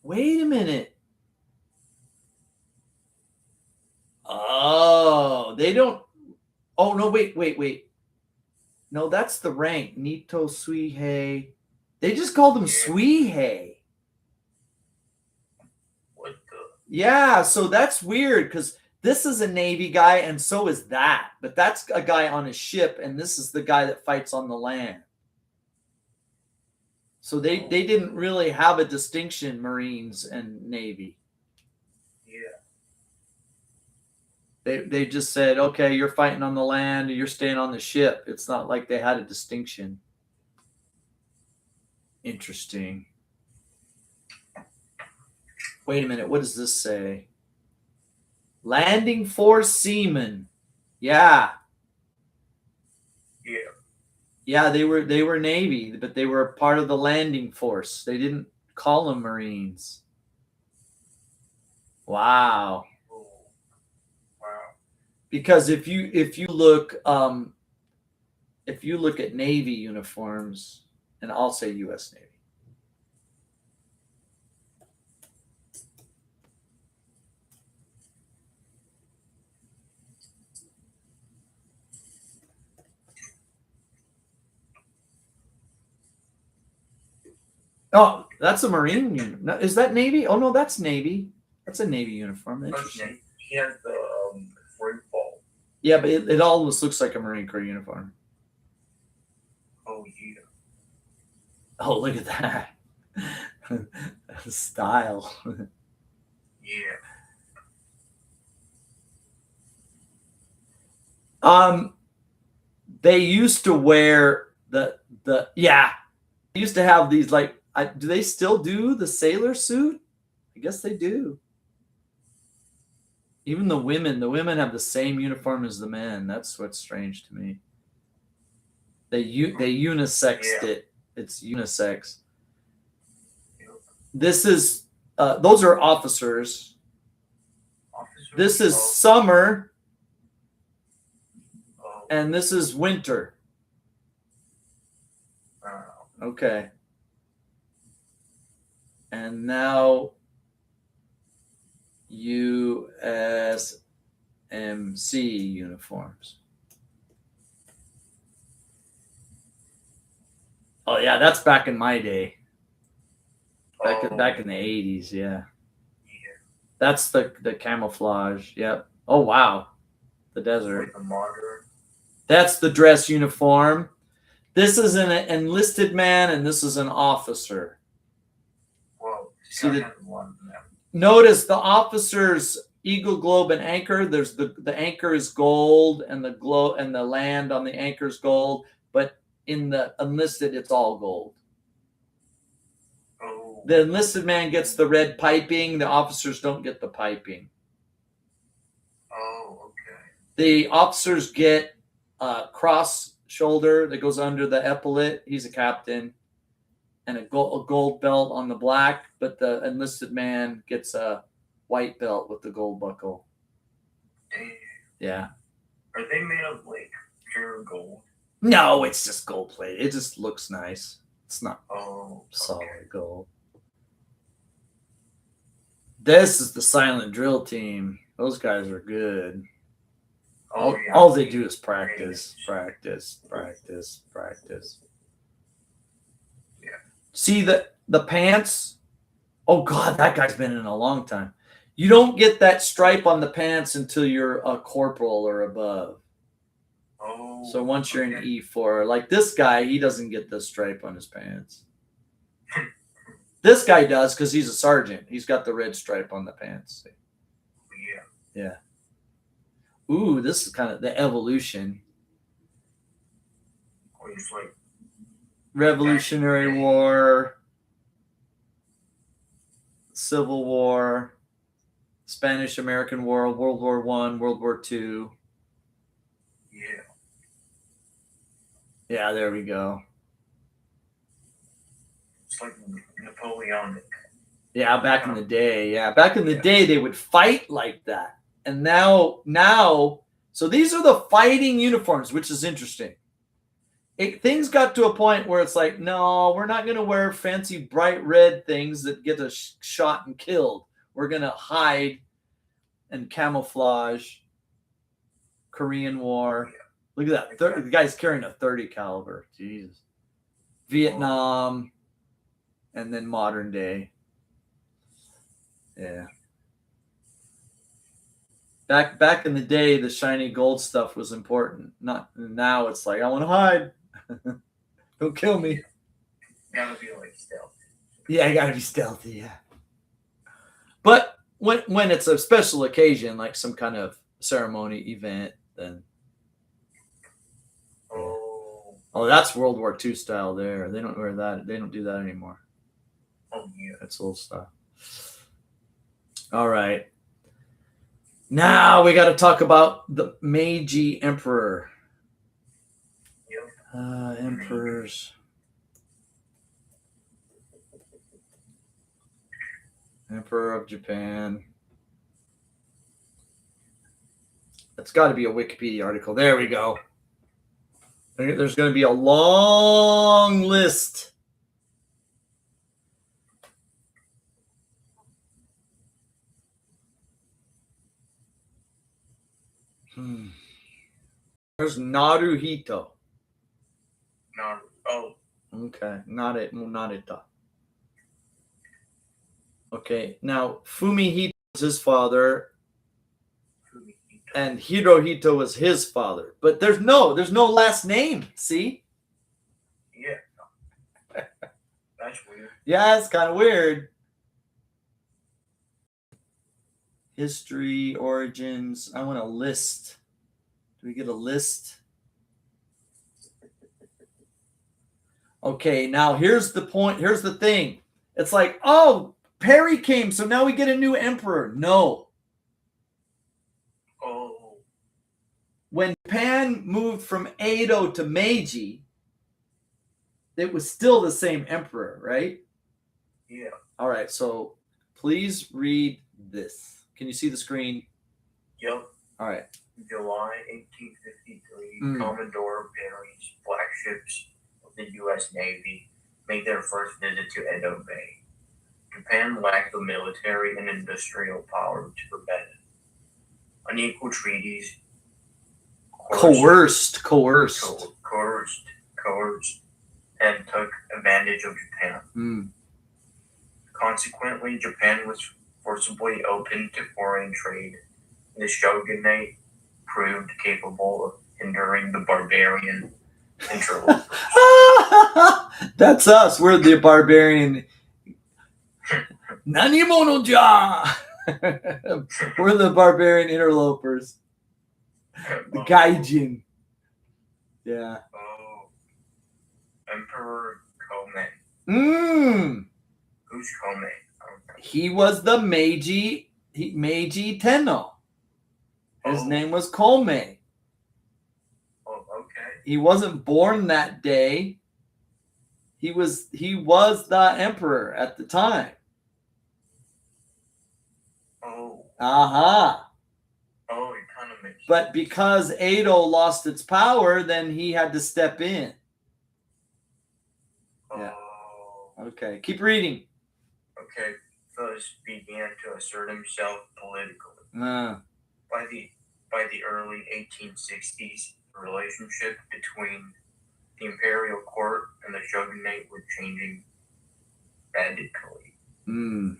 Wait a minute. Oh, they don't. Oh no, wait. No, that's the rank. Nito Suihei. They just called them Suihei. What the? Yeah, so that's weird because this is a Navy guy and so is that. But that's a guy on a ship and this is the guy that fights on the land. So they didn't really have a distinction, Marines and Navy. Yeah. They just said, okay, you're fighting on the land, you're staying on the ship. It's not like they had a distinction. Interesting. Wait a minute, what does this say? Landing Force Seamen. Yeah. Yeah. Yeah, they were Navy, but they were part of the landing force. They didn't call them Marines. Wow. Oh, wow. Because if you look at Navy uniforms, and I'll say U.S. Navy. Oh, that's a Marine uniform. Is that Navy? Oh no, that's Navy. That's a Navy uniform. Interesting. He has the free fall. Yeah, but it almost looks like a Marine Corps uniform. Oh yeah. Oh, look at that. Style. Yeah. They used to wear the yeah. They used to have these like do they still do the sailor suit? I guess they do. Even the women have the same uniform as the men. That's what's strange to me. They unisexed it. It's unisex. This is those are officers. This is summer, and this is winter. Okay. And now USMC uniforms. Oh yeah, that's back in my day. Back in the 80s, yeah. That's the camouflage. Yep. Oh wow. The desert. Like a modern. That's the dress uniform. This is an enlisted man and this is an officer. Well, See the- one now. Notice the officer's eagle, globe, and anchor. There's the anchor is gold and the globe and the land on the anchor is gold, but in the enlisted it's all gold. Oh. The enlisted man gets the red piping, the officers don't get the piping. Oh, okay. The officers get a cross shoulder that goes under the epaulet. He's a captain. And a gold belt on the black, but the enlisted man gets a white belt with the gold buckle. Dang. Yeah. Are they made of like pure gold? No, it's just gold plated. It just looks nice. It's not Oh, solid okay. gold. This is the silent drill team. Those guys are good. Oh, yeah. All they do is practice, practice, practice, practice. Yeah. See the pants? Oh God, that guy's been in a long time. You don't get that stripe on the pants until you're a corporal or above. Oh. So once you're in okay. E4, like this guy, he doesn't get the stripe on his pants. This guy does because he's a sergeant. He's got the red stripe on the pants. Yeah. Yeah. Ooh, this is kind of the evolution. Oh, it's like Revolutionary War, Civil War, Spanish American War, World War I, World War II. yeah. Yeah, there we go. It's like Napoleonic. Yeah, back in the day. Yeah, back in the day, they would fight like that. And now, so these are the fighting uniforms, which is interesting. Things got to a point where it's like, no, we're not going to wear fancy bright red things that get us shot and killed. We're going to hide and camouflage. Korean War. Look at that. The guy's carrying a 30 caliber. Jesus. Vietnam. And then modern day. Yeah. Back in the day, the shiny gold stuff was important. Not now. It's like I want to hide. Don't kill me. Gotta be like stealth. Yeah, I gotta be stealthy. Yeah. But when it's a special occasion, like some kind of ceremony event. Then Oh, that's World War II style. There, they don't wear that. They don't do that anymore. oh yeah. That's old stuff. All right. Now we got to talk about the Meiji Emperor. Yep. Emperors. Emperor of Japan. That's got to be a Wikipedia article. There we go. There's going to be a long list. There's Naruhito. Not. Oh, Okay, Narita. Okay, now Fumihito was his father, Fumihito. and Hirohito was his father. But there's no last name. See? Yeah. That's weird. Yeah, it's kind of weird. History, origins. I want a list. Do we get a list? Okay, now here's the point. Here's the thing. It's like, oh, Perry came, so now we get a new emperor. No. Oh, When Japan moved from Edo to Meiji, it was still the same emperor, right? yeah. All right, so please read this. Can you see the screen? Yep. All right. July 1853, Mm. Commodore Perry's black ships of the U.S. Navy made their first visit to Edo Bay. Japan lacked the military and industrial power to prevent it. Unequal treaties Coerced, and took advantage of Japan. Mm. Consequently, Japan was forcibly opened to foreign trade. The shogunate proved capable of hindering the barbarian interlopers. That's us. We're the barbarian. Nani mono ja. We're the barbarian interlopers. The gaijin. Yeah. Oh, Emperor Komei. Who's Komei? Okay. He was the Meiji Tenno. His Oh. name was Komei. Oh, okay. He wasn't born that day. He was the emperor at the time. Oh, Aha. oh, it kind of makes But sense. because Edo lost its power, then he had to step in. yeah. Oh, Okay, keep reading. okay. Thus began to assert himself politically. By the early 1860s, the relationship between the imperial court and the shogunate were changing radically.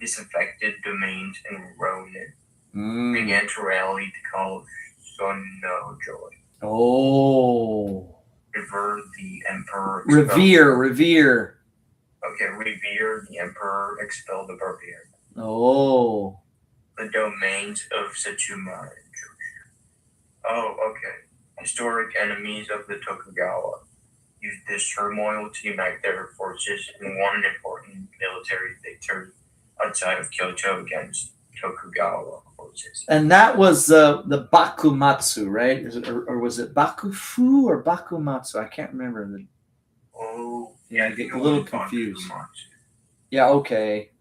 Disaffected domains in Ronin began to rally to call Sonojoy. Oh. Revere the emperor. Revere. Okay, revere the emperor, expel the barbarian. Oh. The domains of Satsuma and Choshu. Oh, okay. Historic enemies of the Tokugawa used this turmoil to unite their forces in one important military victory outside of Kyoto against Tokugawa forces. And that was the Bakumatsu, right? Or was it Bakufu or Bakumatsu? I can't remember. Oh, Yeah, I I get think a it little was confused. Bakumatsu. Yeah, okay.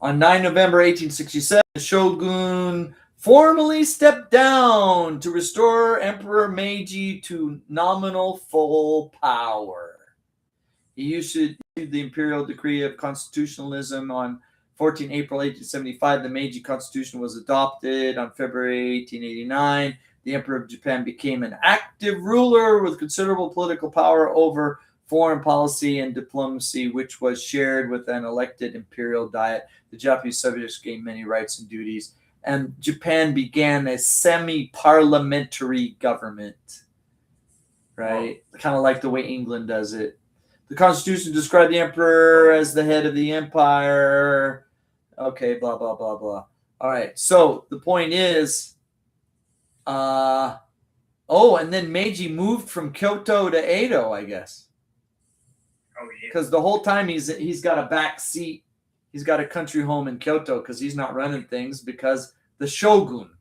On 9 November 1867, the shogun formally stepped down to restore Emperor Meiji to nominal full power. He issued the imperial decree of constitutionalism on 14 April 1875. The Meiji Constitution was adopted on February 1889. The Emperor of Japan became an active ruler with considerable political power over foreign policy and diplomacy, which was shared with an elected imperial diet. The Japanese subjects gained many rights and duties, and Japan began a semi-parliamentary government, right? Kind of like the way England does it. The Constitution described the emperor as the head of the empire. Okay, blah, blah, blah, blah. All right, so the point is, Oh, and then Meiji moved from Kyoto to Edo, I guess. Oh yeah. Because the whole time he's got a back seat. He's got a country home in Kyoto because he's not running things because the shogun,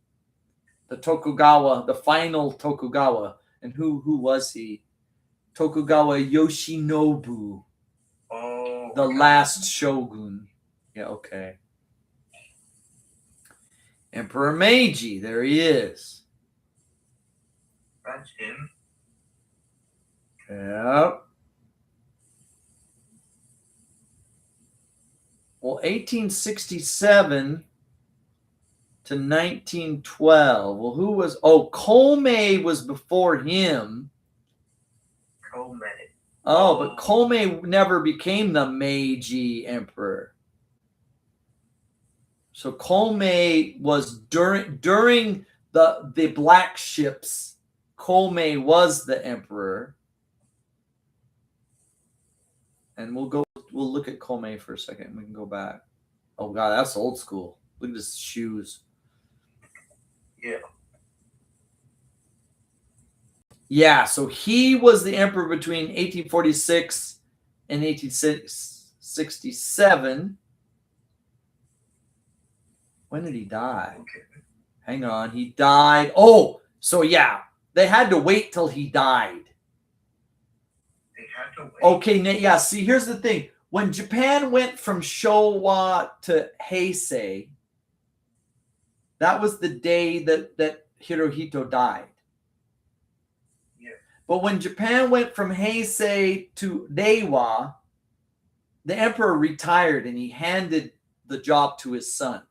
the Tokugawa, the final Tokugawa, and who was he? Tokugawa Yoshinobu, Oh. the okay. last shogun. Yeah, okay. Emperor Meiji, there he is. That's him. Yep. Well, 1867 to 1912. Well, who was? Oh, Komei was before him. Komei. Oh, but Komei never became the Meiji emperor. So Komei was during the black ships. Komei was the emperor. And we'll look at Komei for a second. We can go back. Oh God, that's old school. Look at his shoes. Yeah. Yeah, so he was the emperor between 1846 and 1867. When did he die? Okay. Hang on, he died. Oh, so yeah, they had to wait till he died. They had to wait. Okay, yeah, see, here's the thing. When Japan went from Showa to Heisei, that was the day that Hirohito died. Yeah. But when Japan went from Heisei to Reiwa, the emperor retired and he handed the job to his son.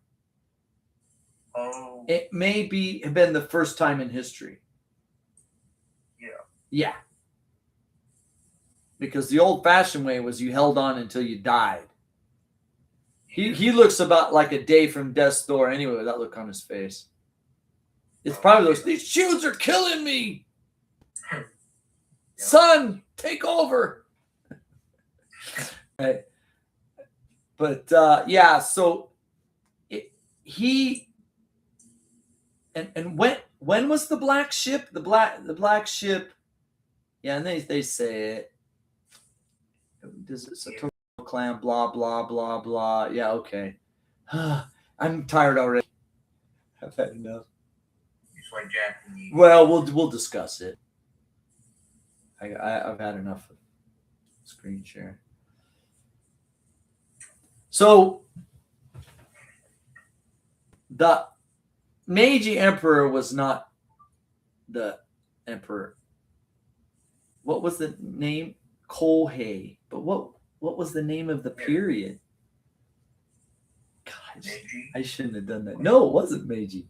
Oh. It may have been the first time in history. Yeah. Yeah. Because the old-fashioned way was you held on until you died. He looks about like a day from death's door anyway with that look on his face. It's probably these shields are killing me. Yeah. Son, take over. Right. But yeah, so and when was the black ship? The black ship. Yeah, and they say it. Does it Satoru clan? Blah blah blah blah. Yeah, okay. I'm tired already. I've had enough. It's like Japanese. Well, we'll discuss it. I've had enough of screen share. So the Meiji emperor was not the emperor. What was the name? Kohei. But what was the name of the period? God, Meiji? I shouldn't have done that. No, it wasn't Meiji.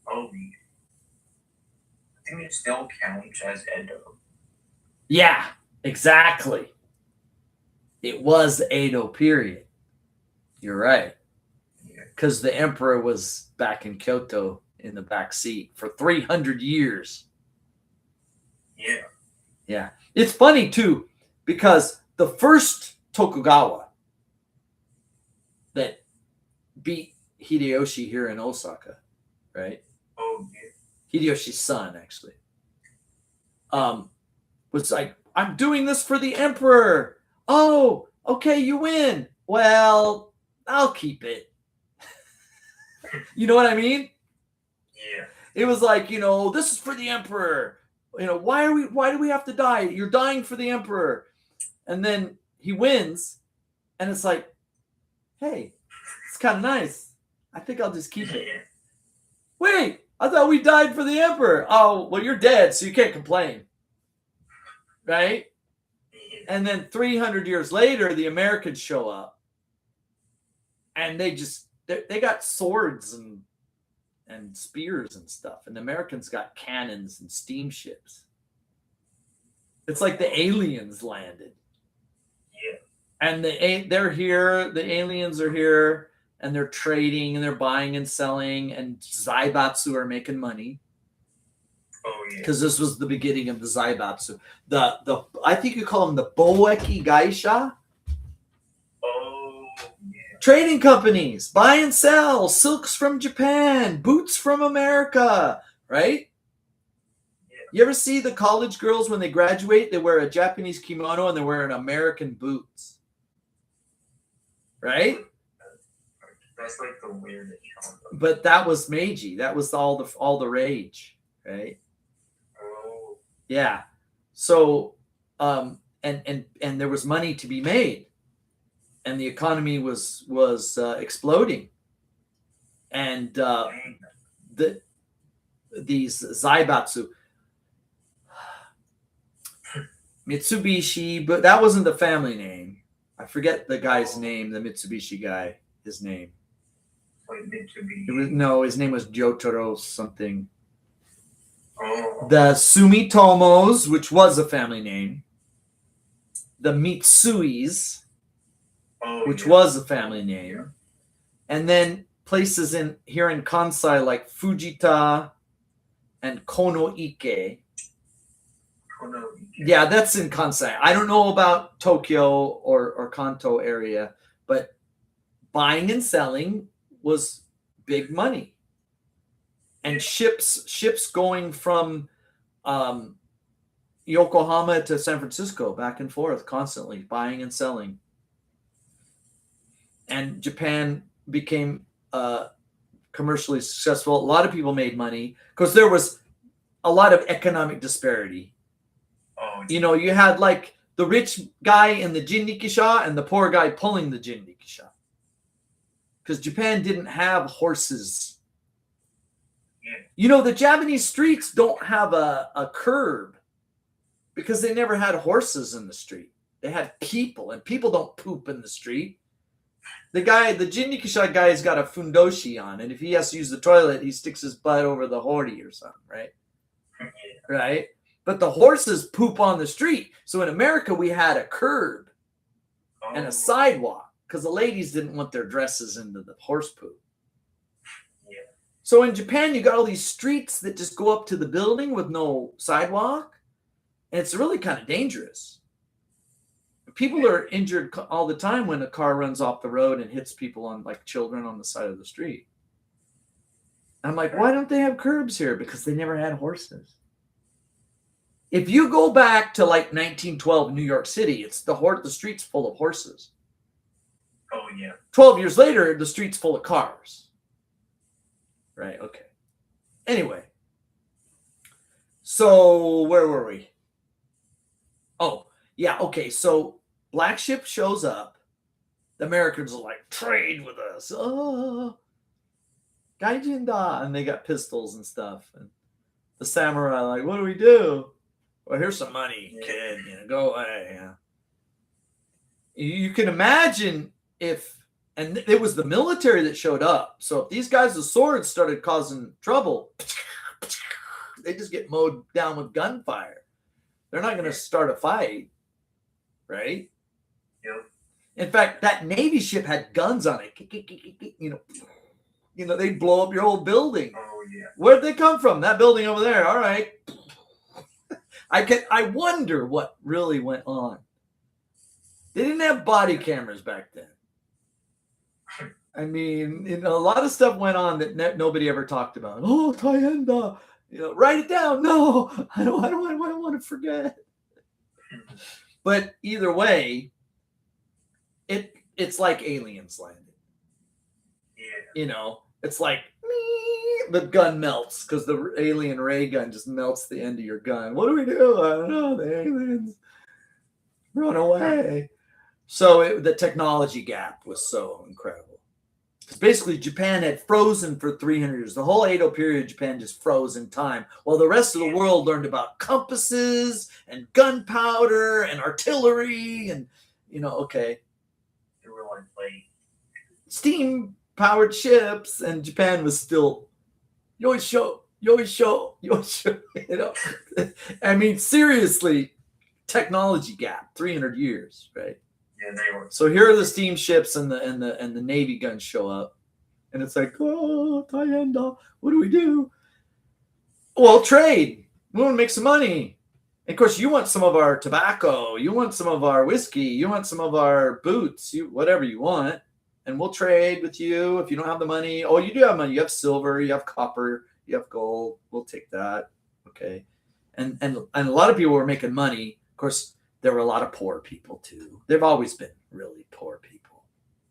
Oh, I think it still counts as Edo. Yeah, exactly. It was the Edo period. You're right. Yeah. Because the emperor was back in Kyoto in the back seat for 300 years. Yeah. Yeah. It's funny, too, because the first Tokugawa that beat Hideyoshi here in Osaka, right? Oh, yeah. Hideyoshi's son, actually, was like, I'm doing this for the emperor. Oh, okay, you win. Well, I'll keep it. You know what I mean? Yeah. It was like, this is for the emperor. Why do we have to die? You're dying for the emperor. And then he wins, and it's like, hey, it's kind of nice. I think I'll just keep it. Yeah. Wait, I thought we died for the emperor. Oh, well, you're dead, so you can't complain. Right? And then 300 years later, the Americans show up, and they got swords and spears and stuff, and the Americans got cannons and steamships. It's like the aliens landed. Yeah. And they're here, the aliens are here, and they're trading and they're buying and selling, and Zaibatsu are making money. Oh, yeah. Because this was the beginning of the Zaibatsu. The I think you call them the Boeki Gaisha. Oh, yeah. Trading companies, buy and sell, silks from Japan, boots from America, right? You ever see the college girls when they graduate, they wear a Japanese kimono and they're wearing American boots, right? That's like the weirdest genre. But that was Meiji. That was all the rage, right? Oh, Yeah. So, and there was money to be made, and the economy was exploding, and dang. these Zaibatsu, Mitsubishi, but that wasn't the family name. I forget the guy's name, the Mitsubishi guy, his name. Like Mitsubishi. His name was Jotaro something. Oh, The Sumitomos, which was a family name. The Mitsuis, oh, which yeah. was a family name. And then places here in Kansai like Fujita and Konoike. Kono. Yeah, that's in Kansai. I don't know about Tokyo or Kanto area, but buying and selling was big money. And ships going from Yokohama to San Francisco back and forth constantly, buying and selling. And Japan became commercially successful. A lot of people made money because there was a lot of economic disparity. Oh, You know, you had like the rich guy in the jinrikisha and the poor guy pulling the jinrikisha. Because Japan didn't have horses. Yeah. You know, the Japanese streets don't have a curb because they never had horses in the street. They had people, and people don't poop in the street. The jinrikisha guy's got a fundoshi on, and if he has to use the toilet, he sticks his butt over the hori or something, right? yeah. Right? But the horses poop on the street. So in America, we had a curb and Oh, a sidewalk because the ladies didn't want their dresses into the horse poop. Yeah. So in Japan, you got all these streets that just go up to the building with no sidewalk. And it's really kind of dangerous. People are injured all the time when a car runs off the road and hits people on, like children on the side of the street. I'm like, why don't they have curbs here? Because they never had horses. If you go back to like 1912 New York City, it's the streets full of horses. Oh, yeah. 12 years later, the street's full of cars. Right, okay. Anyway. So where were we? Oh, yeah, okay. So Black Ship shows up. The Americans are like, trade with us. Oh, Gaijin da. And they got pistols and stuff. And the samurai are like, what do we do? Well, here's some money, kid. Go away. Yeah. You can imagine if, and it was the military that showed up. So if these guys with swords started causing trouble, they just get mowed down with gunfire. They're not going to start a fight, right? Yep. In fact, that Navy ship had guns on it. They'd blow up your whole building. Oh, yeah. Where'd they come from? That building over there. All right. I wonder what really went on. They didn't have body cameras back then. I mean, a lot of stuff went on that nobody ever talked about. Oh, Tayenda. Write it down. No, I don't want to forget. But either way, it's like aliens landed. Yeah. It's like the gun melts because the alien ray gun just melts the end of your gun. What do we do? I don't know. The aliens run away. So the technology gap was so incredible. Because basically Japan had frozen for 300 years. The whole Edo period, Japan just froze in time. While the rest of the world learned about compasses and gunpowder and artillery and, okay. They were like Steam-powered ships, and Japan was still yoisho. I mean, seriously, technology gap, 300 years, right? Yeah, they were. So here are the steamships and the Navy guns show up, and it's like, oh, Tayenda, what do we do? Well, trade. We want to make some money. And of course, you want some of our tobacco, you want some of our whiskey, you want some of our boots, whatever you want. and we'll trade with you if you don't have the money. Oh, you do have money. You have silver, you have copper, you have gold. We'll take that. Okay. And a lot of people were making money. Of course, there were a lot of poor people too. There've always been really poor people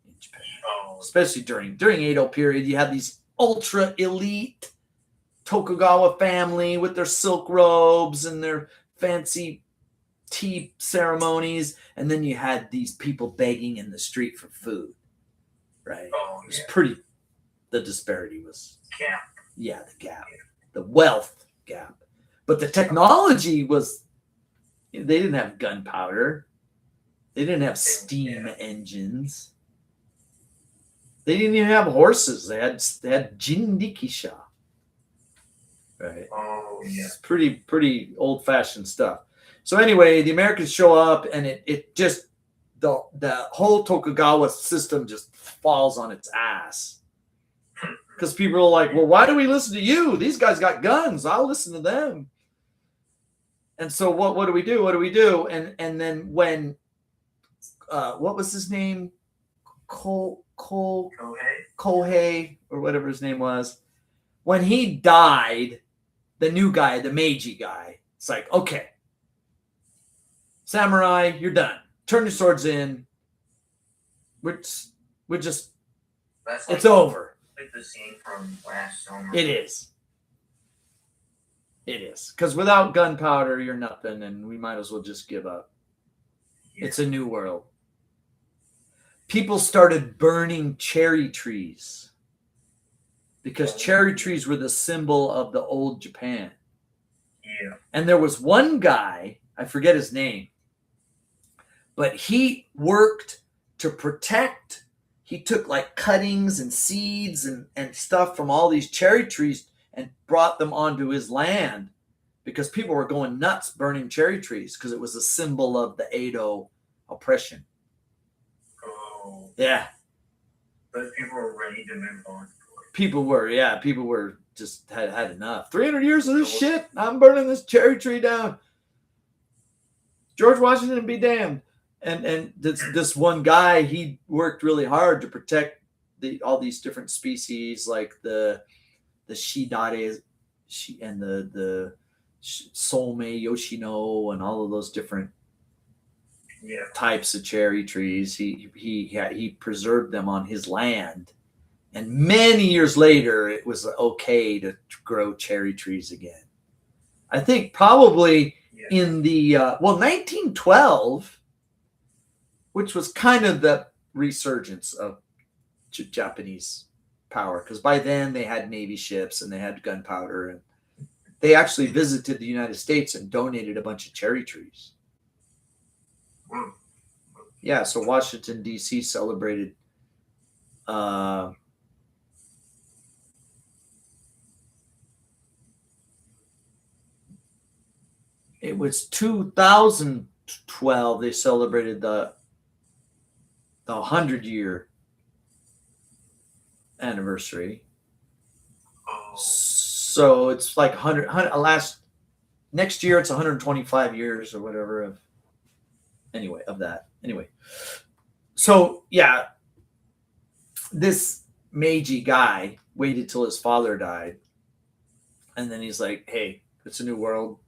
in Japan. Oh, Especially during Edo period, you had these ultra elite Tokugawa family with their silk robes and their fancy tea ceremonies, and then you had these people begging in the street for food. Right? oh It was yeah. pretty. The disparity was, Yeah. the gap, the wealth gap, but the technology was. They didn't have gunpowder. They didn't have steam engines. They didn't even have horses. They had jindikisha. Right. Oh yeah. It's pretty old fashioned stuff. So anyway, the Americans show up, and it just the whole Tokugawa system just falls on its ass. Because people are like, well, why do we listen to you? These guys got guns. I'll listen to them. And so what do we do? What do we do? And then when what was his name? Kohei, or whatever his name was. When he died, the new guy, the Meiji guy, it's like, okay, samurai, you're done. Turn your swords in. We're just That's it's over. like the scene from last summer. It is. It is. Because without gunpowder, you're nothing, and we might as well just give up. Yeah. It's a new world. People started burning cherry trees because cherry trees were the symbol of the old Japan. Yeah. And there was one guy, I forget his name, but he worked to protect. He took like cuttings and seeds and stuff from all these cherry trees and brought them onto his land because people were going nuts burning cherry trees because it was a symbol of the Edo oppression. Oh. Yeah, But people were ready to move on. people were just had enough. 300 years of this shit. I'm burning this cherry tree down. George Washington be damned. And this one guy, he worked really hard to protect all these different species, like the shidare, and the Somei Yoshino, and all of those different types of cherry trees. He preserved them on his land, and many years later, it was okay to grow cherry trees again. I think probably in the 1912, which was kind of the resurgence of Japanese power, because by then they had Navy ships and they had gunpowder, and they actually visited the United States and donated a bunch of cherry trees. Wow. Yeah, so Washington, D.C. celebrated it was 2012 they celebrated the 100-year anniversary. Oh. So it's like 100 next year it's 125 years or whatever of that. Anyway. So yeah, this Meiji guy waited till his father died, and then he's like, hey, it's a new world.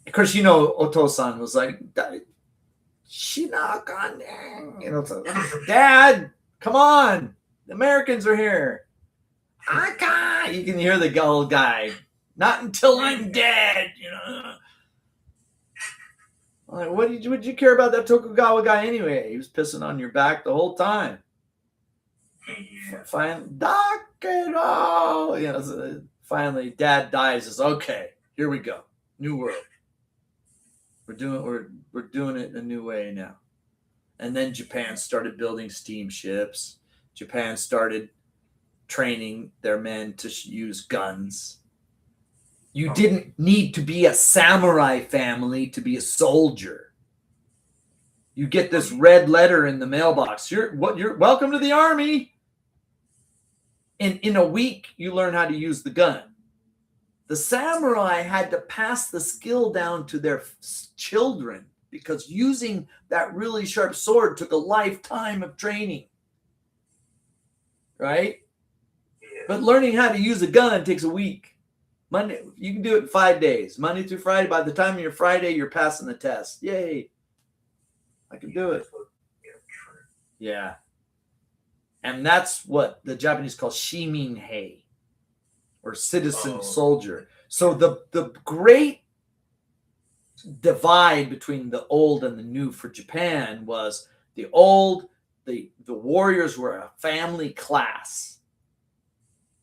Of course, Oto-san was like, Dad, come on, the Americans are here. You can hear the old guy. Not until I'm dead, Like, would you care about that Tokugawa guy anyway? He was pissing on your back the whole time. Yeah. Finally, Dad dies. It's okay. Here we go. New world. We're doing it in a new way now. And then Japan started building steamships. Japan started training their men to use guns. You didn't need to be a samurai family to be a soldier. You get this red letter in the mailbox. You're welcome to the army. In a week, you learn how to use the gun. The samurai had to pass the skill down to their children because using that really sharp sword took a lifetime of training. Right? Yeah. But learning how to use a gun takes a week. Monday, you can do it in 5 days. Monday through Friday. By the time you're Friday, you're passing the test. Yay. I can do it. That's what- yeah, true. Yeah. And that's what the Japanese call shiminhei, or citizen Oh. soldier. So the great divide between the old and the new for Japan was the old, the warriors were a family class,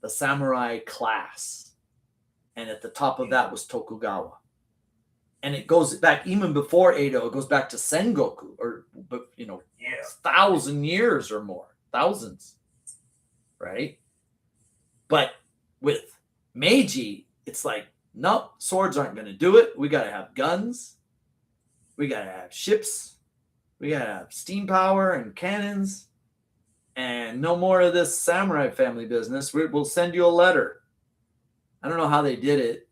the samurai class. And at the top of that was Tokugawa. And it goes back even before Edo, it goes back to Sengoku, or Yeah. 1,000 years or more, thousands, right? But with Meiji, it's like, nope, swords aren't going to do it. We got to have guns. We got to have ships. We got to have steam power and cannons. And no more of this samurai family business. We'll send you a letter. I don't know how they did it.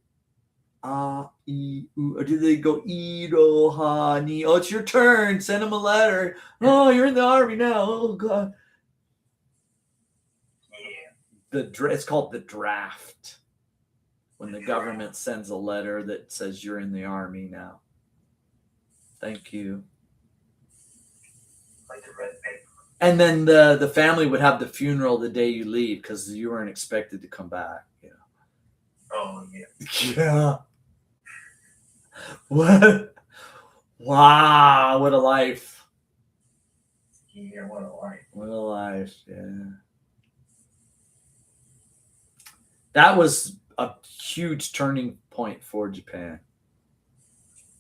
Or did they go Iro ha ni? Oh, it's your turn. Send them a letter. Oh, you're in the army now. Oh God. Yeah. It's called the draft. When the government sends a letter that says you're in the army now. Thank you. Like the red paper. And then the family would have the funeral the day you leave because you weren't expected to come back. You know. Oh, yeah. Yeah. What? Wow, what a life. Yeah, what a life. What a life, yeah. That was a huge turning point for Japan.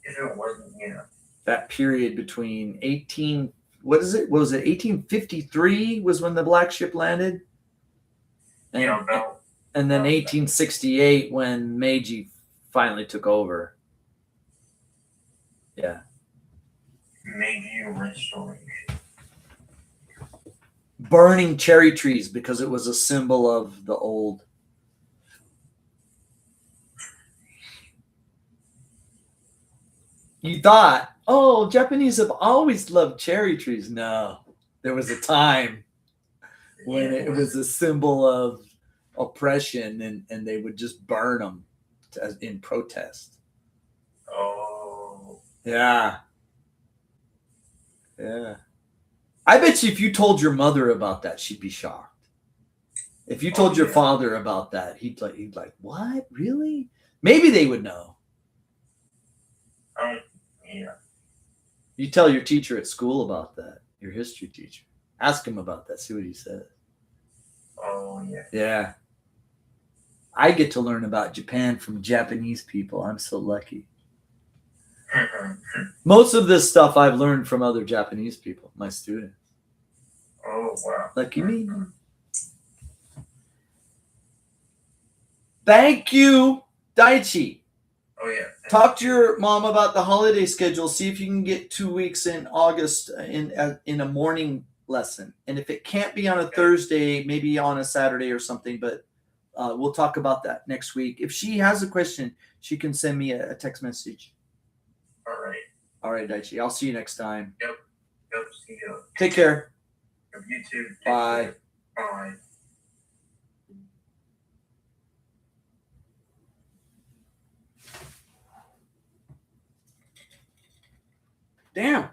If it wasn't, That period between 1853 was when the black ship landed? And, about and then 1868 when Meiji finally took over. Yeah. Meiji restoration. Burning cherry trees because it was a symbol of the old. You thought, oh, Japanese have always loved cherry trees. No, there was a time when it was a symbol of oppression, and they would just burn them in protest. Oh. Yeah. Yeah. I bet you if you told your mother about that, she'd be shocked. If you told your father about that, he'd like, what? Really? Maybe they would know. Yeah. You tell your teacher at school about that, your history teacher. Ask him about that. See what he says. Oh, yeah. Yeah. I get to learn about Japan from Japanese people. I'm so lucky. Most of this stuff I've learned from other Japanese people, my students. Oh, wow. Lucky me. Thank you, Daichi. Oh, yeah. Talk to your mom about the holiday schedule. See if you can get 2 weeks in August in a morning lesson. And if it can't be on a Thursday, maybe on a Saturday or something. But we'll talk about that next week. If she has a question, she can send me a text message. All right. All right, Daichi. I'll see you next time. Yep. See you. Take care. You too. Take Bye. care. Bye. Damn.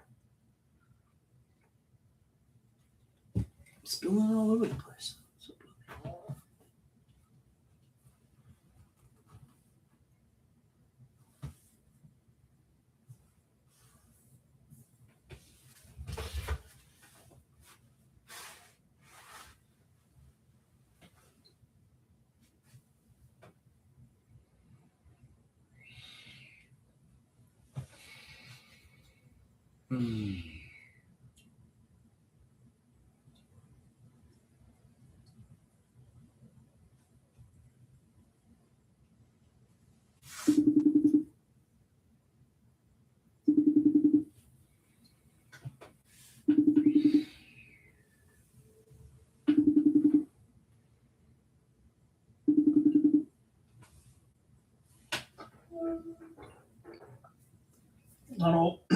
Spilling all over the place. Hmm.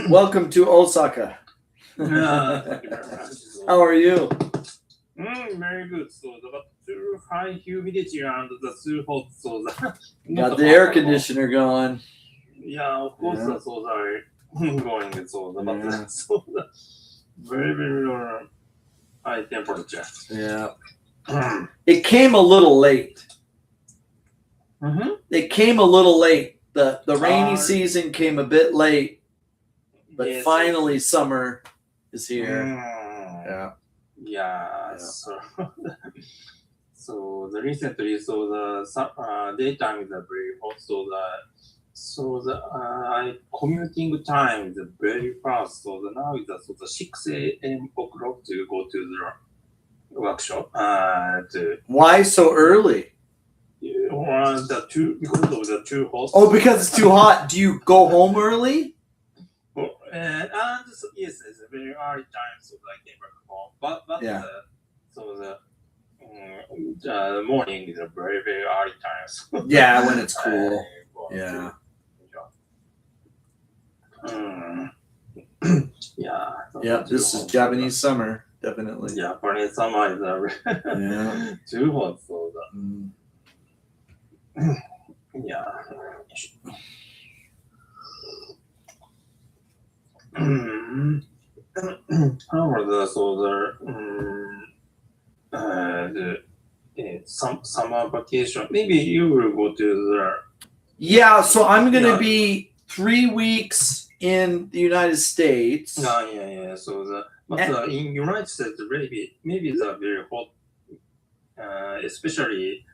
Welcome to Osaka. Thank you very much. How are you? Very good. So the too high humidity and the too hot, so the Got the air conditioner going. Yeah, of course, Yeah. so are going. So the Yeah. but so the very high temperature. Yeah. It came a little late. Mm-hmm. It came a little late. The rainy Uh, season came a bit late, but Yes. finally summer is here. Yeah. Yeah. So so the recently the daytime is very hot. So the commuting time is very fast. So now is the 6 a.m. o'clock to go to the workshop. Why so early? Because of the too hot. Oh, because it's too hot. Do you go home early? And so, yes, it's a very early time, so I came back home. But Yeah. the morning is a very early time. So Yeah, when it's cool. go Yeah. to- yeah. Yeah, this is Japanese summer, definitely. Japanese summer is Yeah. too hot, so Mm. yeah. However, some summer vacation. Maybe you will go to Yeah, so I'm gonna Yeah. be 3 weeks in the United States. the. Yeah. So but in United States, maybe the very hot, especially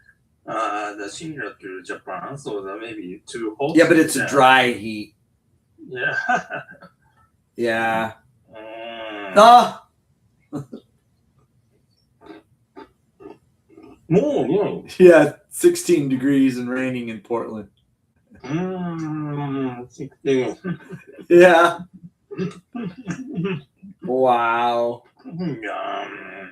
the similar to Japan. So maybe too hot. Yeah, but it's a dry heat. Yeah. Yeah. Mm. Ah, No. yeah, 16 degrees and raining in Portland. 16. Yeah. Wow. Yeah.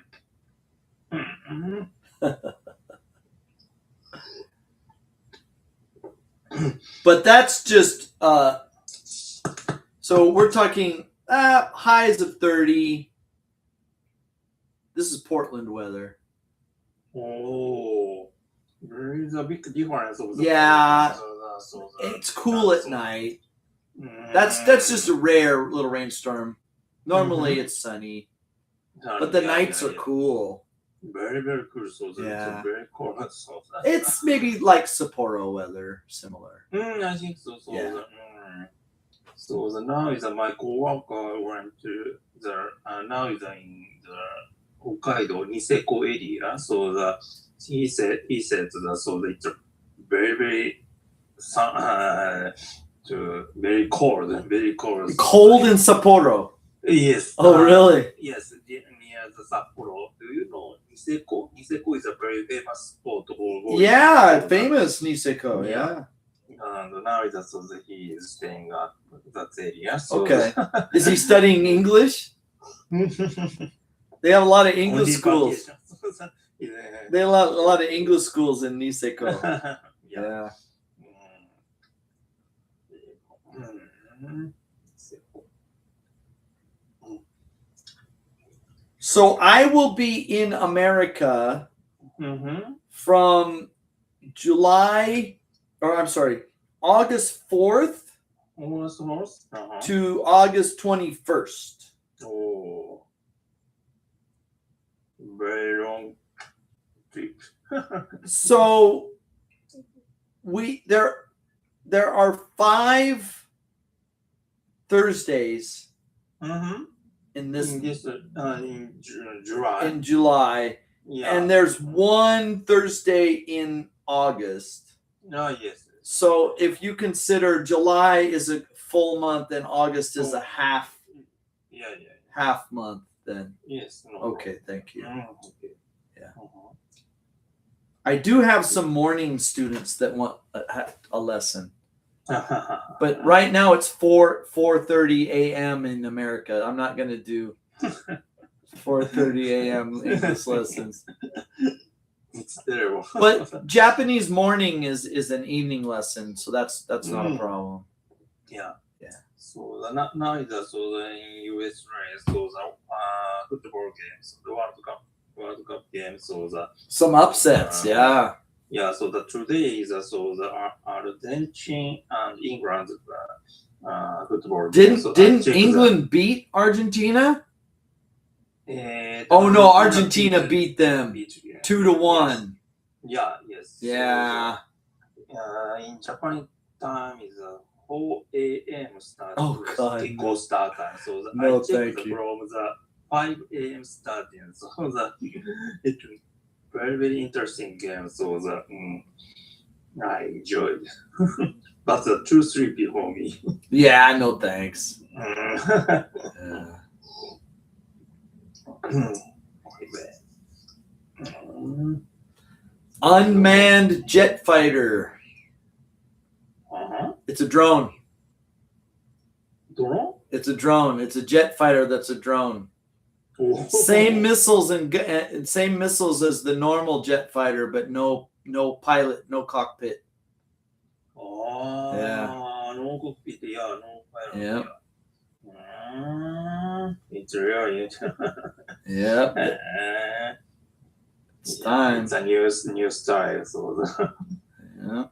But that's just so we're talking highs of 30. This is Portland weather. Oh, there is a big difference of the Yeah. so the- It's cool at night. That's just a rare little rainstorm. Normally it's sunny, but the nights are cool. Very cool. So Yeah. it's very cool. So It's maybe like Sapporo weather, similar. I think so. Yeah. So now is my coworker went to the now is in the Hokkaido Niseko area. So he said that so it's very very cold. Cold in Sapporo. Yes. Oh, really? Yes, near the Sapporo. Do you know Niseko? Niseko is a very famous spot. Yeah, famous Niseko. Yeah. And now he is staying at that area. So Okay. Is he studying English? They have a lot of English schools. Yeah. They have a lot of English schools in Niseko. Yeah. Yeah. So I will be in America from August 4th to August 21st. Oh, very long trip. So there are 5 Thursdays in this In July. in July, Yeah. and there's 1 Thursday in August. Yes. So if you consider July is a full month and August is a half Yeah. month, then Yes. No. okay, thank you. Okay. Yeah. I do have some morning students that want a lesson, but right now it's 4:30 a.m. in America. I'm not gonna do 4:30 a.m. English lessons. It's terrible. But Japanese morning is an evening lesson, so that's not a problem. Yeah. Yeah. So now is so in US race, so the football games, the World Cup games, so the Some upsets, yeah. yeah, so the today is so the Argentina and England football. games. So I Didn't checked England beat Argentina? the, Oh no, Argentina beat them yeah. 2-1. Yeah, yes. Yeah. So in Japan time is 4 a.m. start. Oh, God, Kickoff start time. So No, I checked thank you. from the 5 a.m. starting. So it's very very interesting game. So I enjoyed. But too sleepy for me. Yeah, no thanks. Yeah. Unmanned jet fighter. It's a drone. Drone? It's a drone. It's a jet fighter that's a drone. Same missiles and same missiles as the normal jet fighter, but no pilot, no cockpit. No cockpit, yeah, no pilot. Yeah. It's really Yep. It's time. It's a new style. So Yeah.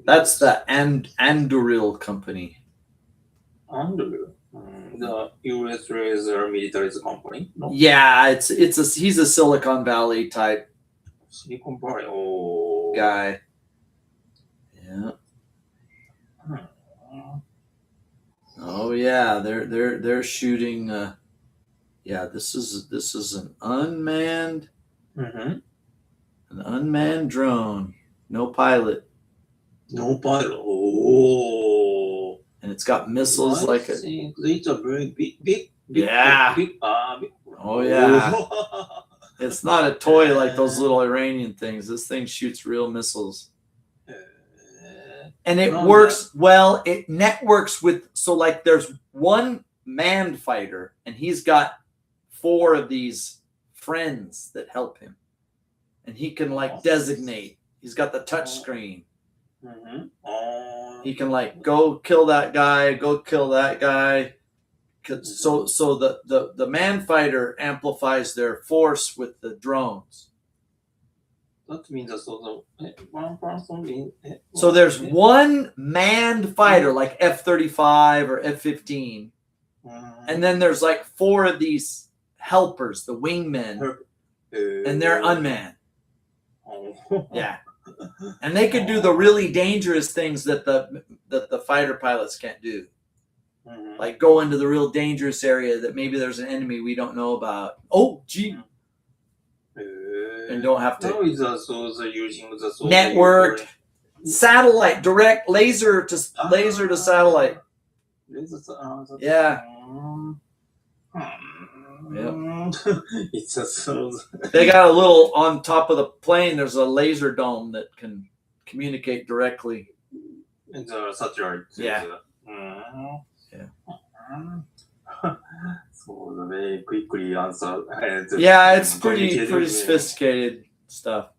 That's the Anduril company. Andrew, the US Razor military company. No, Yeah, he's a Silicon Valley type Silicon Valley. Oh, guy. Yeah. Oh yeah, they're shooting. Yeah, this is an unmanned drone, no pilot, No pilot. Oh, and it's got missiles like I a. think it's a very big. Yeah. Big, Oh yeah, it's not a toy like those little Iranian things. This thing shoots real missiles. And it works well. It networks with, so like there's one manned fighter and he's got 4 of these friends that help him. And he can like designate. He's got the touch screen. He can like go kill that guy, go kill that guy. So the man fighter amplifies their force with the drones. That means that one person in. So there's one manned fighter like F-35 or F-15, and then there's like 4 of these helpers, the wingmen, and they're unmanned. Yeah, and they could do the really dangerous things that the fighter pilots can't do, like go into the real dangerous area that maybe there's an enemy we don't know about. Oh, gee. And don't have to Now is also using the networked satellite, direct laser to satellite. Yeah. It's a so. They got a little on top of the plane. There's a laser dome that can communicate directly. The satellite. Yeah. Yeah. So very quickly answer. Yeah, it's pretty sophisticated stuff.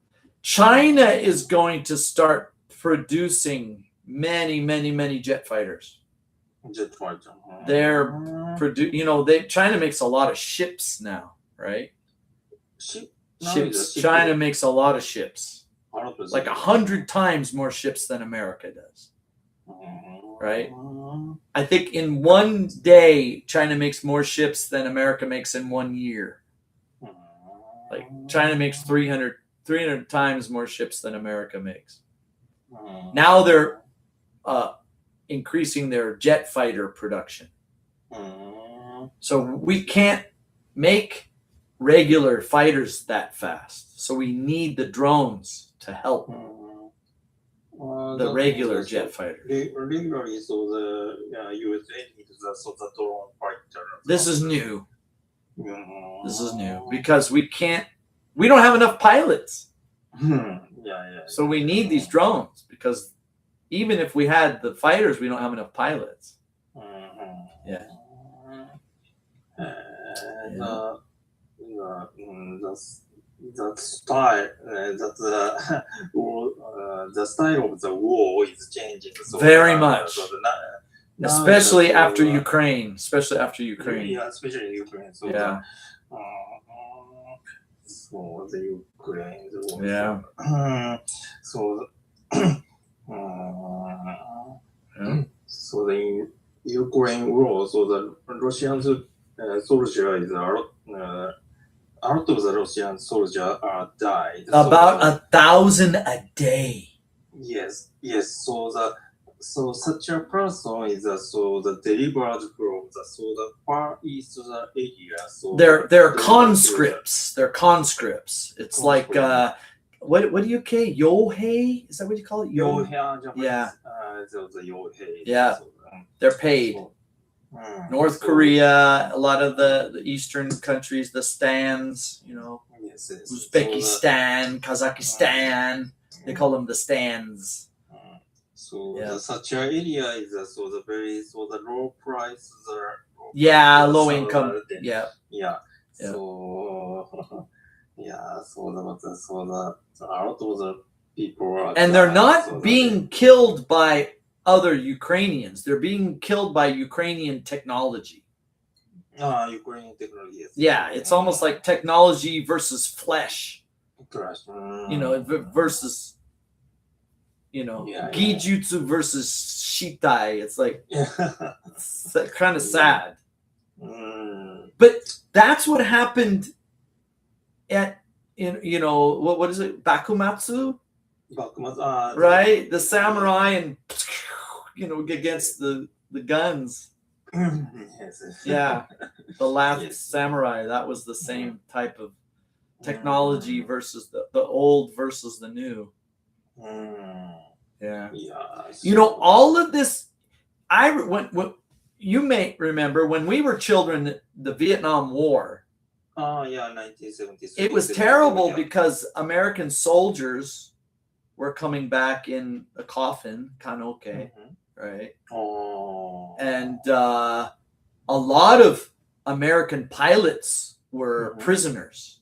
China is going to start producing many jet fighters. Jet fighter. They're China makes a lot of ships now, right? Ships. China makes a lot of ships, like 100 times more ships than America does. Right? I think in one day, China makes more ships than America makes in 1 year. Like China makes 300 times more ships than America makes. Now they're increasing their jet fighter production. So we can't make regular fighters that fast. So we need the drones to help the regular jet fighter. Regularly, so the USA needs the drone fighter. This is new. This is new because we don't have enough pilots. So we need these drones because even if we had the fighters, we don't have enough pilots. Yeah. that style, the style of the war is changing. So, Very much. So now Especially that, after Ukraine. Especially after Ukraine. Yeah, especially Ukraine. So Yeah. So the Ukraine. Yeah. So, Yeah. so the Ukraine war. So the Russian soldier is a lot of the Russian soldiers died. About 1,000 a day. Yes. So such a person is the delivered from the far east area. So They're conscripts. They're conscripts. It's like what do you call Yohei? Is that what you call it? Yeah. The Yohei. Yeah. So, They're paid. North so- Korea, a lot of the eastern countries, the stands, Yes. Uzbekistan, Kazakhstan, they call them the stands. So Yeah. such an area is the low prices are Low income. Yeah. Yeah. Yeah. So a lot of the people are And they're dying, not so being killed by other Ukrainians. They're being killed by Ukrainian technology. Ukrainian technology. Yes. Yeah, it's almost like technology versus flesh, Crash. versus, Yeah, Gijutsu versus Shitai. It's like, it's kind of sad. But that's what happened what is it? Bakumatsu, right? The samurai and, against the guns. Yes. Yeah. The last Yes. samurai, that was the same type of technology versus the old versus the new. Yeah. Yeah. All of this, when you may remember when we were children, the Vietnam War, 1976. it was terrible Yeah. because American soldiers were coming back in a coffin, kanoke, right? Oh. And a lot of American pilots were prisoners.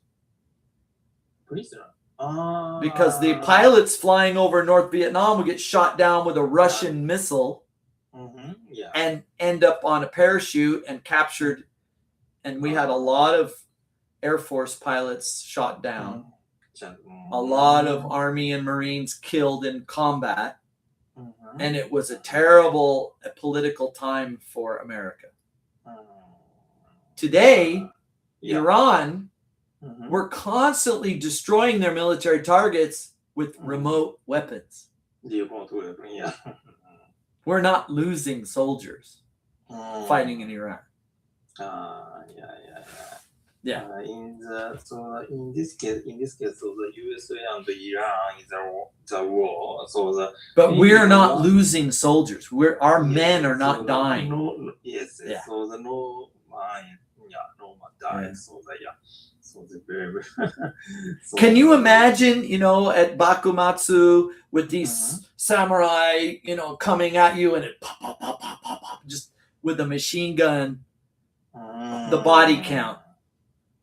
Prisoner. Because the pilots flying over North Vietnam would get shot down with a Russian missile Yeah. and end up on a parachute and captured. And we had a lot of Air Force pilots shot down, a lot of Army and Marines killed in combat. And it was a terrible political time for America. Today, Iran, we're constantly destroying their military targets with remote weapons. Yeah. We're not losing soldiers fighting in Iran. Yeah. In this case, so the USA and Iran is the war. So But we're not Iran- losing soldiers. Our men are not dying. Yes. Yeah. So the no man died. Yeah. So the very. So Can you imagine, at Bakumatsu with these samurai, coming at you and it pop, pop, pop, pop, pop, pop, just with a machine gun, the body count.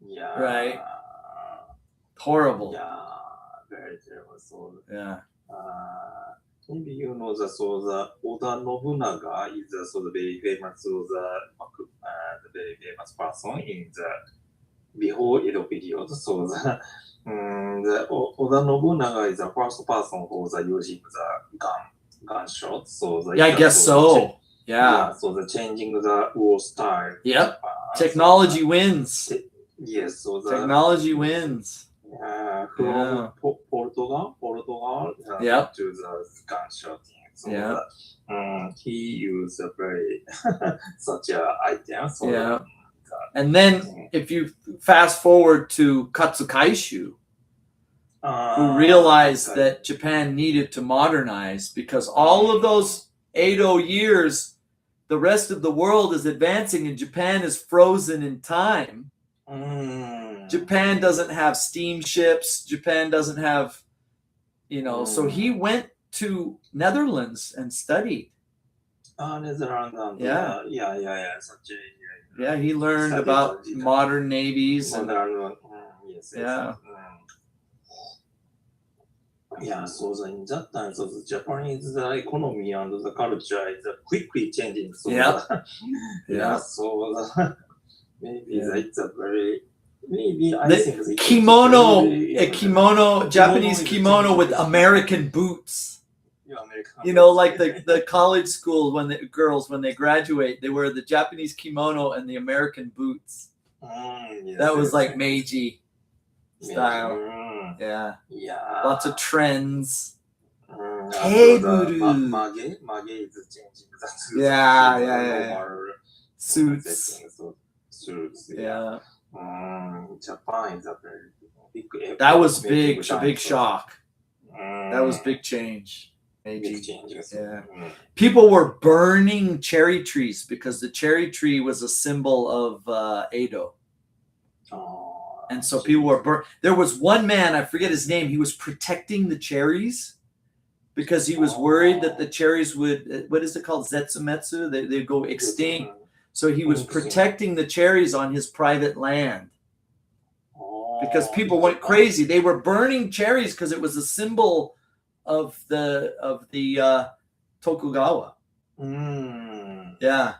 Yeah. Right. Horrible. Yeah. Very terrible. So Yeah. maybe you know the Oda Nobunaga is the very famous the very famous person in the before Edo period. So the Oda Nobunaga is the first person who using the gunshot. So I guess so. Yeah. So the changing the war style. Yep. Technology wins. Yes. So the Technology wins. from Portugal Yep. to the gunshot. So Yeah. he used a very such a idea. So Yeah. And then if you fast forward to Katsukaishu, who realized that Japan needed to modernize because all of those Edo years, the rest of the world is advancing and Japan is frozen in time. Japan doesn't have steamships. Japan doesn't have, so he went to Netherlands and studied. Netherlands. Yeah. Such a Yeah, he learned Studied about on modern navies and modern. Yes. Yeah. Yeah, so in that time, so the Japanese economy and the culture is quickly changing. So Yeah. yeah, so maybe Yeah. it's a very maybe I The think it's Kimono, very- a kimono, Japanese is kimono with changing. American boots. Yeah, American You know, boots. like the college school when the girls when they graduate, they wear the Japanese kimono and the American boots. Yes, That was yes, like yes. Meiji style. Yeah, Yeah. lots of trends. Teguru. Teguru. Mage is changing. That's Yeah, yeah. normal Suits. setting, so suits. Yeah, Japan is a very big. that was making big. A time, big so- shock. That was big change. Big Meiji. changes. Yeah. People were burning cherry trees because the cherry tree was a symbol of Edo. And so people were burnt. There was one man, I forget his name, he was protecting the cherries because he was worried that the cherries would, what is it called? Zetsumetsu? They'd go extinct. So he was protecting the cherries on his private land because people went crazy. They were burning cherries because it was a symbol of the Tokugawa. Yeah.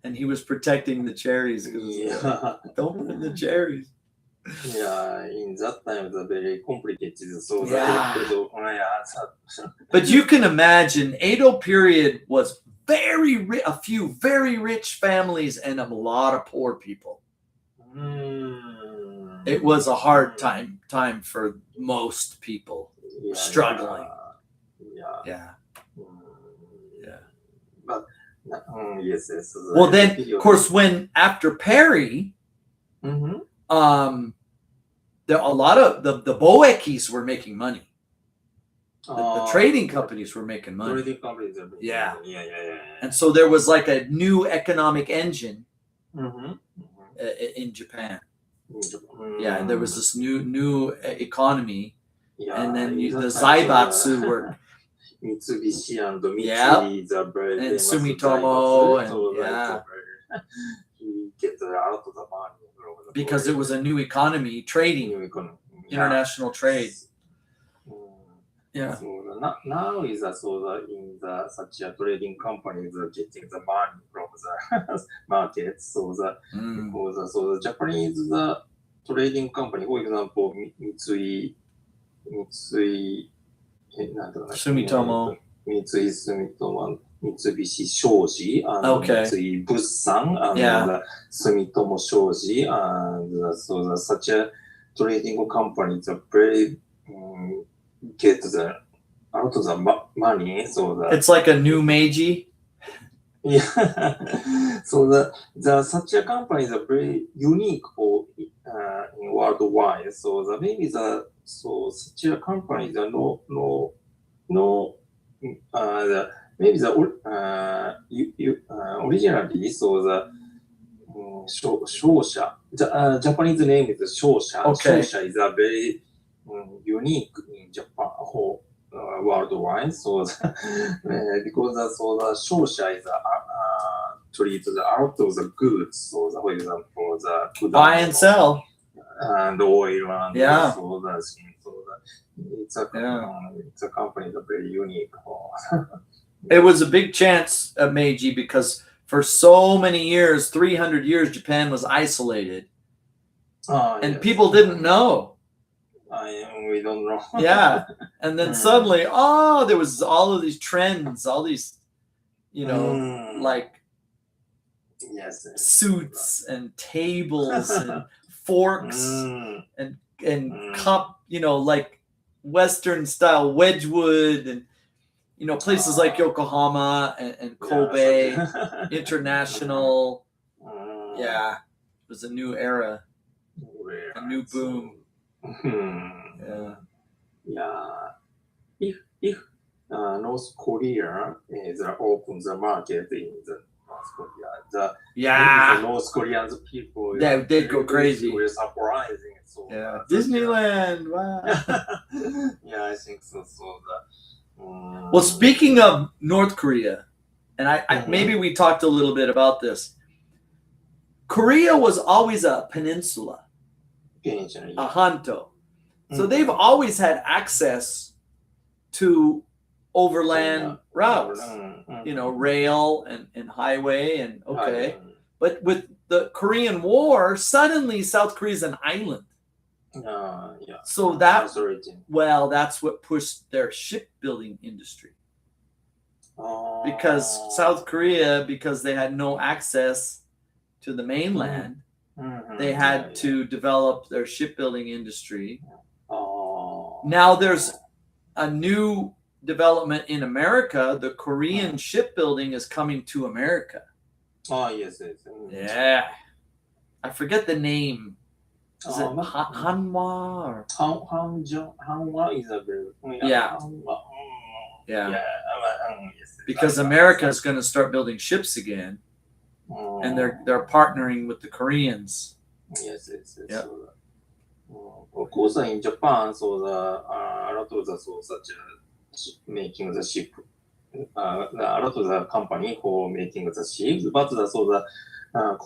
And he was protecting the cherries. 'Cause Yeah. don't burn the cherries. Yeah, in that time, it's very complicated. So Yeah. yeah. But you can imagine, Edo period was a few very rich families and a lot of poor people. It was a hard time for most people. struggling. Yeah. Yeah. Yeah. But yes, yes. Well, then, of course, when after Perry, Mm-hmm. there a lot of the Boekis were making money. The trading companies were making money. Trading companies are making Yeah. money. Yeah. And so there was like a new economic engine Mm-hmm. in Japan. Yeah, there was this new economy, Yeah, and then in the that time, Zaibatsu were Mitsubishi and Mitsui Yeah. is a very And famous Sumitomo Zaibatsu, and- so yeah. like, he gets out of the money from the because it was a new economy, trading, new economy. international trade. Yeah. So now is so that in the such a trading companies are getting the money from the market. So the Mm. so the Japanese the trading company, for example, Mitsui なんだろうな Sumitomo. 三井住友、三菱商事、Okay. 三井物産、Yeah. 住友商事、so the such a trading company is a very get the out of the money, so the It's like a new Meiji. yeah, so the such a company is a very unique for in worldwide. So the maybe the so such a company is no the maybe the originally so the 商社 Japanese name is 商社 Okay. 商社 is a very unique in Japan whole worldwide. So because so the 商社 is treat the out of the goods. So for example the Buy and sell. and oil and Yeah. so the it's a Yeah. it's a company that's very unique. It was a big chance at Meiji because for so many years, 300 years, Japan was isolated and Yes. people didn't know. We don't know. Yeah. And then Mm. suddenly, there was all of these trends, all these, like yes. suits and tables and forks and cup, like Western style Wedgwood and, places like Yokohama and Kobe, International. Yeah. It was a new era, a new boom. Yeah. Yeah. If North Korea is open the market in the North Korea, the Yeah. North Korean people They'd go crazy. We're surprising. So Yeah. Disneyland. Wow. Yeah, I think so. Well, speaking of North Korea, and I Mhm. maybe we talked a little bit about this. Korea was always a peninsula, a hanto. So they've always had access to overland routes, Mm, you know, rail and highway and okay. はい。 But with the Korean War, suddenly South Korea is an island. Yeah. So that, Frustrating. well, that's what pushed their shipbuilding industry. Because South Korea, because they had no access to the mainland, they had to develop their shipbuilding industry. Now there's a new development in America. The Korean shipbuilding is coming to America. Yes. Yeah. I forget the name. Is it Hanwha or Hanwha is a very Yeah. Hanwha. yeah. Yes. Because America is going to start building ships again, and they're partnering with the Koreans. Yes. Yeah. So that, of course, in Japan, so the a lot of the so such making the ship, a lot of the company for making the ships, but the so the not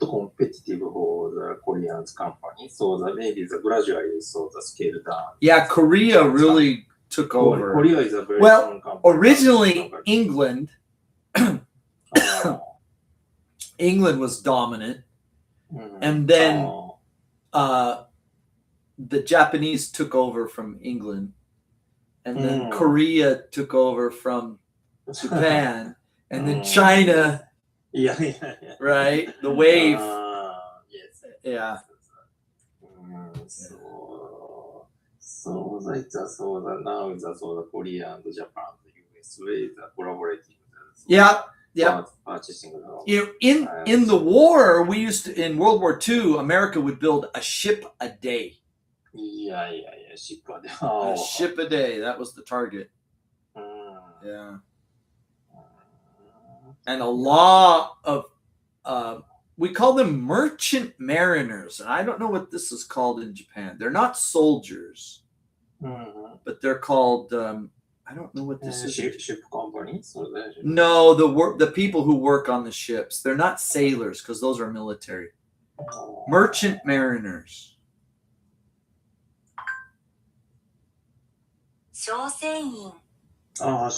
competitive for the Korean company. So the maybe the gradually so the scale down. Yeah, Korea really took over. Korea is a very Well, strong company. Originally, England was dominant, and then the Japanese took over from England, and then Korea took over from Japan, and then China, yeah. right? The wave. Yes. Yeah. So now it's the Korea and Japan, the US is collaborating. Yeah. Yeah. Purchasing. In the war, we used to, in World War II, America would build a ship a day. Yeah. Ship. A ship a day. That was the target. Yeah. And a lot of, we call them merchant mariners. And I don't know what this is called in Japan. They're not soldiers, but they're called, I don't know what this is. Ship companies? No, the people who work on the ships. They're not sailors because those are military. Merchant mariners. 商船員 I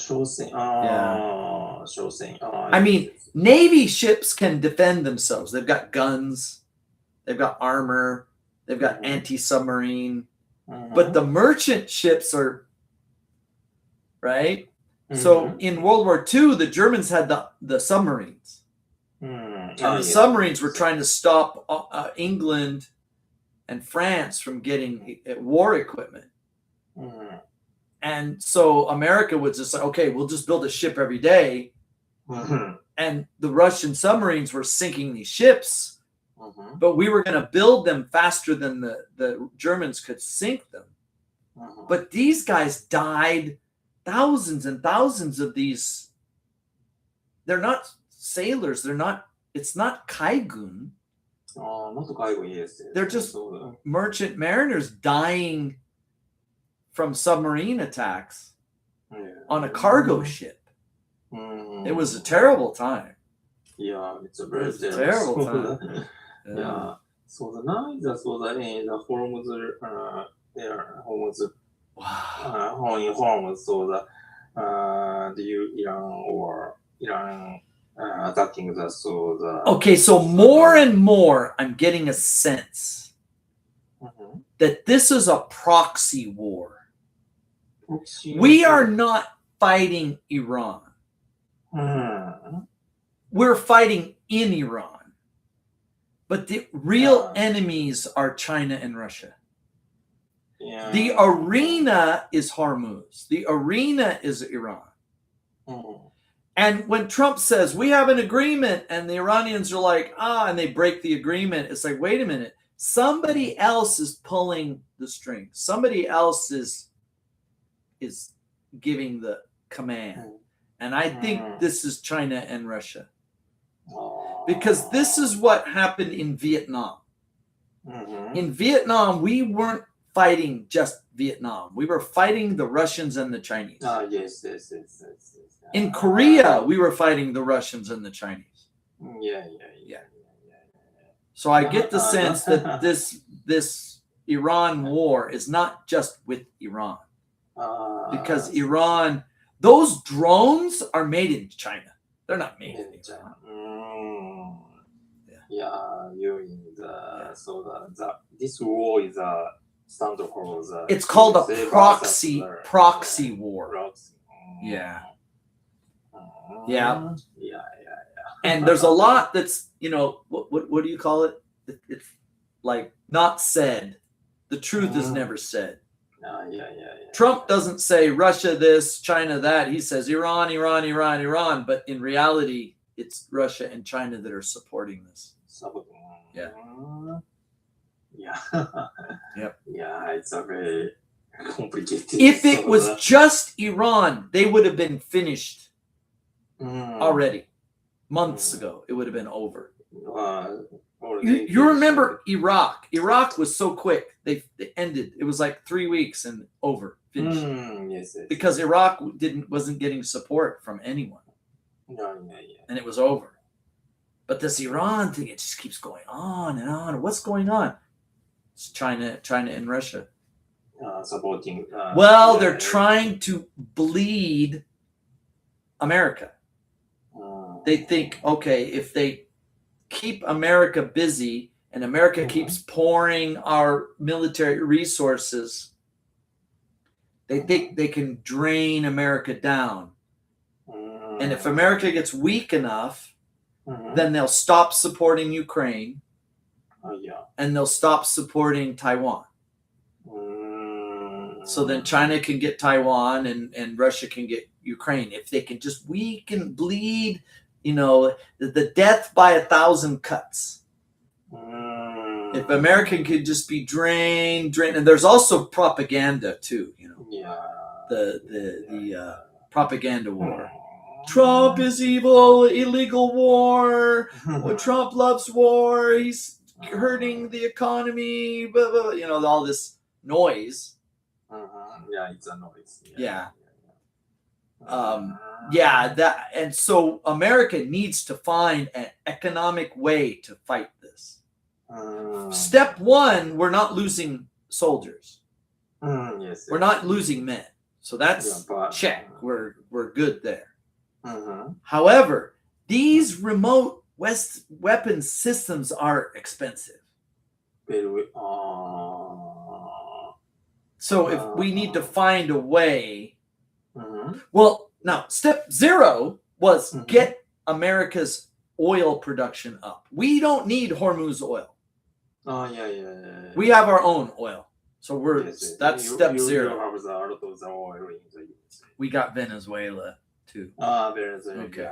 mean, Navy ships can defend themselves. They've got guns, they've got armor, they've got anti-submarine. But the merchant ships are, right? So in World War II, the Germans had the submarines. And the submarines were trying to stop England and France from getting war equipment. And so America was just like, okay, we'll just build a ship every day. And the Russian submarines were sinking these ships, but we were going to build them faster than the Germans could sink them. But these guys died, thousands and thousands of these. They're not sailors. It's not Kaigun. They're just merchant mariners dying from submarine attacks on a cargo ship. It was a terrible time. Yeah, it's a very terrible time. Yeah. So the now the Hormuz, Hormuz, so Iran attacking the Okay, so more and more, I'm getting a sense that this is a proxy war. We are not fighting Iran. We're fighting in Iran. But the real enemies are China and Russia. The arena is Hormuz. The arena is Iran. And when Trump says, we have an agreement, and the Iranians are like, and they break the agreement, it's like, wait a minute. Somebody else is pulling the strings. Somebody else is giving the command. And I think this is China and Russia. Because this is what happened in Vietnam. In Vietnam, we weren't fighting just Vietnam. We were fighting the Russians and the Chinese. Yes. In Korea, we were fighting the Russians and the Chinese. Yeah. So I get the sense that this Iran war is not just with Iran. because Iran, those drones are made in China. They're not made in Iran. Yeah, you in this war is a stand for the. It's called a USA proxy versus the- war. Proxy. Yeah. Yeah. And there's a lot that's, what do you call it? It's like not said. The truth is never said. Yeah. Trump doesn't say Russia this, China that. He says Iran, Iran, Iran, Iran. But in reality, it's Russia and China that are supporting this. Yeah. Yeah. Yep. Yeah, it's a very complicated. If it was just Iran, they would have been finished already. Months ago, it would have been over. You remember Iraq? Iraq was so quick. They ended. It was like 3 weeks and over. Finished. Yes. Because Iraq wasn't getting support from anyone, Yeah. and it was over. But this Iran thing, it just keeps going on and on. What's going on? It's China and Russia. Supporting. Well, they're trying to bleed America. They think, okay, if they keep America busy and America keeps pouring our military resources, they think they can drain America down. And if America gets weak enough, then they'll stop supporting Ukraine and they'll stop supporting Taiwan. So then China can get Taiwan and Russia can get Ukraine. If they can just weaken, bleed, the death by 1,000 cuts. If America could just be drained, and there's also propaganda too, the propaganda war. Trump is evil, illegal war. Trump loves war. He's hurting the economy. Blah, blah, blah, all this noise. Yeah, it's a noise. Yeah. And so America needs to find an economic way to fight this. Step one, we're not losing soldiers. Yes. We're not losing men. So that's but, check. We're good there. However, these remote weapon systems are expensive. So if we need to find a way, well, now step 0 was get America's oil production up. We don't need Hormuz oil. Yeah. We have our own oil. So that's step 0. You have a lot of those oil in the USA. We got Venezuela too. Venezuela. Okay.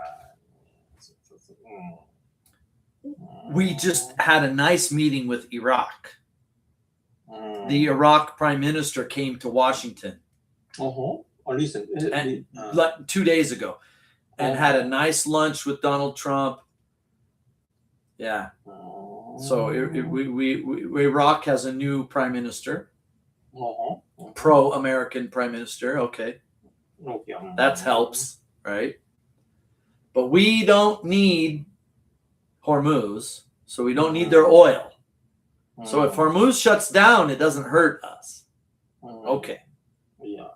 We just had a nice meeting with Iraq. The Iraq prime minister came to Washington. Recently. 2 days ago, and had a nice lunch with Donald Trump. Yeah. So Iraq has a new prime minister, pro-American prime minister. Okay, that helps, right? But we don't need Hormuz, so we don't need their oil. So if Hormuz shuts down, it doesn't hurt us. Okay. Yeah.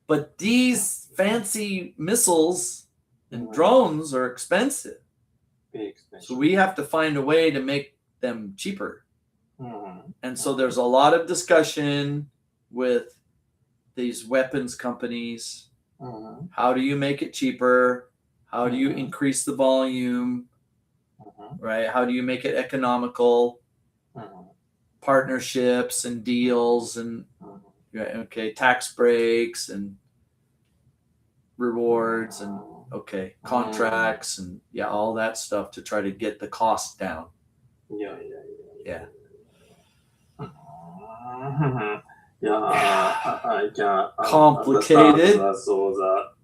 But these fancy missiles and drones are expensive. Very expensive. So we have to find a way to make them cheaper. And so there's a lot of discussion with these weapons companies. How do you make it cheaper? How do you increase the volume? Right? How do you make it economical? Partnerships and deals and tax breaks and rewards and contracts and all that stuff to try to get the cost down. Yeah. Complicated. So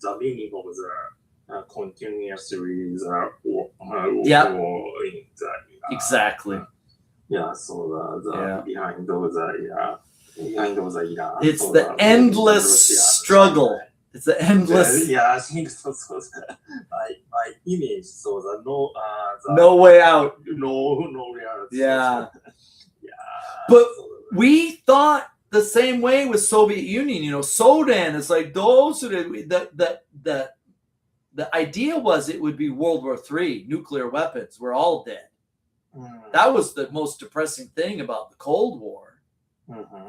the meaning of the continuously Exactly. So the behind those It's the endless struggle. It's the endless. I think so. My image. So the no way out. No way out. Yeah. But we thought the same way with Soviet Union. You know, Sodan is like those are the idea was it would be World War III, nuclear weapons. We're all dead. That was the most depressing thing about the Cold War.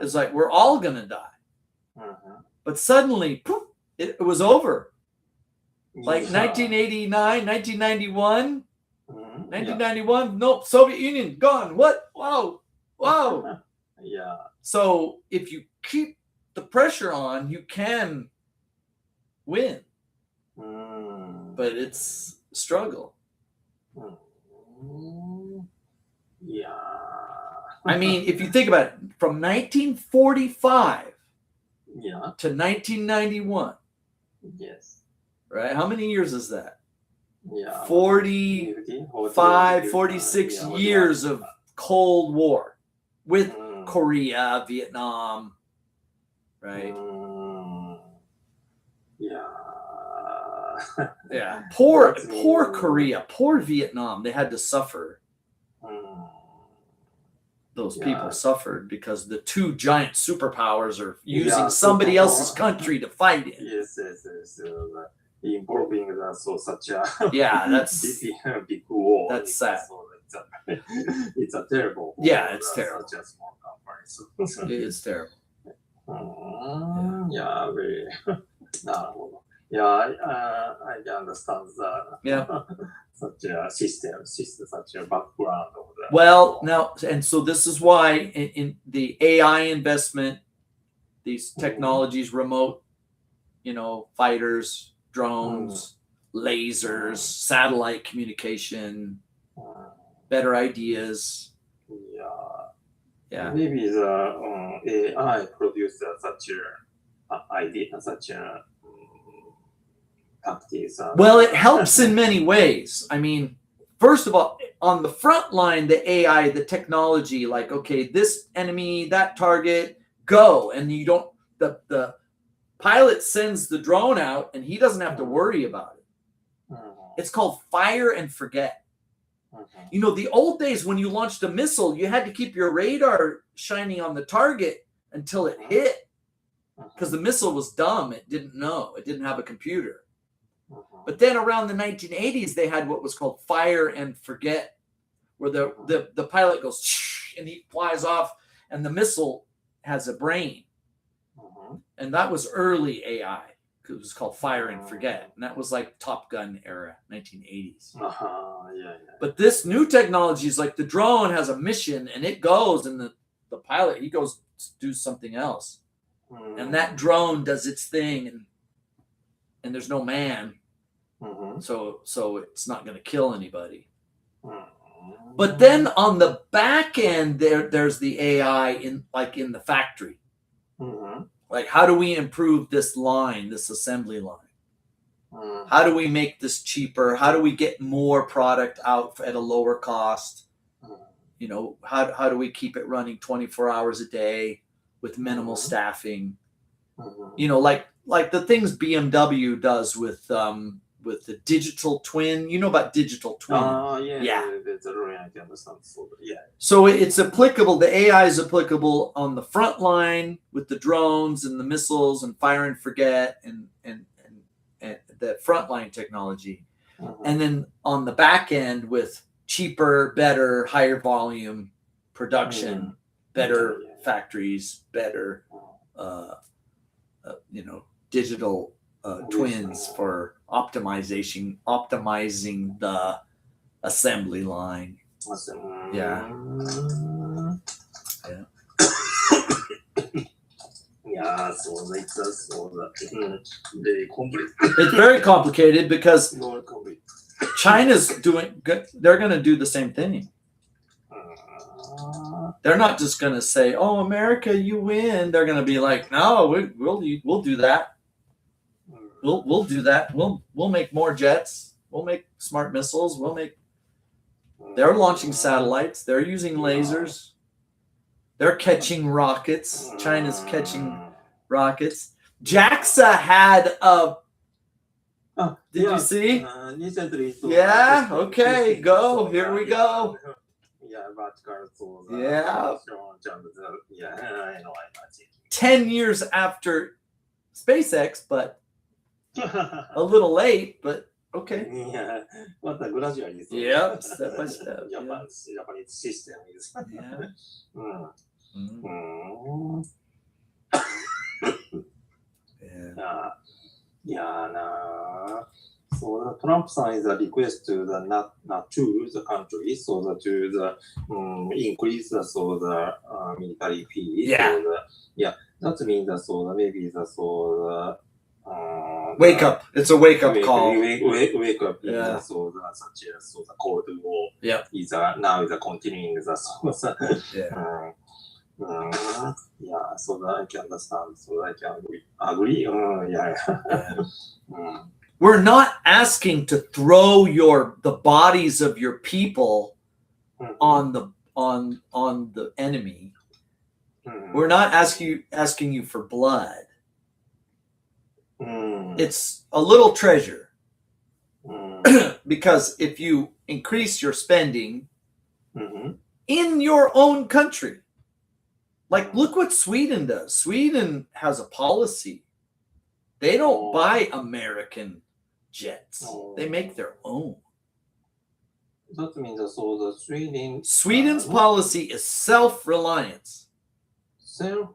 It's like we're all gonna die. But suddenly, poof, it was over. Like 1989, 1991, 1991. Nope, Soviet Union gone. What? Wow, wow. Yeah. So if you keep the pressure on, you can win. But it's a struggle. Yeah. I mean, if you think about it, from 1945 Yeah. to 1991, Yes. right? How many years is that? Yeah. 45, 46 years of Cold War with Korea, Vietnam, right? Yeah. Yeah. Poor That's Korea, poor Vietnam. They had to suffer. Those people suffered because the two giant superpowers are using somebody else's country to fight it. Yes. Involving such a that's big war. That's sad. So it's a terrible. Yeah, it's terrible. Such a small company. So. It's terrible. Yeah, very. Yeah, I understand that. Yeah. Such a system, such a background of that. Well, now, and so this is why in the AI investment, these technologies, remote, fighters, drones, lasers, satellite communication, better ideas. Yeah. Maybe the AI produced such a idea, such a tactics. Well, it helps in many ways. I mean, first of all, on the front line, the AI, the technology, like, okay, this enemy, that target, go. And you don't, the pilot sends the drone out and he doesn't have to worry about it. It's called fire and forget. The old days when you launched a missile, you had to keep your radar shining on the target until it hit because the missile was dumb. It didn't know. It didn't have a computer. But then around the 1980s, they had what was called fire and forget, where the pilot goes and he flies off and the missile has a brain. And that was early AI. It was called fire and forget. And that was like Top Gun era, 1980s. But this new technology is like the drone has a mission and it goes and the pilot, he goes to do something else. And that drone does its thing and there's no man. So it's not going to kill anybody. But then on the back end, there's the AI in the factory. Like, how do we improve this line, this assembly line? How do we make this cheaper? How do we get more product out at a lower cost? How do we keep it running 24 hours a day with minimal staffing? Like the things BMW does with the digital twin. You know about digital twin? So it's applicable. The AI is applicable on the front line with the drones and the missiles and fire and forget and the frontline technology, and then on the back end with cheaper, better, higher volume production, better factories, better, digital twins for optimizing the assembly line. Yeah. So it's very complicated. It's very complicated because China's doing good. They're going to do the same thing. They're not just going to say, "Oh, America, you win." They're going to be like, "No, we'll do that. We'll do that. We'll make more jets. We'll make smart missiles. They're launching satellites. They're using lasers. They're catching rockets. China's catching rockets. JAXA had a. Did you see? Recently. Yeah. Okay. Go. Here we go. Vertical. Yeah. I know. I'm not checking. 10 years after SpaceX, but a little late, but okay. いや、またグラジュアリー。 Yep, step by step. ジャ Yeah. パニーズシステムです。 Yeah. うん。 Mm. うん。 Yeah. いやーなー。So the Trump signs a request to the not to the country, so that to the increase the military fees. Yeah. So that means that maybe the Wake up. It's a wake up call. Wake up. Yeah. So such as the Cold War. Yeah. Is now is continuing the Yeah. Yeah, so that I can understand. So I can agree. Yeah. We're not asking to throw the bodies of your people on the enemy. We're not asking you for blood. It's a little treasure. Because if you increase your spending in your own country, like look what Sweden does. Sweden has a policy. They don't buy American jets. They make their own. That means so the Sweden's policy is self-reliance. self.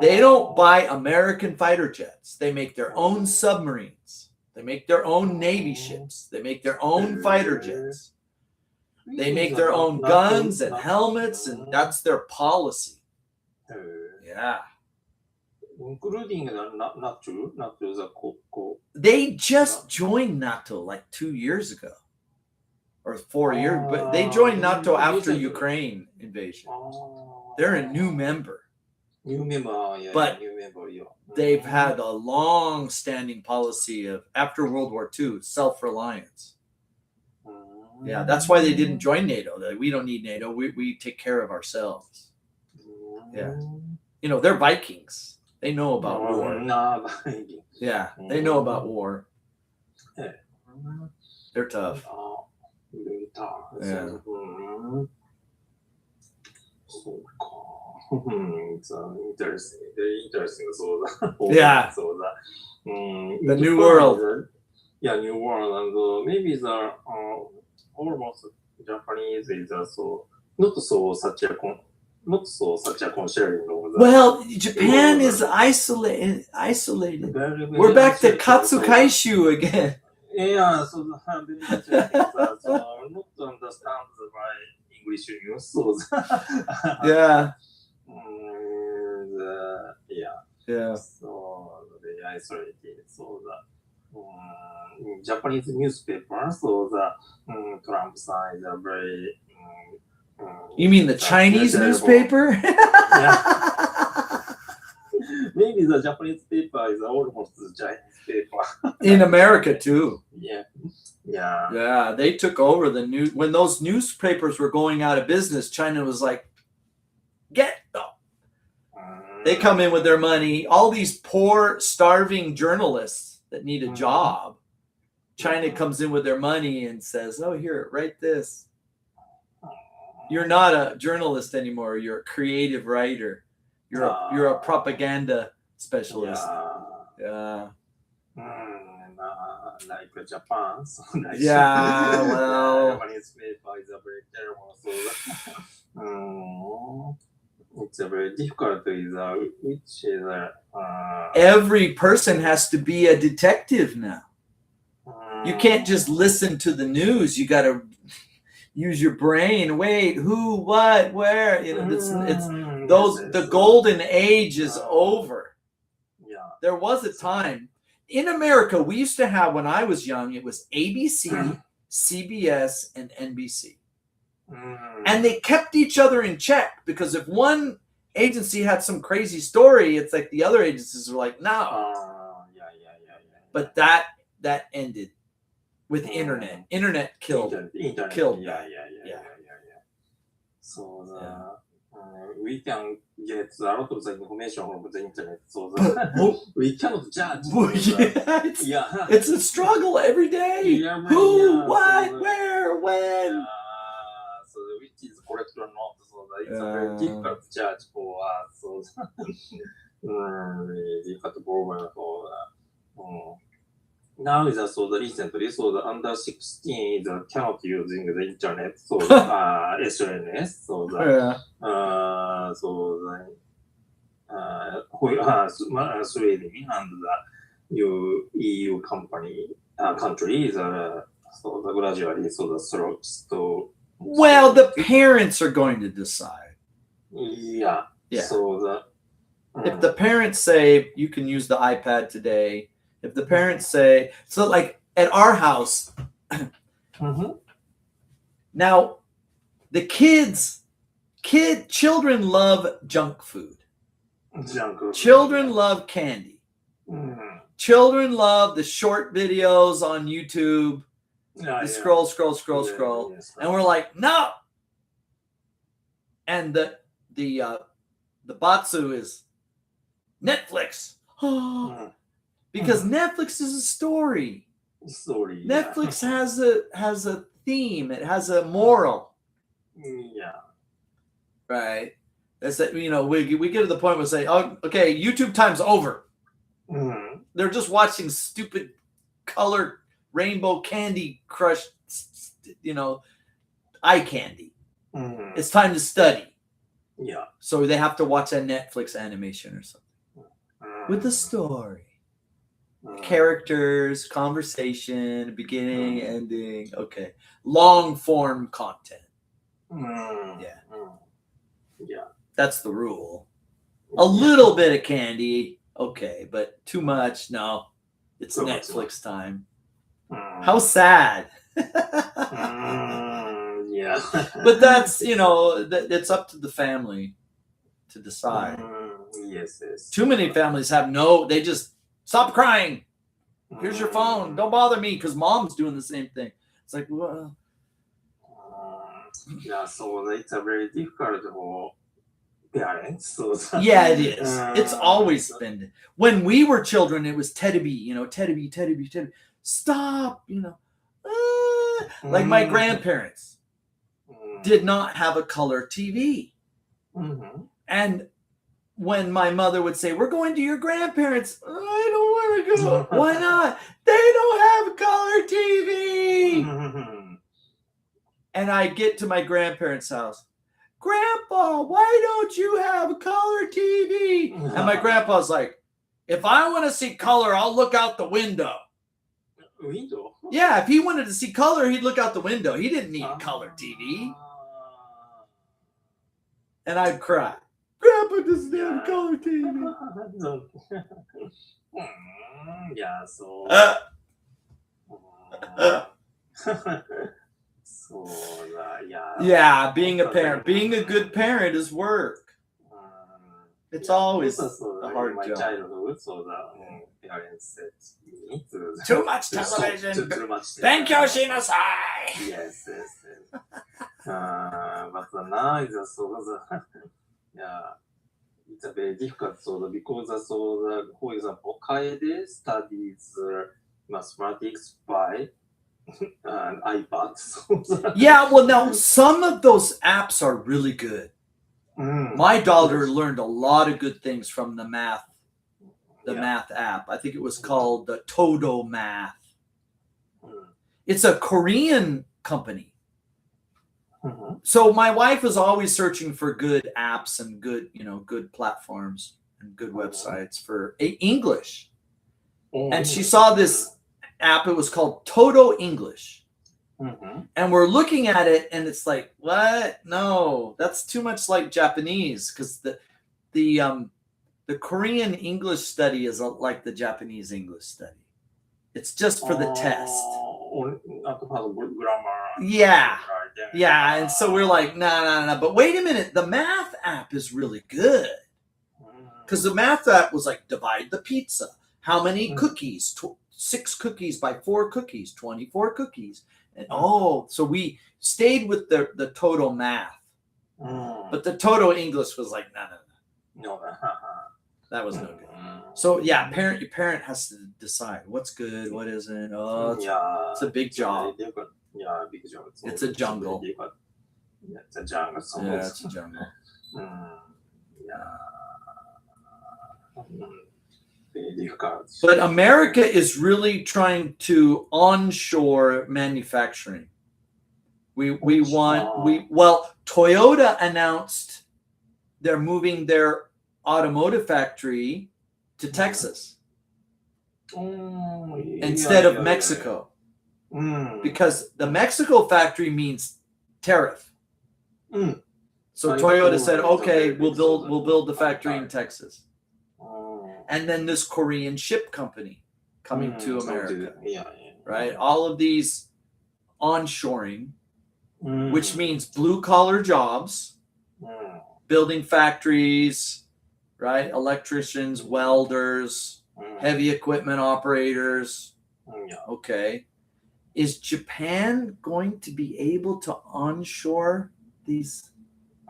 They don't buy American fighter jets. They make their own submarines. They make their own Navy ships. They make their own fighter jets. They make their own guns and helmets, and that's their policy. Yeah. Including not to the They just joined NATO like 2 years ago. Or 4 years, but they joined NATO after Ukraine invasion. They're a new member. New member, yeah. But new member, yeah. They've had a long-standing policy of, after World War II, self-reliance. Yeah, that's why they didn't join NATO. We don't need NATO. We take care of ourselves. Yeah. You know, they're Vikings. They know about war. Yeah, they know about war. They're tough. Yeah. It's interesting. Very interesting. So Yeah. So The new world. Yeah, new world, and maybe the almost Japanese is so not so such a concerning. Well, Japan is isolated. We're back to Katsukaishu again. Yeah, so the not understand by English news. So Yeah. Yeah. So they isolated. So the Japanese newspaper. So the Trump side is a very. You mean the Chinese newspaper? Maybe the Japanese paper is almost the Chinese paper. In America too. Yeah. Yeah. Yeah, they took over the news when those newspapers were going out of business. China was like, "Get them." They come in with their money. All these poor, starving journalists that need a job. China comes in with their money and says, "Oh, here, write this." You're not a journalist anymore. You're a creative writer. You're a propaganda specialist. Yeah. Like Japan. So like, Yeah, well. Japanese paper is a very terrible. So it's a very difficult. Which is Every person has to be a detective now. You can't just listen to the news. You got to use your brain. Wait, who, what, where? You know, it's those. The golden age is over. Yeah. There was a time in America we used to have when I was young. It was ABC, CBS, and NBC, and they kept each other in check because if one agency had some crazy story, it's like the other agencies were like, no. Yeah. But that ended with internet. Internet killed. Killed. Yeah. So we can get a lot of the information from the internet. So we cannot judge. It's a struggle every day. Yeah, Who, yeah, what, so where, when? So which is correct or not? So it's a very difficult judge for us. So really difficult problem for now is so the recently so the under 16 is cannot using the internet so SNS so the Yeah. so the Sweden and the EU countries so the gradually so the slopes to Well, the parents are going to decide. yeah Yeah. so the If the parents say you can use the iPad today, if the parents say so, like at our house now, the children love junk food. Children love candy. Children love the short videos on YouTube. The scroll. And we're like, no. And the Batsu is Netflix. Because Netflix is a story. Netflix has a theme. It has a moral. Yeah. Right. That's that. You know, we get to the point where we say, oh, okay, YouTube time's over. They're just watching stupid color rainbow candy crush, you know, eye candy. It's time to study. Yeah. So they have to watch a Netflix animation or something with a story. Characters, conversation, beginning, ending. Okay. Long form content. Yeah. That's the rule. A little bit of candy. Okay. But too much. No. It's Too much. Netflix time. How sad. Yeah. But that's, you know, it's up to the family to decide. Yes. Too many families they just stop crying. Here's your phone. Don't bother me because mom's doing the same thing. It's like, well, yeah, so it's a very difficult for parents. So yeah, it is. It's always been. When we were children, it was Teddybee, you know, Teddybee. Stop, you know. Like my grandparents did not have a color TV. And when my mother would say, we're going to your grandparents, I don't want to go. Why not? They don't have a color TV. And I get to my grandparents' house. Grandpa, why don't you have a color TV? And my grandpa's like, if I want to see color, I'll look out the window. Window? Yeah, if he wanted to see color, he'd look out the window. He didn't need color TV. And I'd cry. Grandpa doesn't have a color TV. Yeah, so. So, Yeah, being a parent, being a good parent is work. It's always a hard my job. childhood, so the parents said me to Too much television. Too much. Benkyo shinasai. Yes. But now is so yeah, it's a very difficult so because for example, Kaede studies mathematics by an iPad. Yeah, well, now some of those apps are really good. My daughter learned a lot of good things from the math app. I think it was called the Todo Math. It's a Korean company. So my wife was always searching for good apps and good platforms and good websites for English. And she saw this app. It was called Todo English. And we're looking at it and it's like, what? No, that's too much like Japanese because the Korean English study is like the Japanese English study. It's just for the test. Yeah. And so we're like, nah. But wait a minute. The math app is really good. Because the math app was like, divide the pizza. How many cookies? 6 cookies by 4 cookies, 24 cookies. And so we stayed with the total math. But the total English was like, no. That was no good. So yeah, your parent has to decide what's good, what isn't. It's a big job. Yeah, big job. It's a jungle. Yeah, it's a jungle. Yeah, it's a jungle. Very difficult. But America is really trying to onshore manufacturing. Toyota announced they're moving their automotive factory to Texas instead of Mexico, because the Mexico factory means tariff. So Toyota said, "Okay, we'll build the factory in Texas." And then this Korean ship company coming to America, right? All of these onshoring, which means blue collar jobs, building factories, right? Electricians, welders, heavy equipment operators. Okay. Is Japan going to be able to onshore these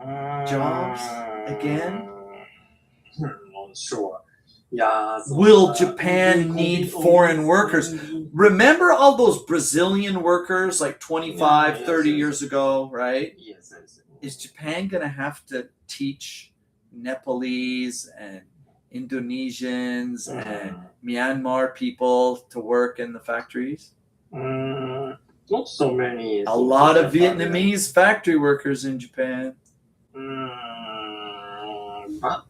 jobs again? Onshore. Will Japan need foreign workers? Remember all those Brazilian workers like 25, 30 years ago, right? Yes. Is Japan going to have to teach Nepalese and Indonesians and Myanmar people to work in the factories? Not so many. A lot of Vietnamese factory workers in Japan. But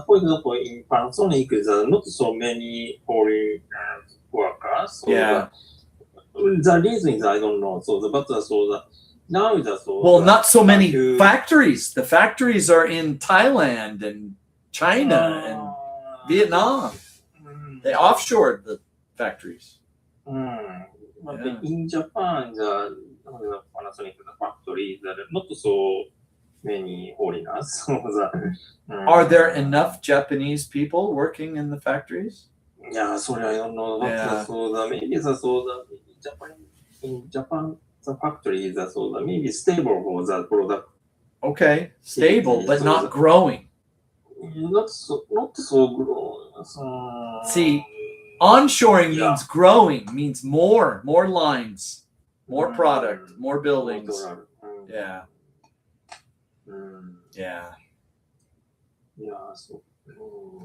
for example, in Panasonic, there are not so many foreign workers. The reason is I don't know. Now Not so many factories. The factories are in Thailand and China and Vietnam. They offshored the factories. But in Japan, the Panasonic factories are not so many foreigners. Are there enough Japanese people working in the factories? Sorry, I don't know. Maybe in Japan, the factories are maybe stable for the product. Okay, stable, but not growing. Not so growing. See, onshoring means growing, means more lines, more product, more buildings. Yeah. Yeah.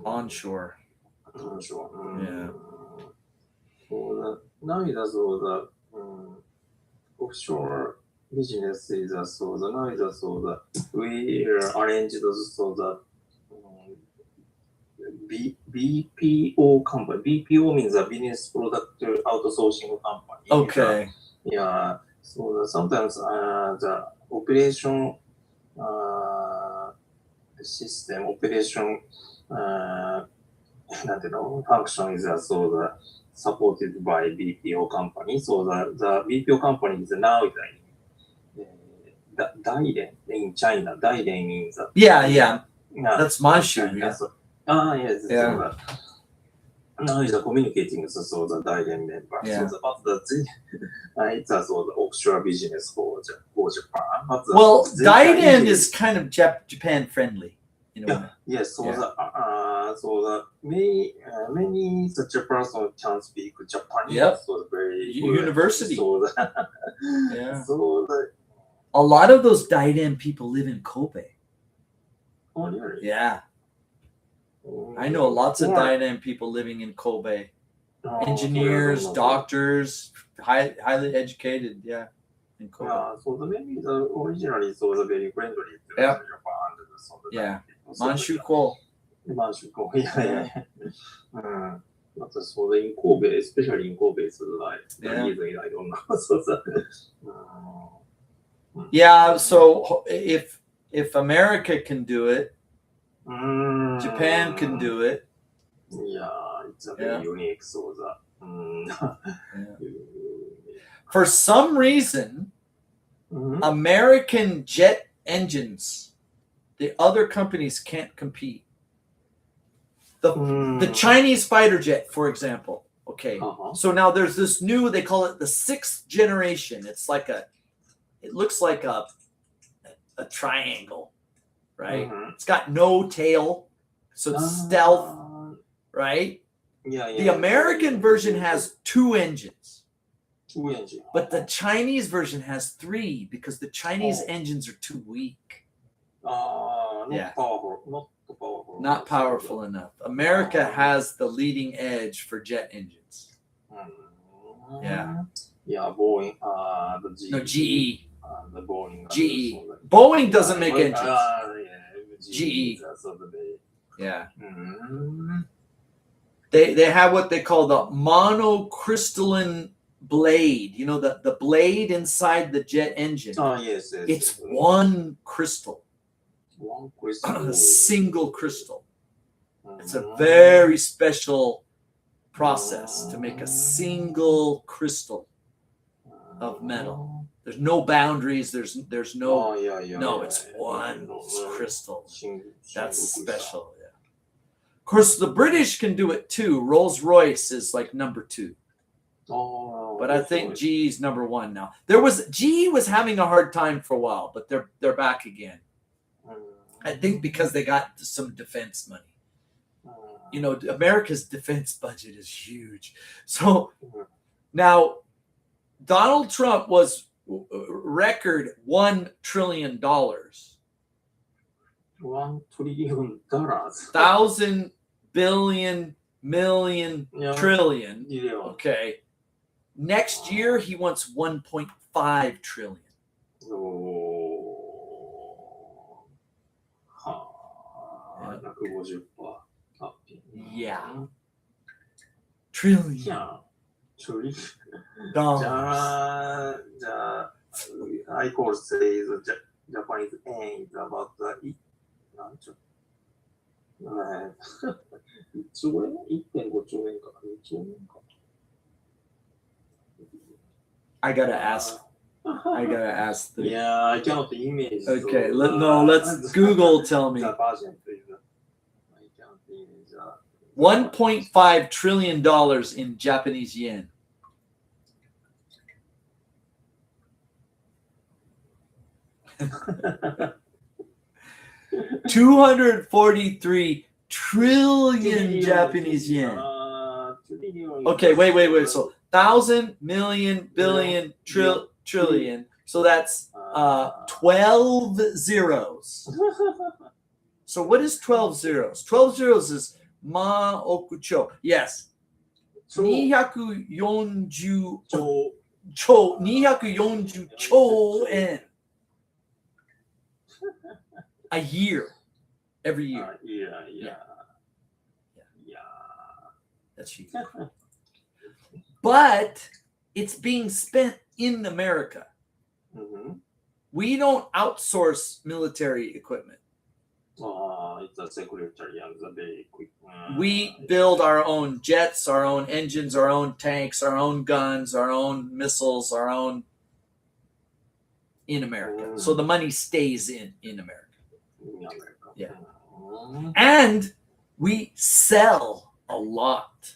Onshore. Yeah. Now the offshore business is we arranged the BPO company. BPO means a business product outsourcing company. Okay. So sometimes the operation system operation function is supported by BPO company. So the BPO company is now Daiden in China. Daiden means that's Manshu. Yes. Yeah. Now is communicating the Daiden member. Yeah. It's the offshore business for Japan. Well, Daiden is kind of Japan friendly. Yes, many such a person can speak Japanese. Yep. So very University. Yeah. A lot of those Daiden people live in Kobe. Oh, really? Yeah. I know lots of Daiden people living in Kobe. Engineers, doctors, highly educated. Yeah. In Kobe. So maybe originally very friendly to Yep. Japan. Yeah. Manshu Ko. But in Kobe, especially in Kobe, it's like the reason I don't know. Yeah, so if America can do it, Japan can do it. Yeah, it's a very unique. For some reason, American jet engines, the other companies can't compete. The Chinese fighter jet, for example. Okay, so now there's this new, they call it the 6th generation. It looks like a triangle, right? It's got no tail, so it's stealth, right? The American version has 2 engines. But the Chinese version has 3 because the Chinese engines are too weak. Not powerful. Not powerful enough. America has the leading edge for jet engines. Yeah. Yeah, Boeing, the GE. No, GE. The Boeing. GE. Boeing doesn't make engines. GE. GE. So they, Yeah. mm, They have what they call the monocrystalline blade. You know, the blade inside the jet engine. oh, yes, yes. It's one crystal, one a crystal. single crystal. It's a Mhm. very special process to make a single crystal of metal. There's no boundaries. There's no Oh, yeah, yeah. no. yeah, It's yeah. one No, crystal. That's single special. Yeah. Of course, the British can do it too. Rolls Royce is like number 2, Oh, but I think GE's number 1 now. GE was having a hard time for a while, but they're back again. I think because they got some defense money. You know, America's defense budget is huge. So now Donald Trump was record $1 trillion. $1 trillion. 1,000 billion, million, Yeah. trillion. Yeah. Okay. Next year he wants 1.5 trillion. Oh. Ha. 150%アップ。 Yeah. Trillion いや、ちょい。じ dollars. ゃあ、I call says Japanese yen is about 何兆1兆円 ?1.5 兆円か2兆円か。 I gotta ask. I gotta ask the. Yeah, I cannot imagine. Okay, let's Google tell me. The budget is, I cannot imagine. 1.5 trillion dollars in Japanese yen. $243 trillion Japanese yen. Okay, wait. So 1,000, million, billion, trillion. So that's 12 zeros. So what is 12 zeros? 12 zeros is ma okucho. Yes. 240 240 yen. A year. Every year. Yeah. That's huge. But it's being spent in America. Mhm. We don't outsource military equipment. It's a secretary and the very quick. We build our own jets, our own engines, our own tanks, our own guns, our own missiles, our own in America. So the money stays in America. In America. Yeah. Mhm. And we sell a lot.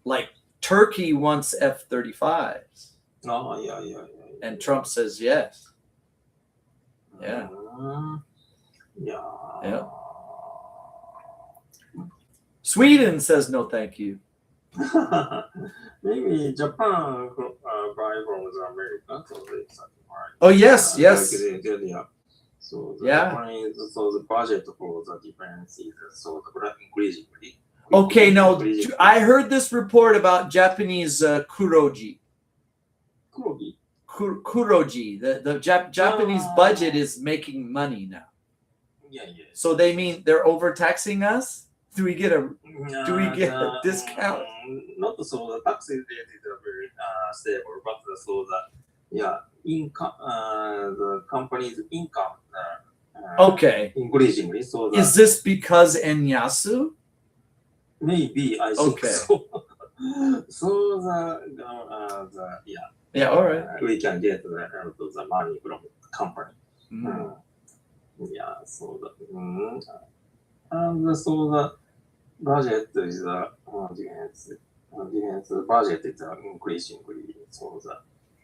Like Turkey wants F-35s. Oh, yeah. And Trump says yes. Yeah. Yeah. Sweden says no thank you. Maybe Japan buy from the American, so they satisfy. Oh yes. Yeah. So the Yeah. Japanese, so the budget for the defense is so increasingly. Okay, now I heard this report about Japanese kuroji. Kurogi. Kuroji. The Japanese budget is making money now. Yeah. So they mean they're overtaxing us? Do we get a discount? Not so the tax rate is very stable, but so the income, the company's income Okay. increasingly. So that Is this because Enyasu? maybe I think Okay. so. So Yeah, all right. we can get the money from the company. Mm. Yeah, so and so the budget is defense budget is increasingly so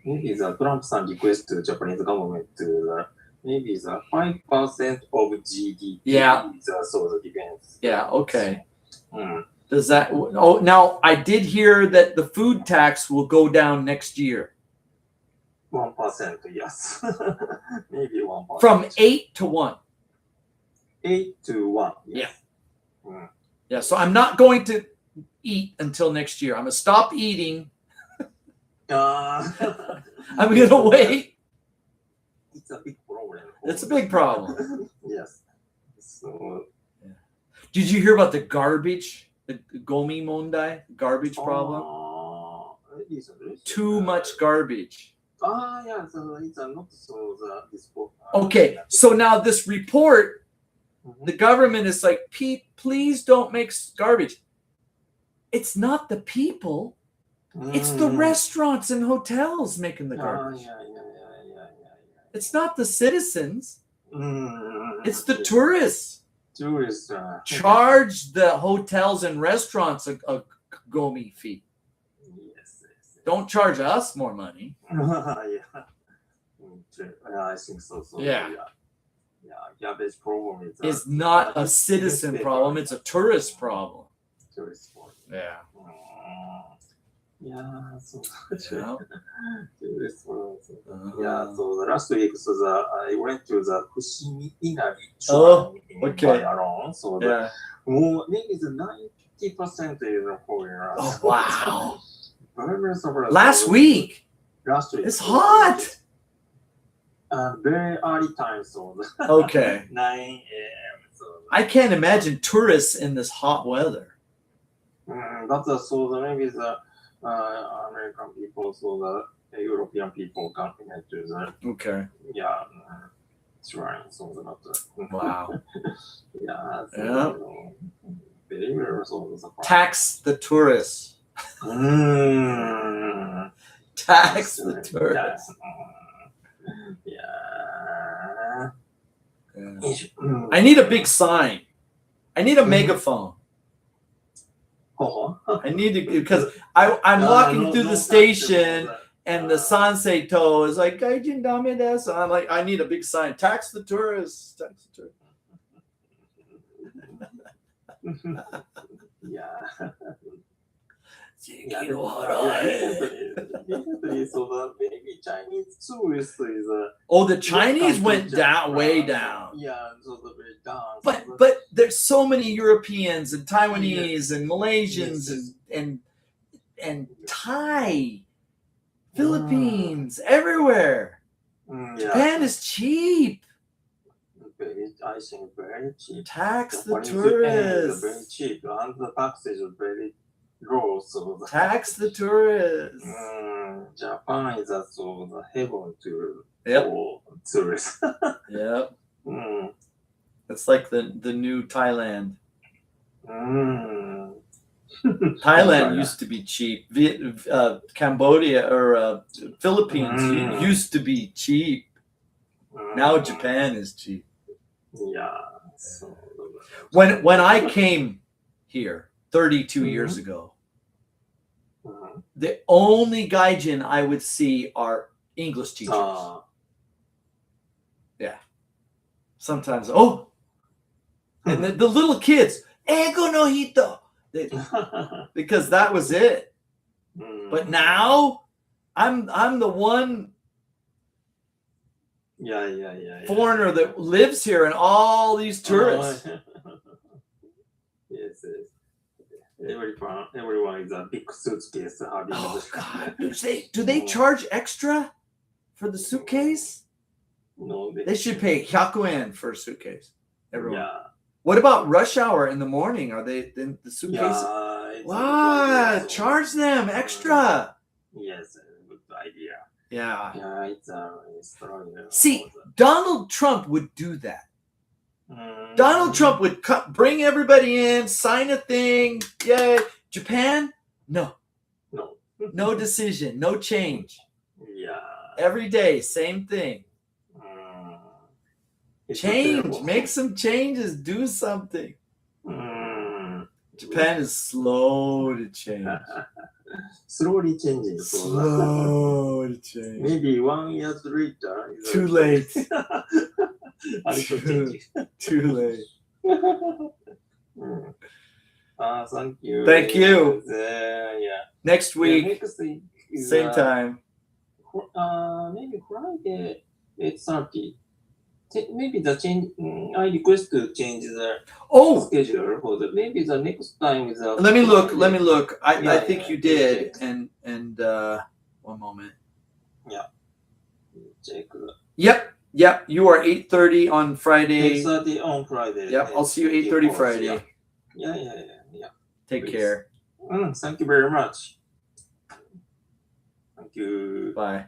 maybe the Trump-san request to Japanese government to maybe the 5% of GDP Yeah. is so the defense. Yeah, okay. Mm. Does that now I did hear that the food tax will go down next year 1%, yes. Maybe 1%. from 8 to 1. 8 to 1. Yeah. Mm. Yeah, so I'm not going to eat until next year. I'm gonna stop eating. I'm gonna wait. It's a big problem. It's a big problem. Yes. So, Did you hear about the garbage, the Gomi Mondai, garbage problem? Too much garbage. Yeah, so it's not so this book. Okay, so now this report, the government is like, Pete, please don't make garbage. It's not the people. It's the restaurants and hotels making the garbage. Yeah. It's not the citizens. It's the Yes. tourists. Tourists. Charge the hotels and restaurants a Gomi fee. Yes. Don't charge us more money. Yeah. I think so. Yeah. Garbage problem is It's not a citizen problem. It's a tourist problem. tourist problem. Yeah. Yeah, so Yeah. tourist problem. Uh-huh. Yeah, so the last week, I went to the Fushimi Inari Oh, shrine okay. by alone. So Yeah. maybe it's 90% is foreigners. Oh, wow. Very surprised. Last week. Last week. It's hot. Very early time, so Okay. 9 a.m. So I can't imagine tourists in this hot weather. that's so maybe the American people, so the European people can't get to the Okay. shrine, so not Wow. yeah, so, Yeah. very very so surprised. Tax the tourists. Tax the tourists. Yeah. Yeah. I need a big sign. I need a megaphone. I need to, because I'm walking through the station and the Sanseito is like, Gaijin dame desu. I'm like, I need a big sign. Tax the tourists. Tax the tourists. Yeah. Yeah. So maybe Chinese tourists is Oh, the Chinese went down, way down. Yeah, so the very down. But there's so many Europeans and Taiwanese and Malaysians and Thai, Philippines, everywhere. Japan is cheap. I think very cheap. Tax the Japanese yen is very tourists. cheap, and the tax is very low. So Tax the tourists. Japan is also the heaven to Yep. all tourists. Yep. Mm. It's like the new Thailand. Mm. Thailand used to be cheap. Cambodia or Philippines used to be cheap. Now Japan is cheap. Yeah. So, When I came here 32 years ago, the only gaijin I would see are English teachers. Sometimes, and the little kids, Ego no hito, because that was it. But now, I'm the one yeah. foreigner that lives here, and all these tourists. Yes. Everyone is a big suitcase having Oh the God! Do they charge extra for the suitcase? No, They should pay 100 yen for a suitcase. Everyone. Yeah. What about rush hour in the morning? Are they in the suitcase? Yeah. What? Charge them extra. Yes, good idea. Yeah. Yeah, it's strong. See, Donald Trump would do that. Donald Trump would bring everybody in, sign a thing. Yay. Japan? No. No decision. No change. Yeah. Every day, same thing. It's Change. terrible. Make some changes. Do something. Japan is slow to change. Slowly changing. So Slow to change. maybe 1 year later. Is Too late. a little changing. Too late. Thank you. Thank you. Yeah. Next week, Next week is, same time. Maybe Friday 8:30. maybe the change. I request to change the Oh, schedule for the maybe the next time is. let me look. Let me look. I Yeah, think yeah, you yeah, did. check. And one moment. Check the Yep. You are 8:30 on Friday. 8:30 on Friday. Yep. I'll see you 8:30 Friday. Yeah. Take Please. care. Thank you very much. Thank you. Bye.